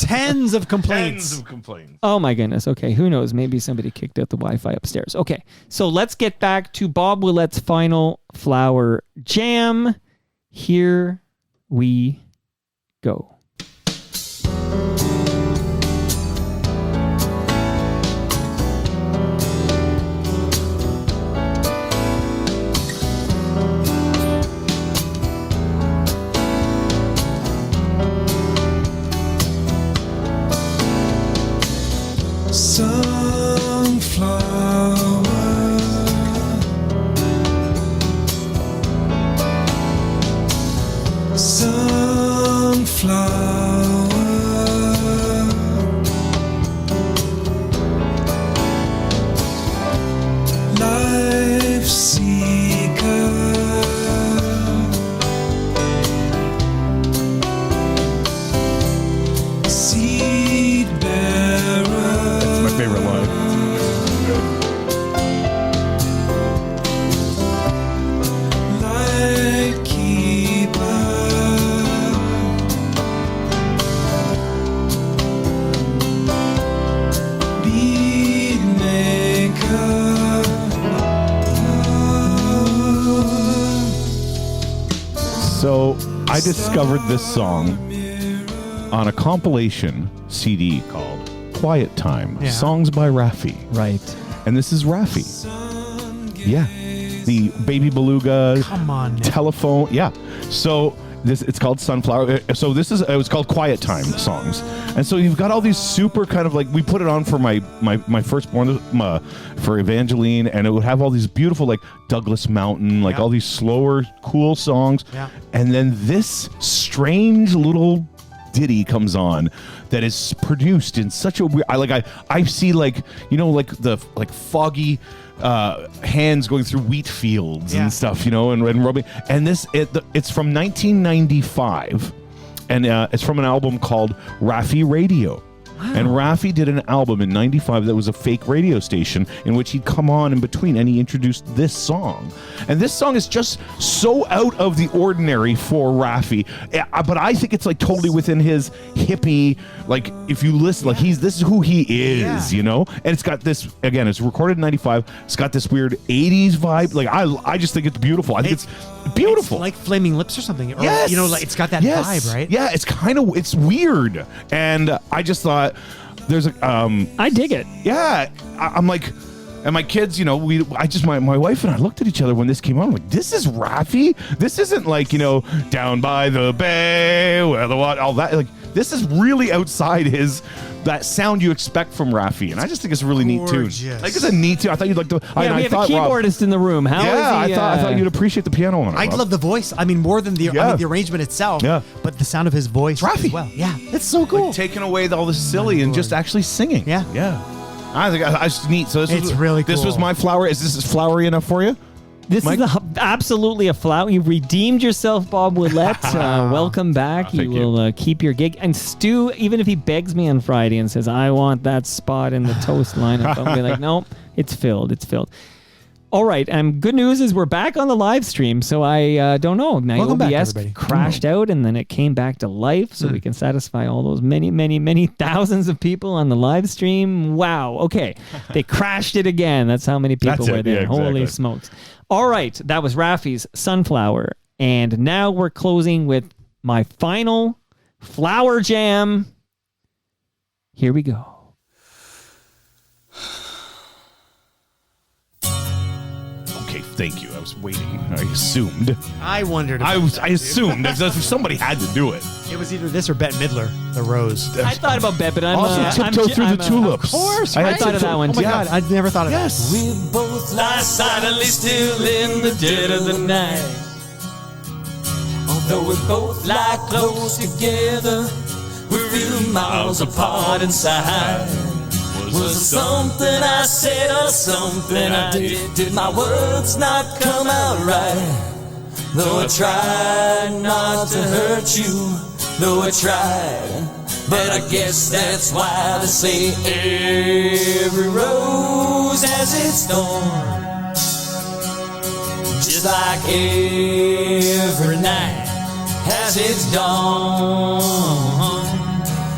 Tens of complaints. Tens of complaints. Oh my goodness. Okay, who knows? Maybe somebody kicked out the Wi-Fi upstairs. Okay, so let's get back to Bob Willette's final flower jam. Here we go. That's my favorite line. So I discovered this song on a compilation CD called Quiet Time, Yeah. Songs by Raffi. Right. And this is Raffi. Yeah. The Baby Beluga. Come on now. Telephone. Yeah. So it's called Sunflower. So it was called Quiet Time songs. And so you've got all these super kind of like, we put it on for my firstborn, for Evangeline, and it would have all these beautiful like Douglas Mountain, like all these slower, cool songs. Yeah. And then this strange little ditty comes on that is produced in such a weird. I see like, you know, like the like foggy hands going through wheat fields and stuff, you know, and rubbing. And it's from 1995, and it's from an album called Raffi Radio. And Raffi did an album in 95 that was a fake radio station in which he'd come on in between, and he introduced this song. And this song is just so out of the ordinary for Raffi, but I think it's like totally within his hippie, like if you listen, like this is who he is, you know? And it's got this, again, it's recorded in 95, it's got this weird 80s vibe. Like I just think it's beautiful. I think it's beautiful. It's like Flaming Lips or something. Or, Yes. you know, like it's got that vibe, right? Yeah, it's weird. And I just thought there's a I dig it. Yeah. I'm like, and my kids, you know, my wife and I looked at each other when this came on. I'm like, this is Raffi? This isn't like, you know, down by the bay where the water, all that. Like, this is really outside that sound you expect from Raffi, and I just think it's a really neat tune. Like, it's a neat tune. I thought you'd like to. Yeah, we have a keyboardist in the room. How is he? I thought you'd appreciate the piano on it. I Rob. love the voice. I mean, more than the arrangement itself. Yeah. But the sound of his voice Raffi. as well. Yeah. It's so cool. Like, taking away all the silly and just actually singing. Yeah. Yeah. I think it's neat. So It's really This was cool. my flower. Is this flowery enough for you? This Mike? is absolutely a flower. You redeemed yourself, Bob Willette. Welcome back. You will keep your gig. And Stu, even if he begs me on Friday and says, I want that spot in the toast lineup, I'm going to be like, no, it's filled. It's filled. All right. Good news is we're back on the live stream. So I don't know. My Welcome back, OBS everybody. crashed out and then it came back to life. So we can satisfy all those many, many, many thousands of people on the live stream. Wow. Okay. They crashed it again. That's how many people That's were it. there. Yeah, Holy exactly. smokes. All right, that was Rafi's Sunflower. And now we're closing with my final flower jam. Here we go. Okay, thank you. I was waiting. I assumed. I wondered. I assumed that somebody had to do it. It was either this or Bette Midler, The Rose. I thought about Bet, but I'm Also tiptoe through the tulips. Of course. I thought of that one, Oh my too. God, I'd never thought of that. We both lie silently still in the dead of the night. Although we both lie close together, we're real miles apart inside. Was it something I said or something I did? Did my words not come out right? Though I tried not to hurt you, though I tried. But I guess that's why they say every rose has its thorn. Just like every night has its dawn.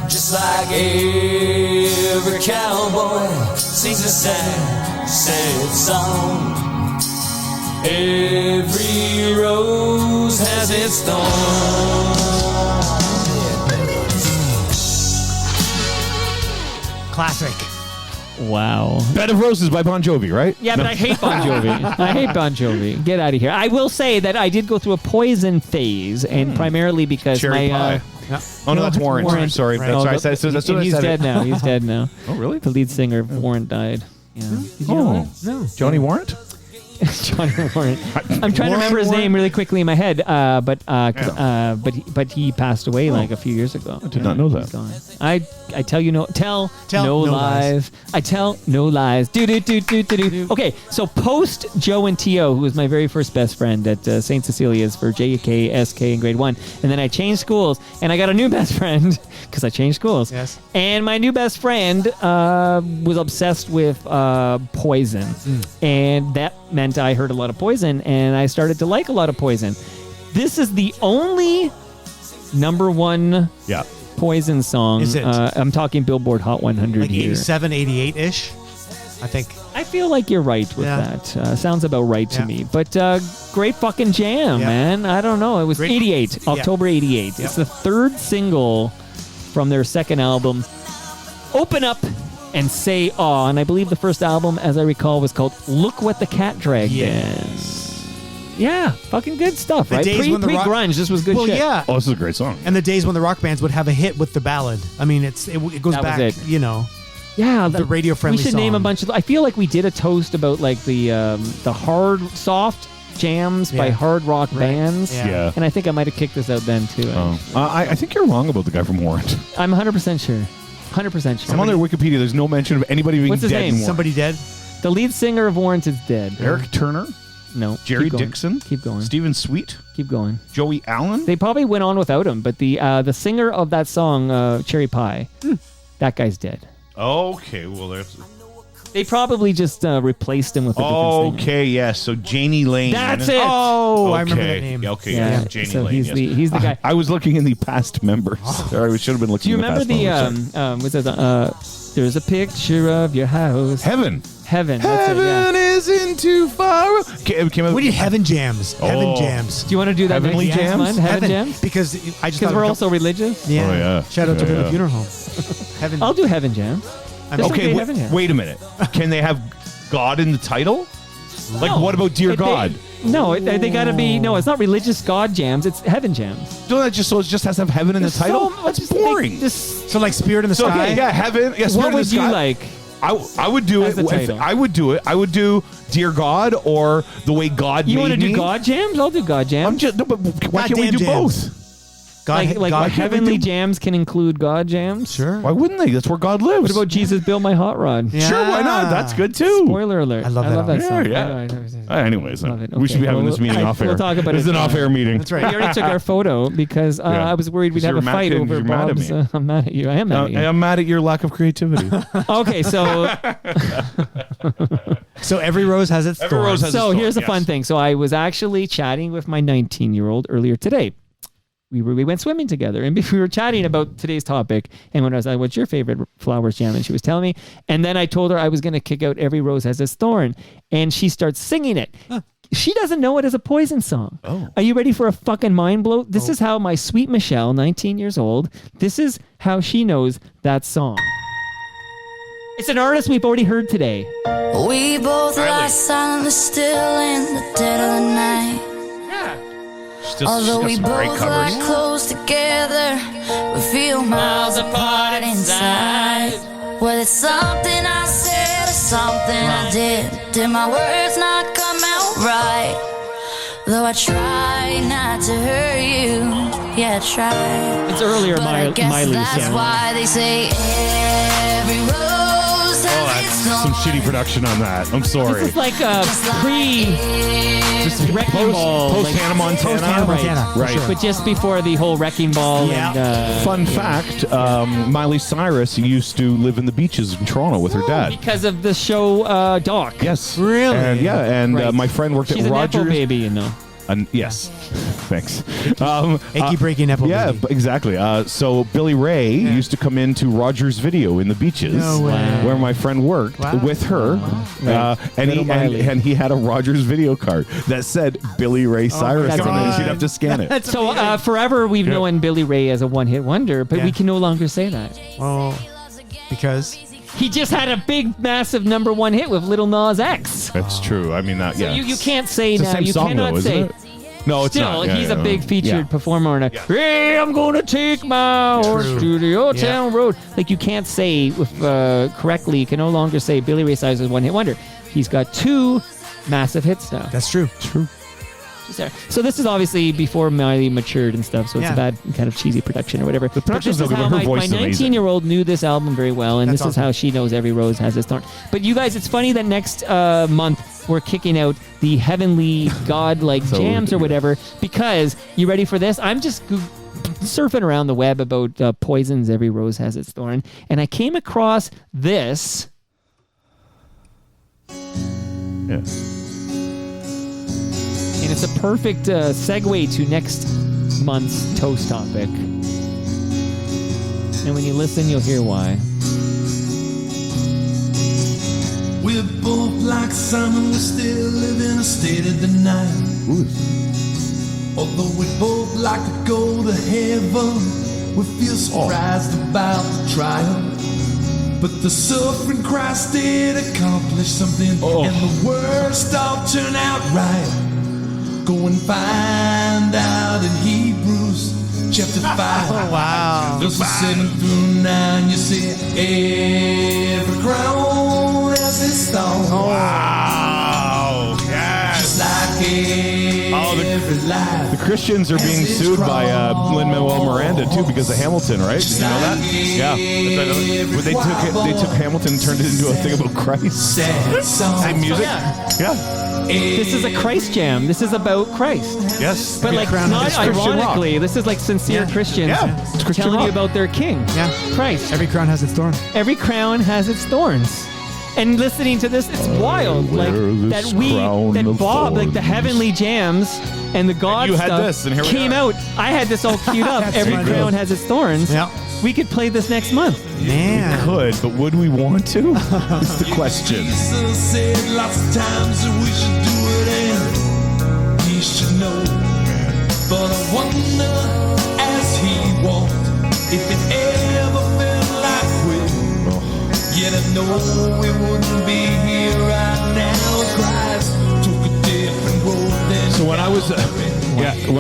Just like every cowboy sings a sad, sad song. Every rose has its thorn. Classic. Wow. Bed of Roses by Bon Jovi, right? Yeah, but I hate Bon Jovi. I hate Bon Jovi. Get out of here. I will say that I did go through a Poison phase, and primarily because Cherry pie. Oh, no, that's Warren. Sorry. Right. That's what I said. He's dead now. He's dead now. Oh, really? The lead singer of Warren died. Yeah. Did you know that? No. Johnny Warrant? Johnny Warren. I'm trying to remember his name really quickly in my head, but he passed away like a few years ago. I did not know that. He's gone. I tell you no tell no no lies. I tell no lies. Do. Okay, so post Joe and T.O., who was my very first best friend at St. Cecilia's for JK, SK in grade 1, and then I changed schools, and I got a new best friend because I changed schools. Yes. And my new best friend was obsessed with Poison, and that meant I heard a lot of Poison, and I started to like a lot of Poison. This is the only number one Poison song. Is it? I'm talking Billboard Hot 100 Like here. 87, 88-ish, I think. I feel like you're right with that. Sounds about right to me. But great fucking jam, man. I don't know. It was 88, October 88. It's the third single from their second album, Open Up and Say Aw. And I believe the first album, as I recall, was called Look What the Cat Dragged In. Yeah, fucking good stuff, The right? days when the rock- Pre-grunge, this was good Well, shit. yeah. Oh, this is a great song. And the days when the rock bands would have a hit with the ballad. I mean, it goes That was back, it. you know. Yeah, the radio-friendly We should song. name a bunch of. I feel like we did a toast about like the hard, soft jams by hard rock bands. Yeah. And I think I might have kicked this out then too. I think you're wrong about the guy from Warrant. I'm 100% sure. 100% sure. I'm on their Wikipedia. There's no mention of anybody being What's his dead name? in Warrant. Somebody dead? The lead singer of Warrant is dead. Eric Turner? No. Jerry keep going. Dixon? Keep going. Stephen Sweet? Keep going. Joey Allen? They probably went on without him, but the singer of that song, Cherry Pie, that guy's dead. Okay, well, there's... They probably just replaced him with a different singer. Okay, yes. So Janie Lane. That's it. Oh, I remember that name. Okay, Yeah, yes, Janie so Lane. he's yes. he's the guy. I was looking in the past members. Sorry, we should have been looking Do you in the remember past members. what's that? There's a picture of your house. Heaven. Heaven. That's it, yeah. Heaven isn't too far. Came out, We need Heaven Jams. Heaven Oh. Jams. Do you want to do that Heavenly next jams? month? Heaven jams? Because I just Because thought we're of a also religious? Yeah. Oh, yeah. Shout out to Yeah, the yeah. funeral home. Heaven. I'll do heaven jams. There's some Okay, great heaven jams. wait a minute. Can they have God in the title? Like, No. what about Dear They- God? they got to be. No, it's not religious God jams. It's heaven jams. No, that just so it just has to have heaven in the There's title. so- That's just boring. like- just- So like Spirit in the So, Sky? okay, yeah, heaven. Yeah, Spirit what in the would you Sky. like? I would do As it. the title. I would do it. I would do Dear God or The Way God You Made want to do Me. God jams? I'll do God jams. I'm just no, but why can't we Goddamn do jams. both? God, like God heavenly jams can include God jams. Sure. Why wouldn't they? That's where God lives. What about Jesus Built My Hot Rod? Yeah. Sure, why not? That's good too. Spoiler alert. I love that that album. song. Yeah. Anyways, Love it. we should be Okay, having well, this meeting off air. we'll talk about this it is an off-air meeting. That's We right. already took our photo because Yeah. I was worried we'd Because have a you're mad fight at- over you're mad at Bob's. me. I'm mad at you. I am mad at you. I'm mad at your lack of creativity. Okay, so So every rose has its Every thorn. rose has so its here's the thorn, fun yes. thing. So I was actually chatting with my 19-year-old earlier today. We went swimming together, and we were chatting about today's topic. And when I was like, "What's your favorite flowers jam?" and she was telling me, and then I told her I was going to kick out Every Rose Has Its Thorn, and she starts singing it. She doesn't know it as a Poison song. Oh. Are you ready for a fucking mind blow? This is how my sweet Michelle, 19 years old, this is how she knows that song. It's an artist we've already heard today. We both lie silently still in the dead of the night. Although we both lie close together, we feel miles apart inside. Whether it's something I said or something I did my words not come out right? Though I try not to hurt you, yeah, I try. It's earlier But I guess Miley's that's song. why they say every rose has its Some shitty production on that. I'm sorry. This is like a Wrecking Ball. Post Hannah Montana. Post Hannah Montana, for Right. sure. But just before the whole Wrecking Ball. Yeah. And, Fun fact, Miley Cyrus used to live in the beaches in Toronto with her dad. because of the show Doc. Yes. Really? And Right. my friend worked She's at a Rogers. Nepo baby, you know. Yes. Thanks. Achy breaky Nepo Yeah, baby. exactly. So Billy Ray used to come into Rogers Video in the beaches, No way. where my friend worked Wow. with her, and he had a Rogers Video card that said Billy Ray Cyrus that's on it. amazing. She'd have to scan it. So forever we've known Billy Ray as a one-hit wonder, but Yeah. we can no longer say that. Oh, because He just had a big, massive number one hit with Little Nas X. That's true. I mean that. So Yeah. you can't say It's the now. same You song, cannot though, isn't say. it? No, it's Still, not. Yeah, he's yeah, a big featured performer on a. Hey, I'm gonna take my horse to the old town road. Like you can't say with correctly. You can no longer say Billy Ray Cyrus is one hit wonder. He's got two massive hits now. that's true. True. So this is obviously before Miley matured and stuff. So it's Yeah. a bad kind of cheesy production or whatever. The production's no good, but her voice is my amazing. 19-year-old knew this album very well, and That's this is how she knows every rose has its thorn. But you guys, it's funny that next month we're kicking out the heavenly god-like jams or whatever, because you ready for this? I'm just surfing around the web about Poison's Every Rose Has Its Thorn, and I came across this. Yeah. And it's a perfect segue to next month's toast topic. And when you listen, you'll hear why. We're both like Simon, we still live in a state of denial. Although we both like to go to heaven, we feel surprised about the trial. But the suffering Christ did accomplish something, and the worst all turned out right. Go and find out in Hebrews chapter 5. Oh, wow. Verses 7 through 9, you see every crown has its thorn. Wow. Yes. Just like every life. The Christians are being sued by Lin-Manuel Miranda too because of Hamilton, right? Did you know that? Yeah. But they took Hamilton and turned it into a thing about Christ. Same music. Yeah. This is a Christ jam. This is about Christ. Yes. But like not ironically, this is like sincere Christians It's Christian telling rock. you about their king. Yeah. Christ. Every crown has its thorn. Every crown has its thorns. And listening to this, it's wild. Like that Bob, like the heavenly jams and the God you had stuff this, and here we came are. out. I had this all queued up. Every funny. crown has its thorns. Yeah. We could play this next month. Man. We could, but would we want to? That's the question. Jesus said lots of times that we should do it and he should know. But I wonder as he walked if it ever felt like quitting. Yet I know we wouldn't be here right now. Christ took a different road than So when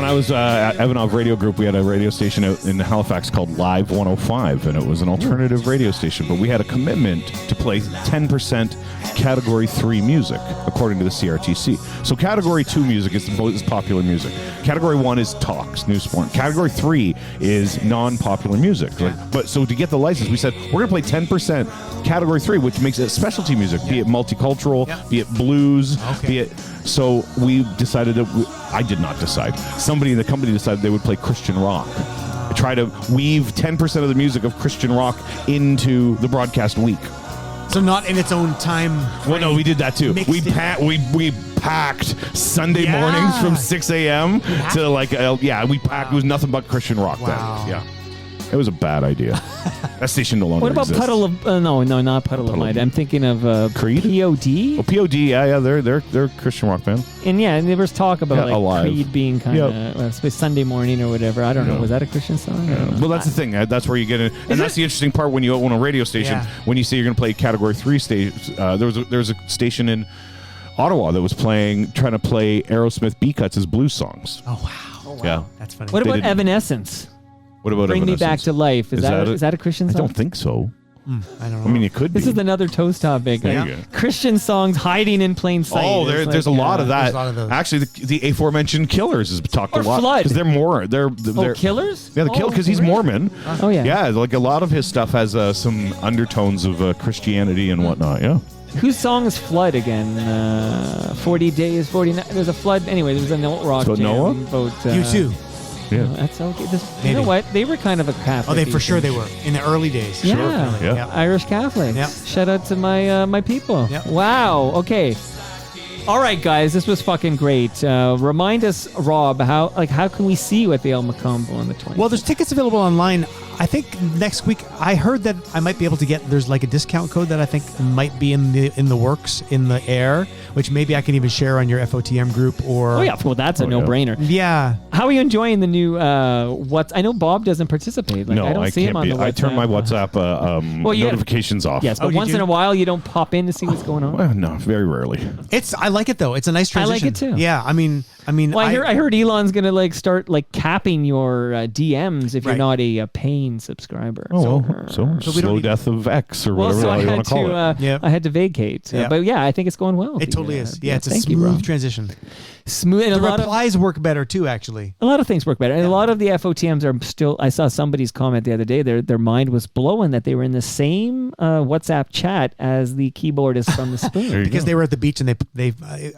I was at Evanov Radio Group, we had a radio station out in Halifax called Live 105, and it was an alternative radio station. But we had a commitment to play 10% Category 3 music, according to the CRTC. So Category 2 music is the most popular music. Category 1 is talks, news, sport. Category 3 is non-popular music. But so to get the license, we said we're going to play 10% Category 3, which makes it specialty music, be it multicultural, be it blues, be it. So we decided that I did not decide. Somebody in the company decided they would play Christian rock. Try to weave 10% of the music of Christian rock into the broadcast week. So not in its own time. Well, no, we did that too. Mixed We it. packed Sunday mornings from 6 a.m. to we packed. It was nothing but Christian rock Wow. then. Yeah. It was a bad idea. That station no longer What about exists. Puddle of... no, not Puddle of Might. I'm thinking of Creed? POD. Oh, POD, yeah, they're a Christian rock band. And there was talk about Alive. Creed being kind of Sunday morning or whatever. I don't know. Was that a Christian song? I don't know. Well, that's the thing. That's where you get it, and that's the interesting part when you own a radio station. Yeah. When you say you're going to play Category 3 station, there was a station in Ottawa that was trying to play Aerosmith B-Cuts' blues songs. Oh wow! Yeah, That's funny. What They about didn't- Evanescence? What about Bring Me Evanescence? Back to Life. Is that a Christian I song? don't think so. I don't know. I mean, it could be. This is another toast topic. There you go. Christian songs hiding in plain sight. Oh, It's there's like, a lot of that. there's a lot of those. Actually, the aforementioned Killers has talked Or a lot Flood. because they're Killers? Yeah, the Kill because he's Mormon. Oh, yeah. Yeah, like a lot of his stuff has some undertones of Christianity and whatnot. Yeah. Whose song is Flood again? 40 Days, 49. There's a Flood. Anyway, there was an alt rock So jam Noah? about... U2. Yeah. That's okay. You Maybe. know what? They were kind of a Catholic. Oh, for sure they were in the early days. Yeah. Sure, definitely. Yeah. Yep. Irish Catholics. Yep. Shout out to my people. Yep. Wow. Okay. All right, guys, this was fucking great. Remind us, Rob, how can we see you at the El Macombo on the 20th? Well, there's tickets available online. I think next week I heard that I might be able to get. There's like a discount code that I think might be in the works in the air, which maybe I can even share on your FOTM group or. Oh yeah, well that's a no-brainer. Yeah. How are you enjoying the new? I know Bob doesn't participate. Like, No, I don't see him can't on be. the WhatsApp. I turn my WhatsApp Well, you notifications off. Yes, but did once you? in a while you don't pop in to see what's going on. Well, no, very rarely. I like it though. It's a nice I transition. like it too. Yeah, I mean. Well, I heard Elon's gonna start capping your DMs if you're Right. not a paying subscriber. So we don't slow need- death of X or Well, whatever so I you had want to call it. Yep. I had to vacate. Yep. But yeah, I think it's going well. It totally is. Yeah, it's a thank you, smooth Rob. transition. Smooth. And The a lot of replies work better too, actually. a lot of things work better. And a lot of the FOTMs are still. I saw somebody's comment the other day. Their mind was blowing that they were in the same WhatsApp chat as the keyboardist from the Spoon. Because they were at the beach and they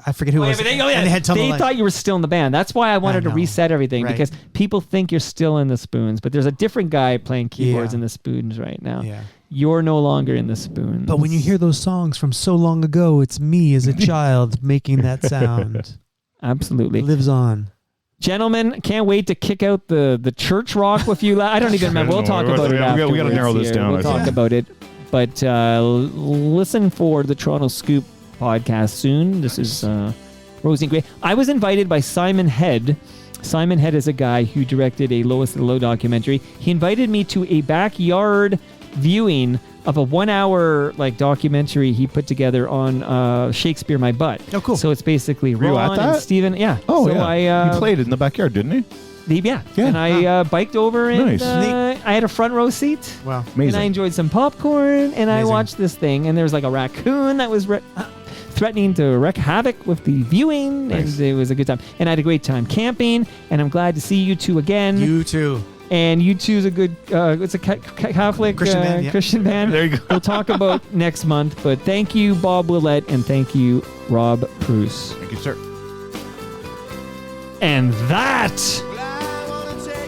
I forget who it was. But and they had they thought you were still in the band. That's why I wanted to know. reset everything Right. because people think you're still in the Spoons, but there's a different guy playing keyboards Yeah. in the Spoons right now. Yeah. You're no longer in the Spoons. But when you hear those songs from so long ago, it's me as a child making that sound. absolutely, It lives on. gentlemen, can't wait to kick out the church rock with you. I don't even remember. We'll talk about it after. We got to narrow this down. We'll I talk think. about it. But listen for the Toronto Scoop podcast soon. This is Rosie and Gray. I was invited by Simon Head. Simon Head is a guy who directed a Lois the Low documentary. He invited me to a backyard viewing of a 1 hour documentary he put together on Shakespeare My Butt. Oh, cool. So it's basically Were you Ron at and that? Steven. Yeah. Oh, so yeah. He played it in the backyard, didn't he? Yeah. Yeah. And I biked over and Nice. I had a front row seat. Wow. And I Amazing. enjoyed some popcorn and I Amazing. watched this thing and there was like a raccoon that was threatening to wreak havoc with the viewing. Nice. And it was a good time. And I had a great time camping and I'm glad to see you two again. You too. And you two's a good, it's a Catholic Christian band, yeah. Christian band. There you go. We'll talk about next month. But thank you, Bob Willette, and thank you, Rob Preuss. Thank you, sir. And that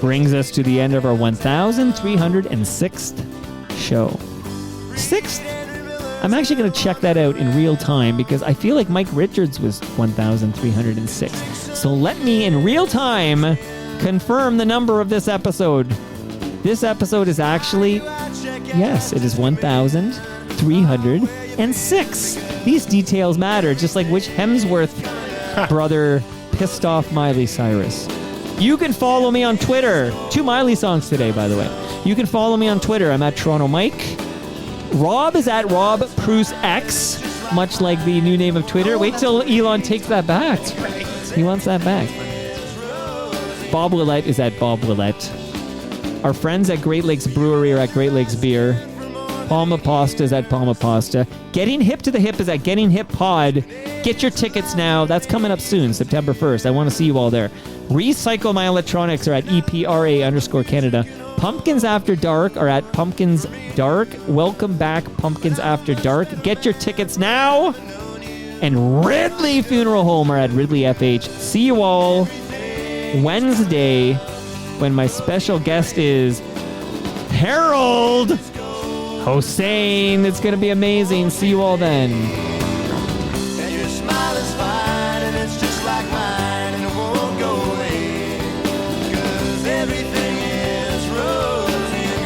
brings us to the end of our 1,306th show. 6th? I'm actually going to check that out in real time because I feel like Mike Richards was 1,306. So let me, in real time, confirm the number of this episode. This episode is actually, yes, it is 1,306. These details matter, just like which Hemsworth brother pissed off Miley Cyrus. You can follow me on Twitter. 2 Miley songs today, by the way. You can follow me on Twitter. I'm at Toronto Mike. Rob is at Rob Preuss X, much like the new name of Twitter. Wait till Elon takes that back. He wants that back. Bob Willette is at Bob Willette. Our friends at Great Lakes Brewery are at Great Lakes Beer. Palma Pasta is at Palma Pasta. Getting Hip to the Hip is at Getting Hip Pod. Get your tickets now. That's coming up soon, September 1st. I want to see you all there. Recycle My Electronics are at EPRA_Canada. Pumpkins After Dark are at Pumpkins Dark. Welcome back, Pumpkins After Dark. Get your tickets now. And Ridley Funeral Home are at Ridley FH. See you all Wednesday when my special guest is Harold Hossein. It's going to be amazing. See you all then. And your smile is fine, and it's just like mine, and it won't go away. 'Cause everything is rosy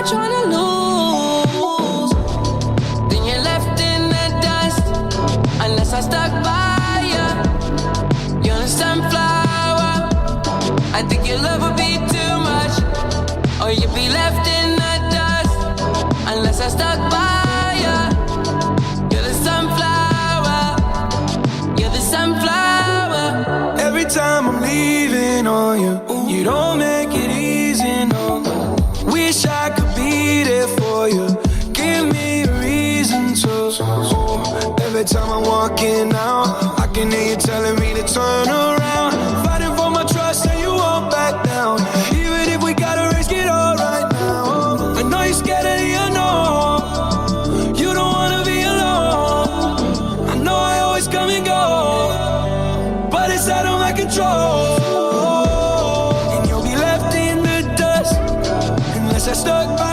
trying to lose. Then you're left in the dust unless I stuck by you. You're a sunflower. I think your love would be too much, or you'd be left in the dust unless I stuck by you. You're the sunflower. You're the sunflower. Every time I'm leaving on you, you don't make it easy, no. Wish I could be there for you. Give me a reason to. Every time I'm walking out, I can hear you telling me to turn around. Fighting for my trust and you won't back down. Even if we gotta risk it all right now. I know you're scared of the unknown. You don't wanna be alone. I know I always come and go, but it's out of my control. And you'll be left in the dust unless I stuck by